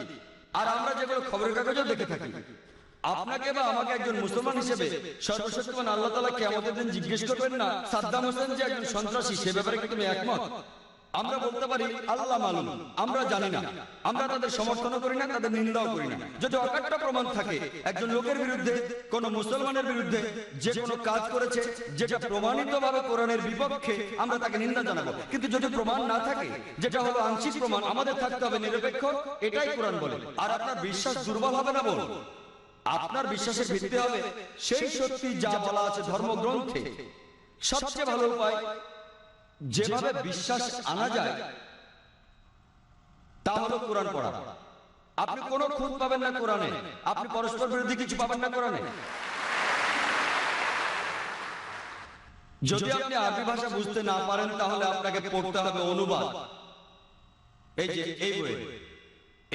আর আমরা যেগুলো খবরের কাগজেও দেখে থাকি। আপনাকে বা আমাকে একজন মুসলমান হিসেবে সর্বশক্তিমান আল্লাহ তাআলা কিয়ামতের দিন জিজ্ঞেস করবেন না সাদ্দাম হোসেন যে একজন সন্ত্রাসী, সে ব্যাপারে কি তুমি একমত? আমরা বলতে পারি আল্লাহ মালুম, আমরা জানি না। আমরা তাদের সমর্থনও করি না, তাদের নিন্দাও করি না। যদি অকাট্য প্রমাণ থাকে একজন লোকের বিরুদ্ধে, কোন মুসলমানের বিরুদ্ধে যে কোনো কাজ করেছে যেটা প্রমাণিতভাবে কোরআনের বিপক্ষে, আমরা তাকে নিন্দা জানাবো। কিন্তু যদি প্রমাণ না থাকে, যেটা হলো আংশিক প্রমাণ, আমাদের থাকতে হবে নিরপেক্ষ। এটাই কোরআন বলে। আর আপনার বিশ্বাস দুর্বল হবে না বোন, আপনার বিশ্বাসের ভিত্তি হবে সেই সত্যি যা বলা আছে ধর্মগ্রন্থে। সবচেয়ে ভালো উপায় যেভাবে বিশ্বাস আনা যায় তা হলো কোরআন পড়া। আপনি কোনো খুঁত পাবেন না কোরআনে, আপনি পরস্পর বিরোধী কিছু পাবেন না কোরআনে। যদি আপনি আরবি ভাষা বুঝতে না পারেন তাহলে আপনাকে পড়তে হবে অনুবাদ। এই যে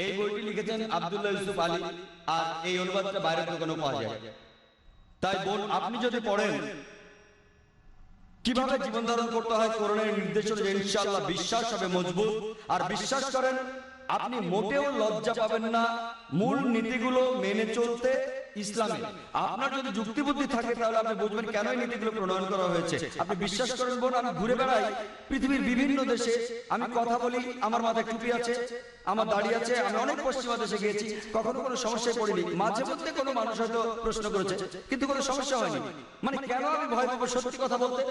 এই বইটি লিখেছেন আব্দুল্লাহ ইউসুফ আলী, আর এই অনুবাদটা বাইরের দোকানে পাওয়া যায়। তাই বোন, আপনি যদি পড়েন কিভাবে জীবন ধারণ করতে হয় কোরআনের নির্দেশ অনুযায়ী, ইনশাআল্লাহ বিশ্বাস হবে মজবুত। আর বিশ্বাস করেন আপনি মোটেও লজ্জা পাবেন না মূল নীতিগুলো মেনে চলতে ইসলামে। আপনার যদি যুক্তি বুদ্ধি থাকে তাহলে আপনি বুঝবেন কেন এই নীতিগুলো প্রণয়ন করা হয়েছে। আপনি বিশ্বাস করেন বোন, আমি ঘুরে বেড়াই পৃথিবীর বিভিন্ন দেশে, আমি কথা বলি, আমার মাথায় টুপি আছে, আমার দাড়ি আছে, আমি অনেক পশ্চিমা দেশে গিয়েছি, কখনো কোনো সমস্যায় পড়িনি। মাঝে মধ্যে কোনো মানুষ হয়তো প্রশ্ন করেছে, কিন্তু কোনো সমস্যা হয়নি। মানে কেন আমি ভয় পাবো সত্যি কথা বলতে?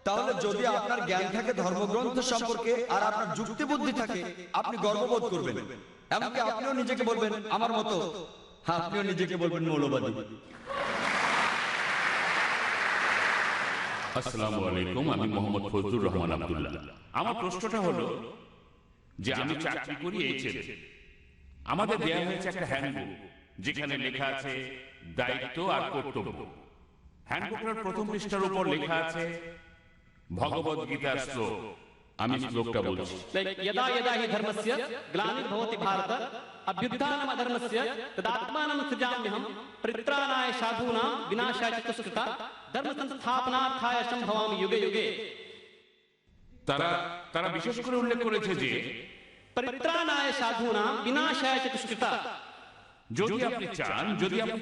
তাহলে যদি আপনার জ্ঞান থাকে ধর্মগ্রন্থ সম্পর্কে আর আপনার যুক্তি বুদ্ধি থাকে, আপনি গর্ববোধ করবেন। এমনকি আপনিও নিজেকে বলবেন আমার মতো, হ্যাঁ আপনিও নিজেকে বলবেন মৌলবাদী। আসসালামু আলাইকুম, আমি মোহাম্মদ ফজলুর রহমান আব্দুল্লাহ। আমার প্রশ্নটা হলো যে আমি চাকরি করি এই ছেলে, আমাদের দেয়া হয়েছে একটা হ্যান্ডবুক যেখানে লেখা আছে দায়িত্ব আর কর্তব্য। হ্যান্ডবুকের প্রথম পৃষ্ঠার উপর লেখা আছে ভগবদ গীতার শ্লোক। আমি শ্লোকটা বলছি। यदा यदा हि धर्मस्य ग्लानिर्भवति भारत अभ्युत्थानम् अधर्मस्य तदात्मानं सृजाम्यहं परित्राणाय साधूनां विनाशाय च दुष्कृता धर्म संस्थापनार्थाय संभवामि युगे युगे। তারা বিশেষ করে উল্লেখ করেছে যে परित्राणाय साधूनां विनाशाय च दुष्कृता। যদি আপনি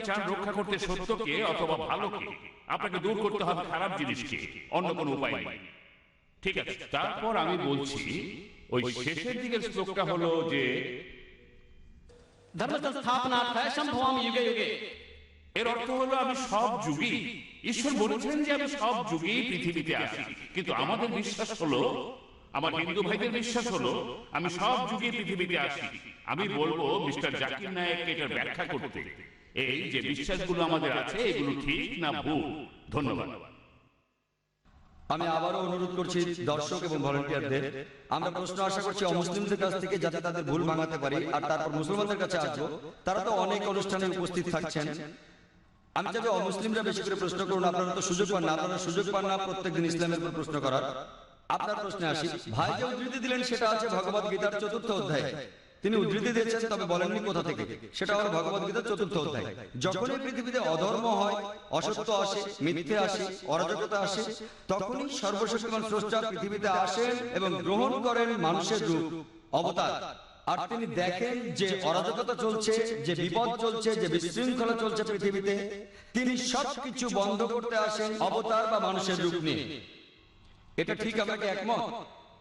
চান রক্ষা করতে সত্যকে অথবা ভালোকে, আপনাকে দূর করতে হবে খারাপ জিনিসকে, অন্য কোনো উপায় নেই। ঠিক আছে, তারপর আমি বলছি ওই শেষের দিকের শ্লোকটা হলো যে धर्म संस्थापनार्थाय संभवामि युगे युगे। এর অর্থ হলো আমি সব যুগেই, ঈশ্বর বলেছেন যে আমি সব যুগেই পৃথিবীতে আসি, কিন্তু আমাদের বিশ্বাস হলো আমার হিন্দু ভাইদের বিশ্বাস হলো আমি সব যুগে পৃথিবীতে আসি। আমি বলবো মিস্টার জাকির নায়েক এটার ব্যাখ্যা করতে। এই যে বিশ্বাসগুলো আমাদের আছে এগুলো ঠিক না ভুল? ধন্যবাদ। আমি আবারও অনুরোধ করছি দর্শক এবং ভলান্টিয়ারদের, আমরা প্রশ্ন আশা করছি অমুসলিমদের কাছ থেকে, যাতে তাদের ভুল ভাঙাতে পারি। আর তারপর মুসলমানদের কাছে আসবো, তারা তো অনেক অনুষ্ঠানে উপস্থিত থাকছেন। আমি চাইবো অমুসলিমরা বেশি করে প্রশ্ন করুন, আপনারা তো সুযোগ পান না, আপনারা সুযোগ পান না প্রত্যেকদিন ইসলামের উপর প্রশ্ন করার। আপনার প্রশ্নে আসি। ভাই যে উদ্ধৃতি দিলেন সেটা আছে ভগবত গীতার 4th অধ্যায়। তিনি উদ্ধৃতি দিয়েছেন, তবে বলেননি কোথা থেকে। সেটা হলো ভগবত গীতার 4th অধ্যায়। যখনই পৃথিবীতে অধর্ম হয়, অসত্য আসে, মিথ্যে আসে, অরাজকতা আসে, তখনই সর্বশক্তিমান স্রষ্টা পৃথিবীতে আসেন এবং গ্রহণ করেন মানুষের রূপ, অবতার। আর তিনি দেখেন যে অরাজকতা চলছে, যে বিপদ চলছে, যে বিশৃঙ্খলা চলছে পৃথিবীতে, তিনি সবকিছু বন্ধ করতে আসেন অবতার বা মানুষের রূপ নিয়ে। এটা ঠিক, আমরা কি একমত?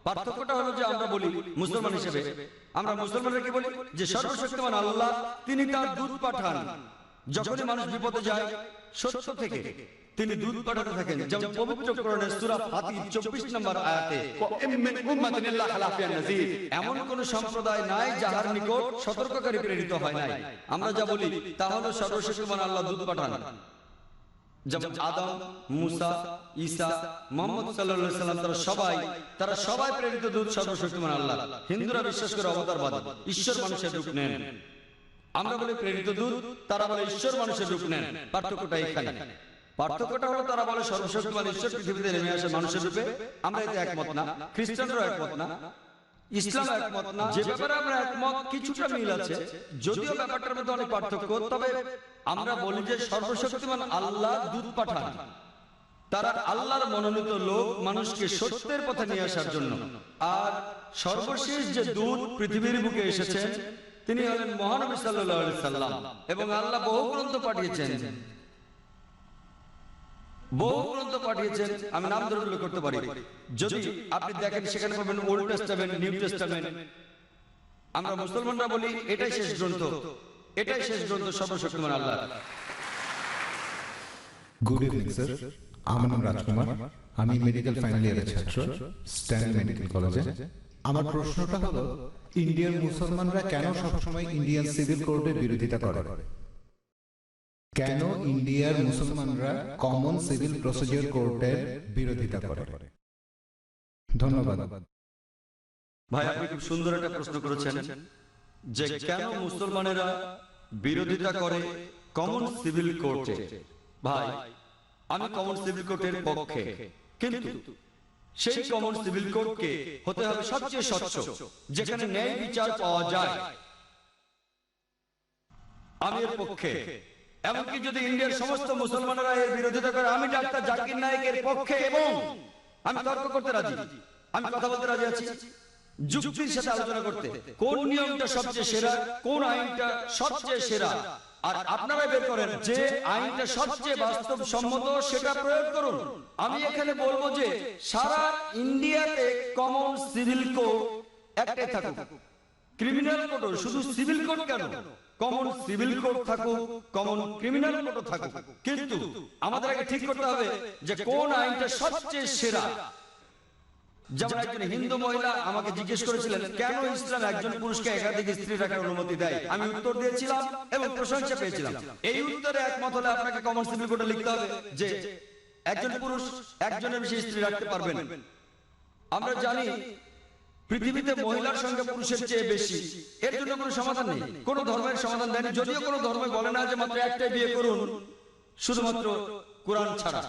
পার্থক্যটা হলো যে আমরা বলি মুসলমান হিসেবে, আমরা মুসলমানরা কি বলি যে সর্বশক্তিমান আল্লাহ তিনি তার দূত পাঠান। যখনই মানুষ বিপদে যায় সত্য থেকে তিনি দূত পাঠাতে থাকেন। যেমন পবিত্র কোরআনের সূরা ফাতির 24 নম্বর আয়াতে, এমন কোন সম্প্রদায় নাই যাহার নিকট সতর্ককারী প্রেরিত হয় নাই। আমরা যা বলি তা হলো সর্বশক্তিমান আল্লাহ দূত পাঠান। যেমন আদম, মুসা, ঈসা, মুহাম্মদ সাল্লাল্লাহু আলাইহি সাল্লাম, তারা সবাই প্রেরিত দূত সর্বশক্তিমান আল্লাহ। হিন্দুরা বিশ্বাস করে অবতারবাদ, ঈশ্বর মানুষের রূপ নেন। আমরা বলি প্রেরিত দূত, তারা বলে ঈশ্বর মানুষের রূপ নেন। পার্থক্যটা এখানে। পার্থক্যটা হলো তারা বলে সর্বশক্তিমান ঈশ্বর পৃথিবীতে নেমে আসে মানুষের রূপে। আমরা এতে একমত না, খ্রিস্টানরাও একমত না, ইসলাম একমত না। যে ব্যাপারে আমরা একমত কিছুটা মিল আছে, যদিও ব্যাপারটার মধ্যে অনেক পার্থক্য। তবে আমরা বলি যে সর্বশক্তিমান আল্লাহ দূত পাঠান। তারা আল্লাহর মনোনীত লোক, মানুষকে সত্যের পথে নিয়ে আসার জন্য। আর সর্বশেষ যে দূত পৃথিবীর বুকে এসেছেন তিনি হলেন মহানবী সাল্লাল্লাহু আলাইহি সাল্লাম। এবং আল্লাহ বহু গ্রন্থ পাঠিয়েছেন, বহু গ্রন্থ পাঠিয়েছেন। আমি নাম ধরে উল্লেখ করতে পারি। যদি আপনি দেখেন সেখানে পাবেন ওল্ড টেস্টামেন্ট, নিউ টেস্টামেন্ট। আমরা মুসলমানরা বলি এটাই শেষ গ্রন্থ, এটাই শেষ গ্রন্থ সর্বশক্তিমান আল্লাহ। গুড ইভিনিং স্যার, আমার নাম রাজকুমার, আমি মেডিকেল ফাইনাল ইয়ারের ছাত্র, স্ট্যানলি মেডিকেল কলেজে। আমার প্রশ্নটা হলো, ইন্ডিয়ার মুসলমানরা কেন সবসময় ইন্ডিয়ান সিভিল কোডের বিরোধিতা করে? কেন ইন্ডিয়ার মুসলমানরা কমন সিভিল প্রসিডিওর কোডের বিরোধিতা করে? ধন্যবাদ। ভাই আপনি খুব সুন্দর একটা প্রশ্ন করেছেন যে কেন মুসলমানেরা বিরোধিতা করে কমন সিভিল কোডে। ভাই আমি কমন সিভিল কোডের পক্ষে, কিন্তু সেই কমন সিভিল কোডকে হতে হবে সবচেয়ে স্বচ্ছ, যেখানে ন্যায় বিচার পাওয়া যায়। আমি এর পক্ষে। এমনকি যদি ইন্ডিয়ার সমস্ত মুসলমানেরা এর বিরোধিতা করে, আমি ডাক্তার জাকির নায়েকের পক্ষে, এবং আমি তর্ক করতে রাজি, আমি কথা বলতে রাজি আছি, যুক্তির সাথে আলোচনা করতে। কোন নিয়মটা সবচেয়ে সেরা, কোন আইনটা সবচেয়ে সেরা, আর আপনারা বের করেন যে আইনটা সবচেয়ে বাস্তবসম্মত, সেটা প্রয়োগ করুন। আমি এখানে বলবো যে সারা ইন্ডিয়াতে কমন সিভিল কোড একটাই থাকুক, ক্রিমিনাল কোড। শুধু সিভিল কোড কেন, কমন সিভিল কোড থাকুক, কমন ক্রিমিনাল কোড থাকুক। কিন্তু আমাদের আগে ঠিক করতে হবে যে কোন আইনটা সবচেয়ে সেরা। যেমন একজন হিন্দু মহিলা আমাকে জিজ্ঞেস করেছিলেন কেন ইসলাম একজন পুরুষকে একাধিক স্ত্রী রাখার অনুমতি দেয়। আমি উত্তর দিয়েছিলাম এবং প্রশংসা পেয়েছিলাম। এই উত্তরে একমত হলে আপনাকে কমন সিভিল কোডে লিখতে হবে যে একজন পুরুষ একজনের বেশি স্ত্রী রাখতে পারবেন। আমরা জানি পৃথিবীতে মহিলার সংখ্যা পুরুষের চেয়ে বেশি। এর জন্য কোনো সমাধান নেই, কোনো ধর্মের সমাধান দেয়নি। যদিও কোনো ধর্ম বলে না যে মাত্র একটাই বিয়ে করুন, শুধুমাত্র কোরআন ছাড়া।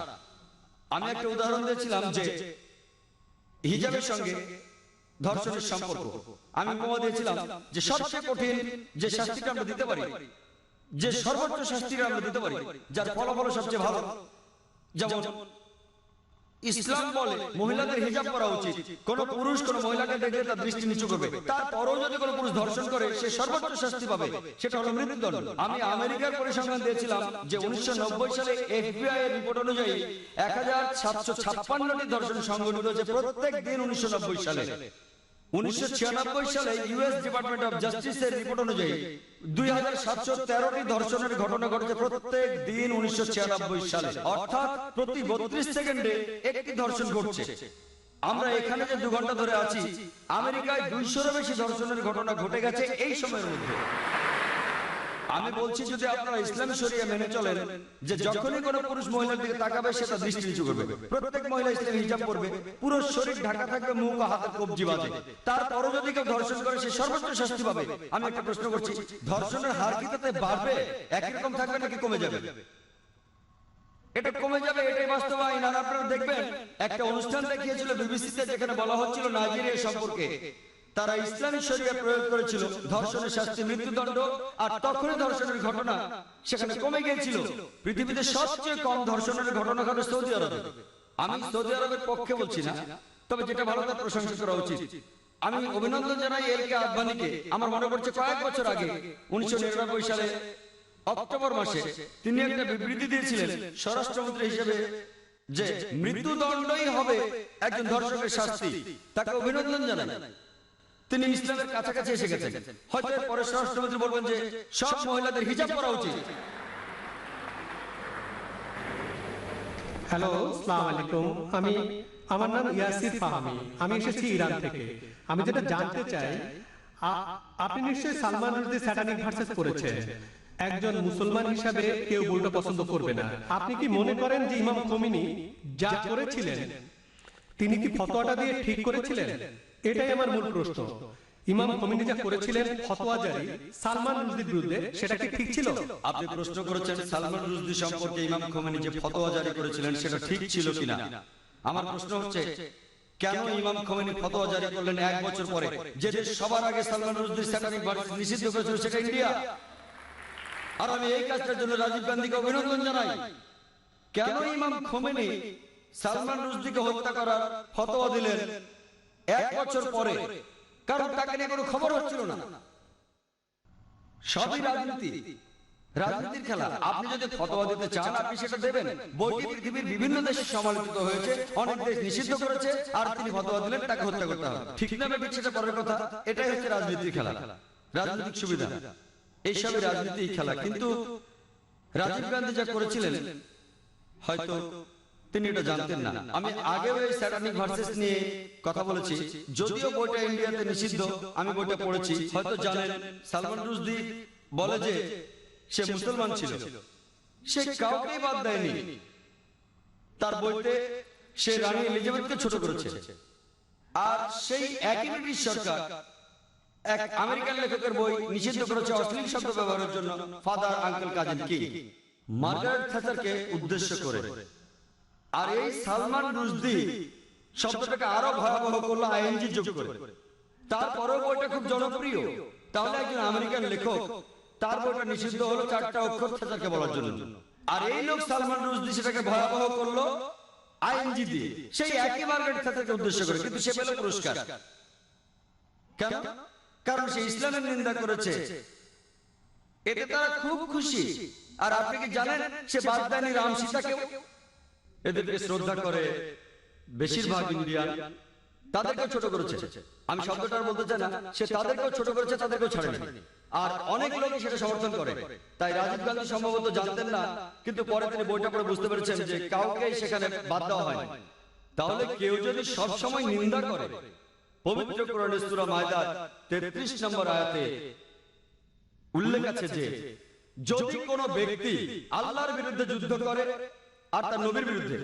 আমি একটা উদাহরণ দিয়েছিলাম যে হিজাবের সঙ্গে ধর্ষণের সম্পর্ক। আমি উপমা দিয়েছিলাম যে সবচেয়ে কঠিন যে শাস্তিটা আমরা দিতে পারি, যে সর্বোচ্চ শাস্তিটা আমরা দিতে পারি, যার ফলাফল সবচেয়ে ভালো। যেমন ইসলাম বলে মহিলাদের হিজাব করা উচিত। কোন পুরুষ কোন মহিলাকে দেখলে তার দৃষ্টি নিচু করবে। তারপরও যদি কোনো পুরুষ ধর্ষণ করে সে সর্বোচ্চ শাস্তি পাবে, সেটা হলো মৃত্যুদণ্ড। আমি আমেরিকার পরিসংখ্যান দিয়েছিলাম যে 1990 সালে FBI এর রিপোর্ট অনুযায়ী 1756টি ধর্ষণ সংঘটিত হয়েছে প্রত্যেক দিন 1990 সালে। 1996 সালে US ডিপার্টমেন্ট অফ জাস্টিসের রিপোর্ট অনুযায়ী 2713টি ধর্ষণের ঘটনা ঘটেছে প্রত্যেক দিন 1996 সালে। অর্থাৎ প্রতি 32 সেকেন্ডে একটি ধর্ষণ ঘটছে। আমরা এখানে যে 2 ঘন্টা ধরে আছি, আমেরিকায় 200-এরও বেশি ধর্ষণের ঘটনা ঘটে গেছে এই সময়ের মধ্যে। আমি বলছি যদি আপনারা ইসলাম শরিয়া মেনে চলেন যে যখনই কোনো পুরুষ মহিলার দিকে তাকাবে সে তার দৃষ্টি নিচু করবে, প্রত্যেক মহিলা ইসলামী হিজাব পরবে, পুরো শরীর ঢাকা থাকবে, মুখ ও হাতের কবজি বাজে, তারপরও যদি কেউ ধর্ষণ করে সে সর্বোচ্চ শাস্তি পাবে। আমি একটা প্রশ্ন করছি, ধর্ষণের হার কি তাতে বাড়বে, একই রকম থাকবে নাকি কমে যাবে? এটা কমে যাবে, এটাই বাস্তব আইন। আর আপনারা দেখবেন একটা অনুষ্ঠান দেখিয়েছিল বিবিসিতে, যেখানে বলা হচ্ছিল নাইজেরিয়া সম্পর্কে তারা ইসলামী শরিয়া প্রয়োগ করেছিল, ধর্ষণের শাস্তি মৃত্যুদণ্ড, আর তখনই ধর্ষণের ঘটনা সেখানে কমে গিয়েছিল। পৃথিবীতে সবচেয়ে কম ধর্ষণের ঘটনা ঘটে সৌদি আরবে। আমি সৌদি আরবের পক্ষে বলছি না, তবে যেটা ভালো তার প্রশংসা করা উচিত। আমি অভিনন্দন জানাই এলকে আদবানিকে। আমার মনে পড়ছে কয়েক বছর আগে 1999 সালে অক্টোবর মাসে তিনি একটা বিবৃতি দিয়েছিলেন স্বরাষ্ট্রমন্ত্রী হিসেবে যে মৃত্যুদণ্ডই হবে একজন ধর্ষকের শাস্তি। তাকে অভিনন্দন জানাই, তিনি ইসলামের কাছাকাছি এসে গেছেন। হয়তো পরে স্বরাষ্ট্রমন্ত্রী বলবেন যে সব মহিলাদের হিজাব করা উচিত। হ্যালো, আসসালামু আলাইকুম। আমার নাম ইয়াসির ফাহামি, আমি এসেছি ইরান থেকে। আমি যেটা জানতে চাই, আপনি নিশ্চয়ই সালমান রুশদি স্যাটানিক ভার্সেস পড়েছেন। একজন মুসলমান হিসাবে কেউ বইটা পছন্দ করবে না। আপনি কি মনে করেন যে ইমাম খোমেনি যা করেছিলেন তিনি কি ফতোয়াটা দিয়ে ঠিক করেছিলেন? এটাই আমার মূল প্রশ্ন। ইমাম খোমেনি যা করেছিলেন ফতোয়া জারি সালমান রুশদির বিরুদ্ধে, সেটা কি ঠিক ছিল? আপনি প্রশ্ন করেছেন সালমান রুশদি সম্পর্কে ইমাম খোমেনি যে ফতোয়া জারি করেছিলেন সেটা ঠিক ছিল কিনা। আমার প্রশ্ন হচ্ছে কেন ইমাম খোমেনি ফতোয়া জারি করলেন 1 বছর পরে? যে দেশ সবার আগে সালমান রুশদির স্যাটানিক ভার্সেস নিষিদ্ধ করেছিল সেটা ইন্ডিয়া। আর আমি এই কাজটার জন্য রাজীব গান্ধীকে অভিনন্দন জানাই। কেন ইমাম খোমেনি সালমান রুশদিকে হত্যা করার ফতোয়া দিলেন 1 বছর পরে? কারণ তাকে নিয়ে কোনো খবর হচ্ছিল না। সবই রাজনীতি, রাজনীতির খেলা। আপনি যদি ফতোয়া দিতে চান আপনি সেটা দেবেন। বইটি পৃথিবীর বিভিন্ন দেশে সমালোচিত হয়েছে, অনেক দেশ নিষিদ্ধ করেছে, আর তিনি ফতোয়া দিলেন তাকে হত্যা করতে হবে। ঠিক না বেঠিক সেটা পরের কথা। এটাই হচ্ছে রাজনীতির খেলা, রাজনৈতিক সুবিধা, এইসবই রাজনীতির খেলা। কিন্তু রাজীব গান্ধী যা করেছিলেন হয়তো তিনি এটা জানতেন না। আমি আগেও এই স্যাটানিক ভার্সেস নিয়ে কথা বলেছি, যদিও বইটা ইন্ডিয়াতে নিষিদ্ধ, আমি বইটা পড়েছি। হয়তো জানেন সালমান রুশদি বলে যে সে মুসলমান ছিল, সে কাউকেই বাদ দেয়নি। তার বইতে সে রানী এলিজাবেথকে ছোট করেছে। আর সেই একই ব্রিটিশ সরকার এক আমেরিকান লেখকের বই নিষিদ্ধ করেছে অশ্লীল শব্দ ব্যবহারের জন্য, ফাদার আঙ্কেল কাজিন কি, মার্গারেট থ্যাচারকে উদ্দেশ্য করে। আর এই সালমান রুশদি শব্দটাকে আরো ভয়াবহ করলো আইএনজি যোগ করে। তারপরেও বইটা খুব জনপ্রিয়। তাহলে একজন আমেরিকান লেখক, তার বইটা নিষিদ্ধ হলো 4টা অক্ষর থ্যাচারকে বলার জন্য। আর এই লোক সালমান রুশদি সেটাকে ভয়াবহ করলো আইএনজি দিয়ে, সেই একই মার্গারেট থ্যাচারকে উদ্দেশ্য করে। কিন্তু সে পেল পুরস্কার। কেন? কারণ সে ইসলামের নিন্দা করেছে। এতে তারা খুব খুশি। আর আপনি কি জানেন সে বাদ দেয়নি রাম সীতাকেও? এদেরকে শ্রদ্ধা করে বেশিরভাগ ইন্ডিয়ান, তাদেরকেও ছোট করেছে। আমি শব্দটা বলতে চাই না, সে তাদেরকেও ছোট করেছে, তাদেরকেও ছাড়েনি। আর অনেক লোক সেটা সমর্থন করে। তাই রাজীব গান্ধী সম্ভবত জানতেন না, কিন্তু পরে তিনি বইটা পড়ে বুঝতে পেরেছেন যে কাউকে সেখানে বাদ দেওয়া হয়নি। তাহলে কেউ যদি সব সময় নিন্দা করে, পবিত্র কোরআনের সূরা মায়দার 33 নম্বর আয়াতে উল্লেখ আছে যে যদি কোনো ব্যক্তি আল্লাহর বিরুদ্ধে যুদ্ধ করে আর তার নবীর বিরুদ্ধে,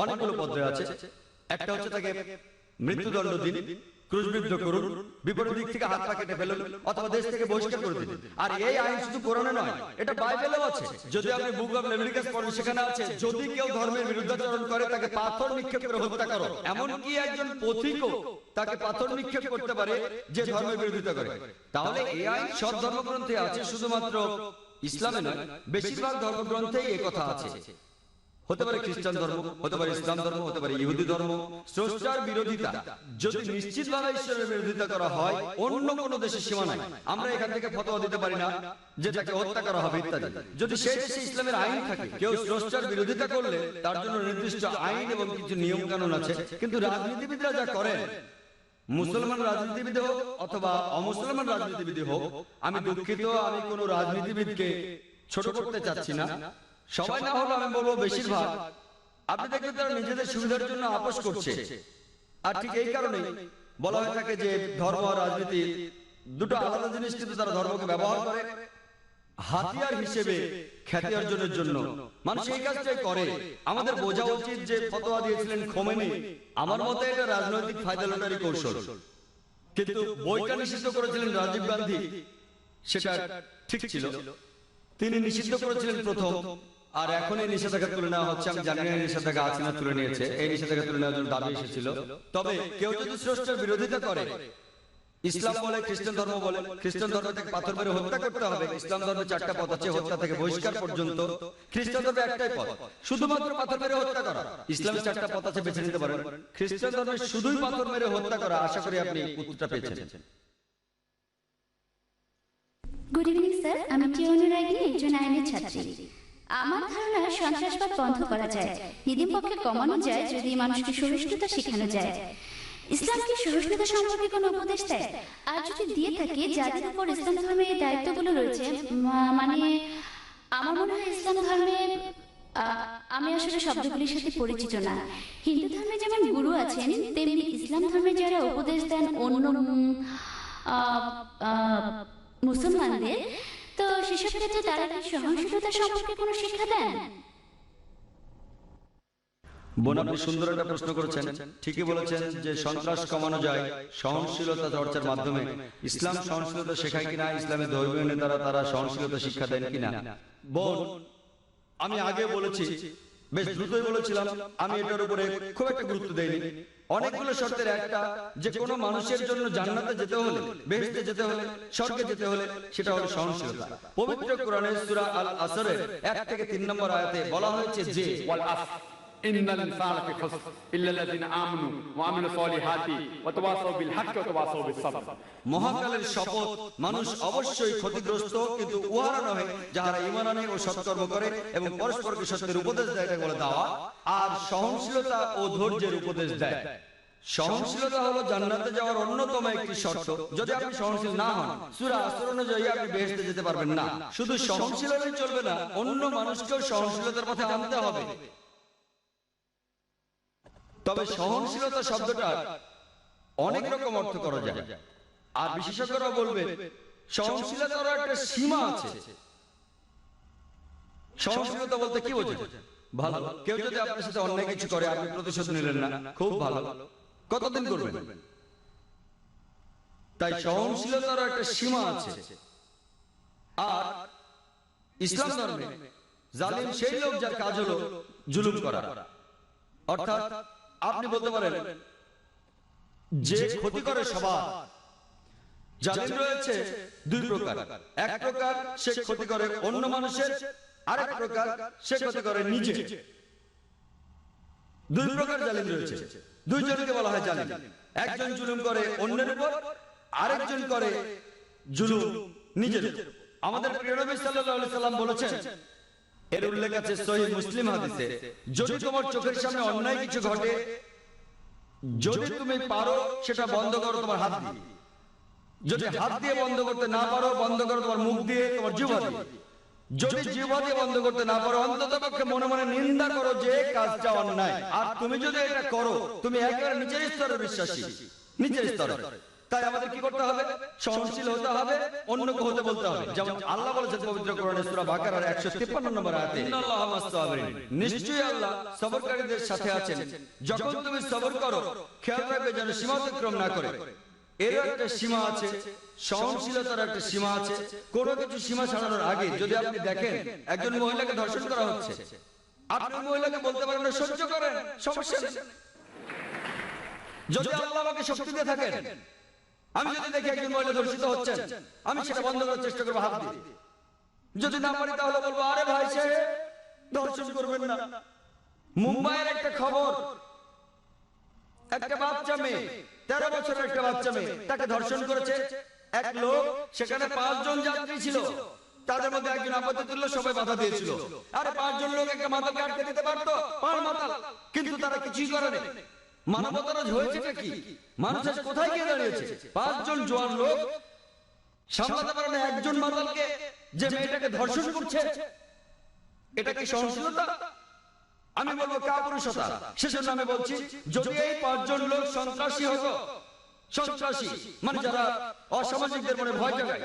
অনেকগুলো পদ্ধতি আছে। একটা হচ্ছে তাকে মৃত্যুদণ্ড দিন, ক্রুশবিদ্ধ করুন, বিপরীত দিক থেকে হাত পা কেটে ফেলুন, অথবা দেশ থেকে বহিষ্কার করে দিন। আর এই আইন শুধু কোরআনে নয়, এটা বাইবেলেও আছে। যদি আপনি বুক অফ লেভিটিকাস পড়েন সেখানে আছে যদি কেউ ধর্মের বিরুদ্ধাচরণ করে তাকে পাথর নিক্ষেপ করে হত্যা করো। এমনকি একজন পথিকও তাকে পাথর নিক্ষেপ করতে পারে যে ধর্মের বিরোধিতা করে। তাহলে এই আইন সব ধর্মগ্রন্থে আছে, শুধুমাত্র ইসলামে নয়, বেশিরভাগ ধর্মগ্রন্থেই এই কথা আছে। হতে পারে খ্রিস্টান ধর্ম, হতে পারে ইসলাম ধর্ম, হতে পারে ইহুদি ধর্ম। স্রষ্টার বিরোধিতা যদি নিশ্চিতভাবে ঈশ্বরের বিরোধিতা করা হয়, অন্য কোনো দেশের সীমা নাই। আমরা এখান থেকে ফতোয়া দিতে পারি না যে তাকে হত্যা করা হবে ইত্যাদি। যদি সেই দেশে ইসলামের আইন থাকে, কেউ স্রষ্টার বিরোধিতা করলে তার জন্য নির্দিষ্ট আইন এবং কিছু নিয়ম কানুন আছে। কিন্তু রাজনীতিবিদরা যা করেন, মুসলমান রাজনীতিবিদ হোক অথবা অমুসলমান রাজনীতিবিদ হোক, আমি দুঃখিত, আমি কোনো রাজনীতিবিদকে ছোট করতে চাচ্ছি না, সবাই না হলো আমি বলবো বেশিরভাগ, আপনি দেখবেন তারা নিজেদের সুবিধার জন্য আপোষ করছে। আর ঠিক এই কারণেই বলা হয়ে থাকে যে ধর্ম আর রাজনীতি দুটো আলাদা জিনিস, কিন্তু তারা ধর্মকে ব্যবহার করে হাতিয়ার হিসেবে খ্যাতি অর্জনের জন্য। মানুষ এই কাজটাই করে। আমাদের বোঝা উচিত যে ফতোয়া দিয়েছিলেন খোমেনি, আমার মতে এটা রাজনৈতিক ফায়দা লুটারি কৌশল, কিন্তু বইটা নিষিদ্ধ করেছিলেন রাজীব গান্ধী, সেটা ঠিক ছিল। তিনি নিষিদ্ধ করেছিলেন প্রথম, আর এখন এই নিষেধাজ্ঞা তুলে নেওয়া হচ্ছে। আমি জানি না নিষেধাজ্ঞা আছে না তুলে নিয়েছে, এই নিষেধাজ্ঞা তুলে নেওয়ার জন্য দাবি এসেছিল। তবে কেউ যদি স্রষ্টার বিরোধিতা করে, ইসলাম বলে খ্রিস্টান ধর্ম বলে, খ্রিস্টান ধর্ম থেকে পাথর মেরে হত্যা করতে হবে। ইসলাম ধর্মে 4টা পথ আছে, হত্যা থেকে বহিষ্কার পর্যন্ত। খ্রিস্টান ধর্মে একটাই পথ, শুধুমাত্র পাথর মেরে হত্যা করা। ইসলামে 4টা পথ আছে, বেছে নিতে পারেন। খ্রিস্টান ধর্মে শুধুই পাথর মেরে হত্যা করা। আশা করি আপনি উত্তরটা পেয়েছেন। গুড ইভিনিং স্যার, আমি টিওনি রাগিনী, একজন আইনের ছাত্রী। আমার ধারণা সন্ত্রাসবাদ বন্ধ করা যায়, নিদিম পক্ষে কমানো যায় যদি মানুষকে সহিষ্ণুতা শেখানো যায়। ইসলাম কি সহিষ্ণুতা সম্পর্কে কোনো উপদেশ দেয়? আর যদি দিয়ে থাকে, যাদের উপর ইসলাম ধর্মের এই দায়িত্বগুলো রয়েছে, মানে আমার মনে হয় ইসলাম ধর্মে, আমি আসলে শব্দগুলির সাথে পরিচিত না। হিন্দু ধর্মে যেমন গুরু আছেন, তেমনি ইসলাম ধর্মে যারা উপদেশ দেন অন্য মুসলমানদের, তো সেসব ক্ষেত্রে তারা কি সহনশীলতা সম্পর্কে কোনো শিক্ষা দেন? বোন, আপনি সুন্দর একটা প্রশ্ন করেছেন। ঠিকই বলেছেন যে সন্ত্রাস কমানো যায় সহনশীলতা চর্চার মাধ্যমে। ইসলাম সহনশীলতা শেখায় কিনা, ইসলামের ধর্মীয় নেতারা তারা সহনশীলতা শিক্ষা দেন কিনা? বোন, আমি আগে বলেছি, বেশ দ্রুতই বলেছিলাম, আমি এটার উপরে খুব একটা গুরুত্ব দেইনি। অনেকগুলো শর্তের একটা, যে কোনো মানুষের জন্য জান্নাতে যেতে হলে, বেহেশতে যেতে হলে, স্বর্গে যেতে হলে, সেটা হলো সহনশীলতা। পবিত্র কোরআনের সূরা আল আসরের 1 থেকে 3 নম্বর আয়াতে বলা হয়েছে যে ওয়াল আসর ইন্নাল ইনসানা ফি খুসর ইল্লাল্লাযিনা আমানু ওয়া আমিলুস সলিহাতি ওয়া তাওয়াসাউ বিল হাক্কি ওয়া তাওয়াসাউ বিস সাবর। মহাকালের শপথ, মানুষ অবশ্যই ক্ষতিগ্রস্ত, কিন্তু উহারা নহে যাহারা ঈমান আনে ও সৎকর্ম করে এবং পরস্পরকে সত্যের উপদেশ দেয়, এটা বলে দাওয়া। আর সহনশীলতা ও ধৈর্যের উপদেশ দেয়। সহনশীলতা হলো জান্নাতে যাওয়ার অন্যতম একটি শর্ত। যদি আপনি সহনশীল না হন, সূরা আসর অনুযায়ী আপনি বেহেশতে যেতে পারবেন না। শুধু সহনশীল হলেই চলবে না, অন্য মানুষকেও সহনশীলতার পথে আনতে হবে। তবে সহনশীলতা শব্দটা অনেক রকম অর্থ করা যায়, আর বিশেষজ্ঞরা বলবে সহনশীলতার একটা সীমা আছে। সহনশীলতা বলতে কি বোঝেন? ভালো, কেউ যদি আপনার সাথে অন্যায় কিছু করে, আপনি প্রতিশোধ নিলেন না, খুব ভালো, কতদিন করবেন? তাই সহনশীলতার একটা সীমা আছে। আর ইসলাম ধর্মে জালিম সেই লোক যার কাজ হলো জুলুম করা। অর্থাৎ আপনি বলতে পারেন যে ক্ষতি করে সবার। জালিম রয়েছে 2 প্রকার। এক প্রকার সে ক্ষতি করে অন্য মানুষের, আরেক প্রকার সে ক্ষতি করে নিজে। 2 প্রকার জালিম রয়েছে, 2 জনকে বলা হয় জালিম। একজন জুলুম করে অন্যের উপর, আরেকজন করে জুলুম নিজের উপর। আমাদের প্রিয় নবী সাল্লাল্লাহু আলাইহি সাল্লাম বলেছেন, এর উল্লেখ আছে সহিহ মুসলিম হাদিসে, যদি তোমার চোখের সামনে অন্যায় কিছু ঘটে, যদি তুমি পারো সেটা বন্ধ করো তোমার হাত দিয়ে। যদি হাত দিয়ে বন্ধ করতে না পারো, বন্ধ করো তোমার মুখ দিয়ে, তোমার জিহ্বা দিয়ে। যদি জিহ্বা দিয়ে বন্ধ করতে না পারো, অন্ততপক্ষে মনে মনে নিন্দা করো যে কাজটা অন্যায়। আর তুমি যদি এটা করো, তুমি একেবারে নিচের স্তরে বিশ্বাসী, নিচের স্তরে। তাই আমাদের কি করতে হবে? সহনশীল হতে হবে, অন্যকে হতে বলতে হবে। যেমন আল্লাহ বলেছেন পবিত্র কোরআনে সূরা বাকারার 153 নম্বর আয়াতে, ইন্নাল্লাহা মাস-সাবিরিন, নিশ্চয়ই আল্লাহ সবরকারীদের সাথে আছেন। যখন তুমি সবর করো, খেয়াল রাখবে যেন সীমা অতিক্রম না করে। এর একটা সীমা আছে, সহনশীলতার একটা সীমা আছে। কোনো কিছু সীমা ছাড়ানোর আগে যদি আপনি দেখেন একজন মহিলাকে ধর্ষণ করা হচ্ছে, আপনি মহিলাকে বলতে পারেন না সহ্য করেন, সমস্যা নেই। যদি আল্লাহ আমাকে শক্তি দিয়ে থাকেন, আমি যদি দেখি একজন মহিলা ধর্ষিত হচ্ছেন, আমি সেটা বন্ধ করার চেষ্টা করবো হাত দিয়ে। যদি না পারি তাহলে বলবো, আরে ভাই সাহেব ধর্ষণ করবেন না। মুম্বাইয়ের একটা খবর, একটা বাচ্চা মেয়ে, 13 বছরের একটা বাচ্চা মেয়ে, তাকে ধর্ষণ করেছে এক লোক। সেখানে 5 জন যাত্রী ছিল, তাদের মধ্যে একজন আপত্তি তুললো, সবাই বাধা দিয়েছিল। আরে 5 জন লোক একটা মাতালকে আটকে দিতে পারতো, পার মাতাল, কিন্তু তারা কিছুই করেনি। মানবতার হয়েছেটা কি? মানুষ আজ কোথায় গিয়ে দাঁড়িয়েছে? 5 জন জোয়ান লোক সামলাতে পারে না একজন মাতালকে, যে মেয়েটাকে ধর্ষণ করছে। এটা কি সহনশীলতা? আমি বলবো কাপুরুষতা। সেজন্য আমি বলছি যদি এই 5 জন লোক সন্ত্রাসী হতো, সন্ত্রাসী মানে যারা অসামাজিকদের মনে ভয় জাগায়,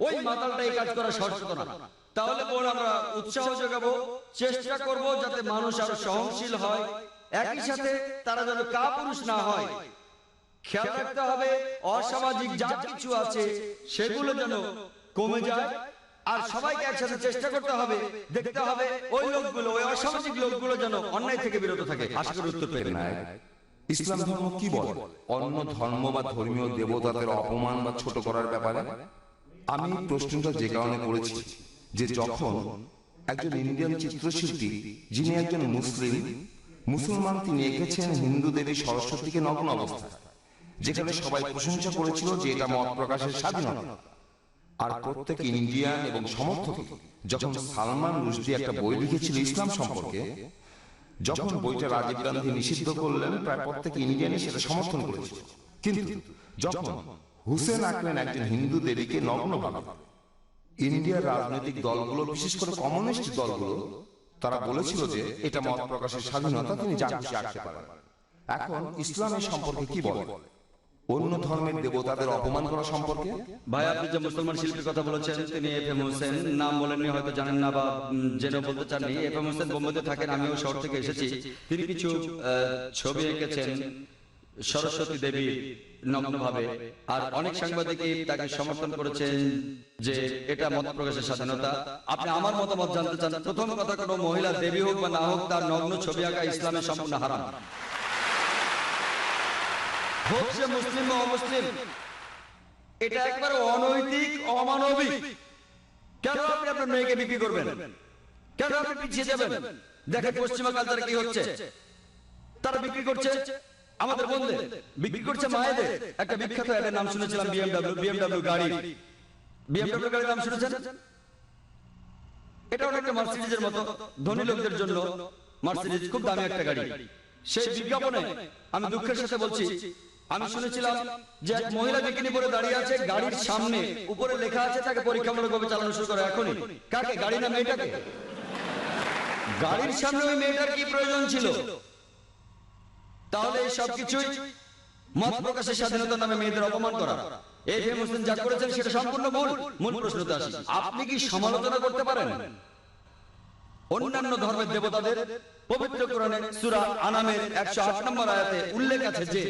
ওই মাতালটা এই কাজ করা সহজ হতো না। তাহলে বড় আমরা উৎসাহ যোগাবো, চেষ্টা করব যাতে মানুষ আরো সহনশীল হয়, একই সাথে তারা যেন কাপুরুষ না হয়। খেয়াল রাখতে হবে অসামাজিক যা কিছু আছে সেগুলো যেন কমে যায়, আর সবাইকে একসাথে চেষ্টা করতে হবে, দেখতে হবে ওই লোকগুলো, ওই অসামাজিক লোকগুলো যেন অন্যায় থেকে বিরত থাকে। আশা করি উত্তর পেয়ে না। ইসলাম ধর্ম কি বলে অন্য ধর্ম বা ধর্মীয় দেবতাদের অপমান বা ছোট করার ব্যাপারে? আমি প্রশ্নটা যে কারণে করেছি যে যখন একজন ইন্ডিয়ান চিত্রশিল্পী যিনি একজন মুসলমান তিনি এঁকেছেন হিন্দু দেবী সরস্বতীকে নগ্ন অবস্থায়, যেখানে সবাই প্রশংসা করেছিল যে এটা মত প্রকাশের স্বাধীনতা, আর প্রত্যেক ইন্ডিয়ান এবং সমর্থক যখন সালমান রুশদি একটা বই লিখেছিল ইসলাম সম্পর্কে, যখন বইটা রাজীব গান্ধী নিষিদ্ধ করলেন প্রায় প্রত্যেক ইন্ডিয়ানই সেটা সমর্থন করেছিল। কিন্তু যখন হুসেন আঁকলেন একজন হিন্দু দেবীকে নগ্নভাবে, ইন্ডিয়ার রাজনৈতিক দলগুলো বিশেষ করে কমিউনিস্ট দলগুলো তারা বলেছিল যে এটা মত প্রকাশের স্বাধীনতা, তিনি যা খুশি আঁকতে পারেন। এখন ইসলামের সম্পর্কে কি বলে অন্য ধর্মের দেবতাদের অপমান করা সম্পর্কে? ভাই আপনি যে মুসলমান শিল্পীর কথা বলেছেন তিনি এফএম হোসেন, নাম বলেননি, হয়তো জানেন না বা জেনে বলতে চাননি। এফএম হোসেন বোম্বেতে থাকেন, আমিও শহর থেকে এসেছি। তিনি কিছু ছবি এঁকেছেন সরস্বতী দেবীর নগ্নভাবে, আর অনেক সাংবাদিকই তাকে সমর্থন করেছেন যে এটা মত প্রকাশের স্বাধীনতা। আপনি আমার মতামত জানতে চান? প্রথম কথা, কোনো মহিলা দেবী হোক বা না হোক তার নগ্ন ছবি আঁকা ইসলামে সম্পূর্ণ হারাম, হোক সে মুসলিম বা অমুসলিম। এটা একবার অনৈতিক, অমানবিক। কেন আপনি আপনার মেয়েকে বিক্রি করবেন? কেন আপনি পিছিয়ে যাবেন? দেখেন পশ্চিমা কালচারে কি হচ্ছে, তারা বিক্রি করছে আমাদের বোনদের, বিক্রি করছে মায়েদের। একটা বিখ্যাত এর নাম শুনেছিলাম বিএমডব্লিউ গাড়ি, বিএমডব্লিউ গাড়ির নাম শুনেছেন? এটা অনেকটা মার্সিডিজের মতো, ধনী লোকদের জন্য মার্সিডিজ খুব দামি একটা গাড়ি। সেই বিজ্ঞাপনে আমি দুঃখের সাথে বলছি, আমি শুনেছিলাম যে এক মহিলা বিকিনি পরে দাঁড়িয়ে আছে, গাড়ির সামনে উপরে লেখা আছে তাকে পরীক্ষামূলকভাবে চালানো শুরু করে এখনই। কাকে? গাড়ি না মেয়েটাকে? গাড়ির সামনে ওই মেয়েটার কি প্রয়োজন ছিল? তাহলে এই সবকিছুই মত প্রকাশের স্বাধীনতার নামে মেয়েদের অপমান করা। এই যে মুসলিম যা করেছেন সেটা সম্পূর্ণ ভুল। মূল প্রশ্নতে আসি, আপনি কি সমালোচনা করতে পারেন অন্যান্য ধর্মের দেবতাদের? পবিত্র কোরআনে সূরা আনামের 108 নম্বর আয়াতে উল্লেখ আছে যে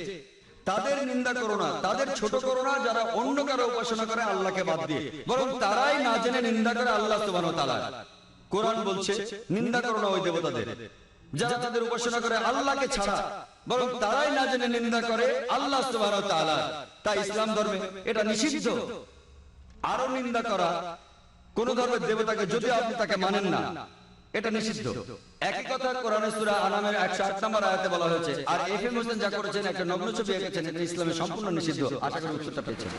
তাদের নিন্দা করো না, তাদের ছোট করো না যারা অন্য কারো উপাসনা করে আল্লাহকে বাদ দিয়ে, বরং তারাই না জেনে নিন্দা করে আল্লাহ সুবহানাহু ওয়া তাআলা। কোরআন বলছে নিন্দা করো না ওই দেবতাদের যারা তাদের উপাসনা করে আল্লাহকে ছাড়া, বরং তারাই না জেনে নিন্দা করে আল্লাহ সুবহানাহু ওয়া তাআলা। তাই ইসলাম ধর্মে এটা নিষিদ্ধ। আরো নিন্দা করা কোন ধর্মের দেবতাকে যদি আপনি তাকে মানেন না, এটা নিষিদ্ধ। একই কথা কোরআনের সূরা আনামের 108 নম্বর আয়াতে বলা হয়েছে। আর এফএম হোসেন যা করেছেন, একটা নগ্ন ছবি এঁকেছেন, এটা ইসলামে সম্পূর্ণ নিষিদ্ধ। আশা করি উত্তরটা পেয়েছেন।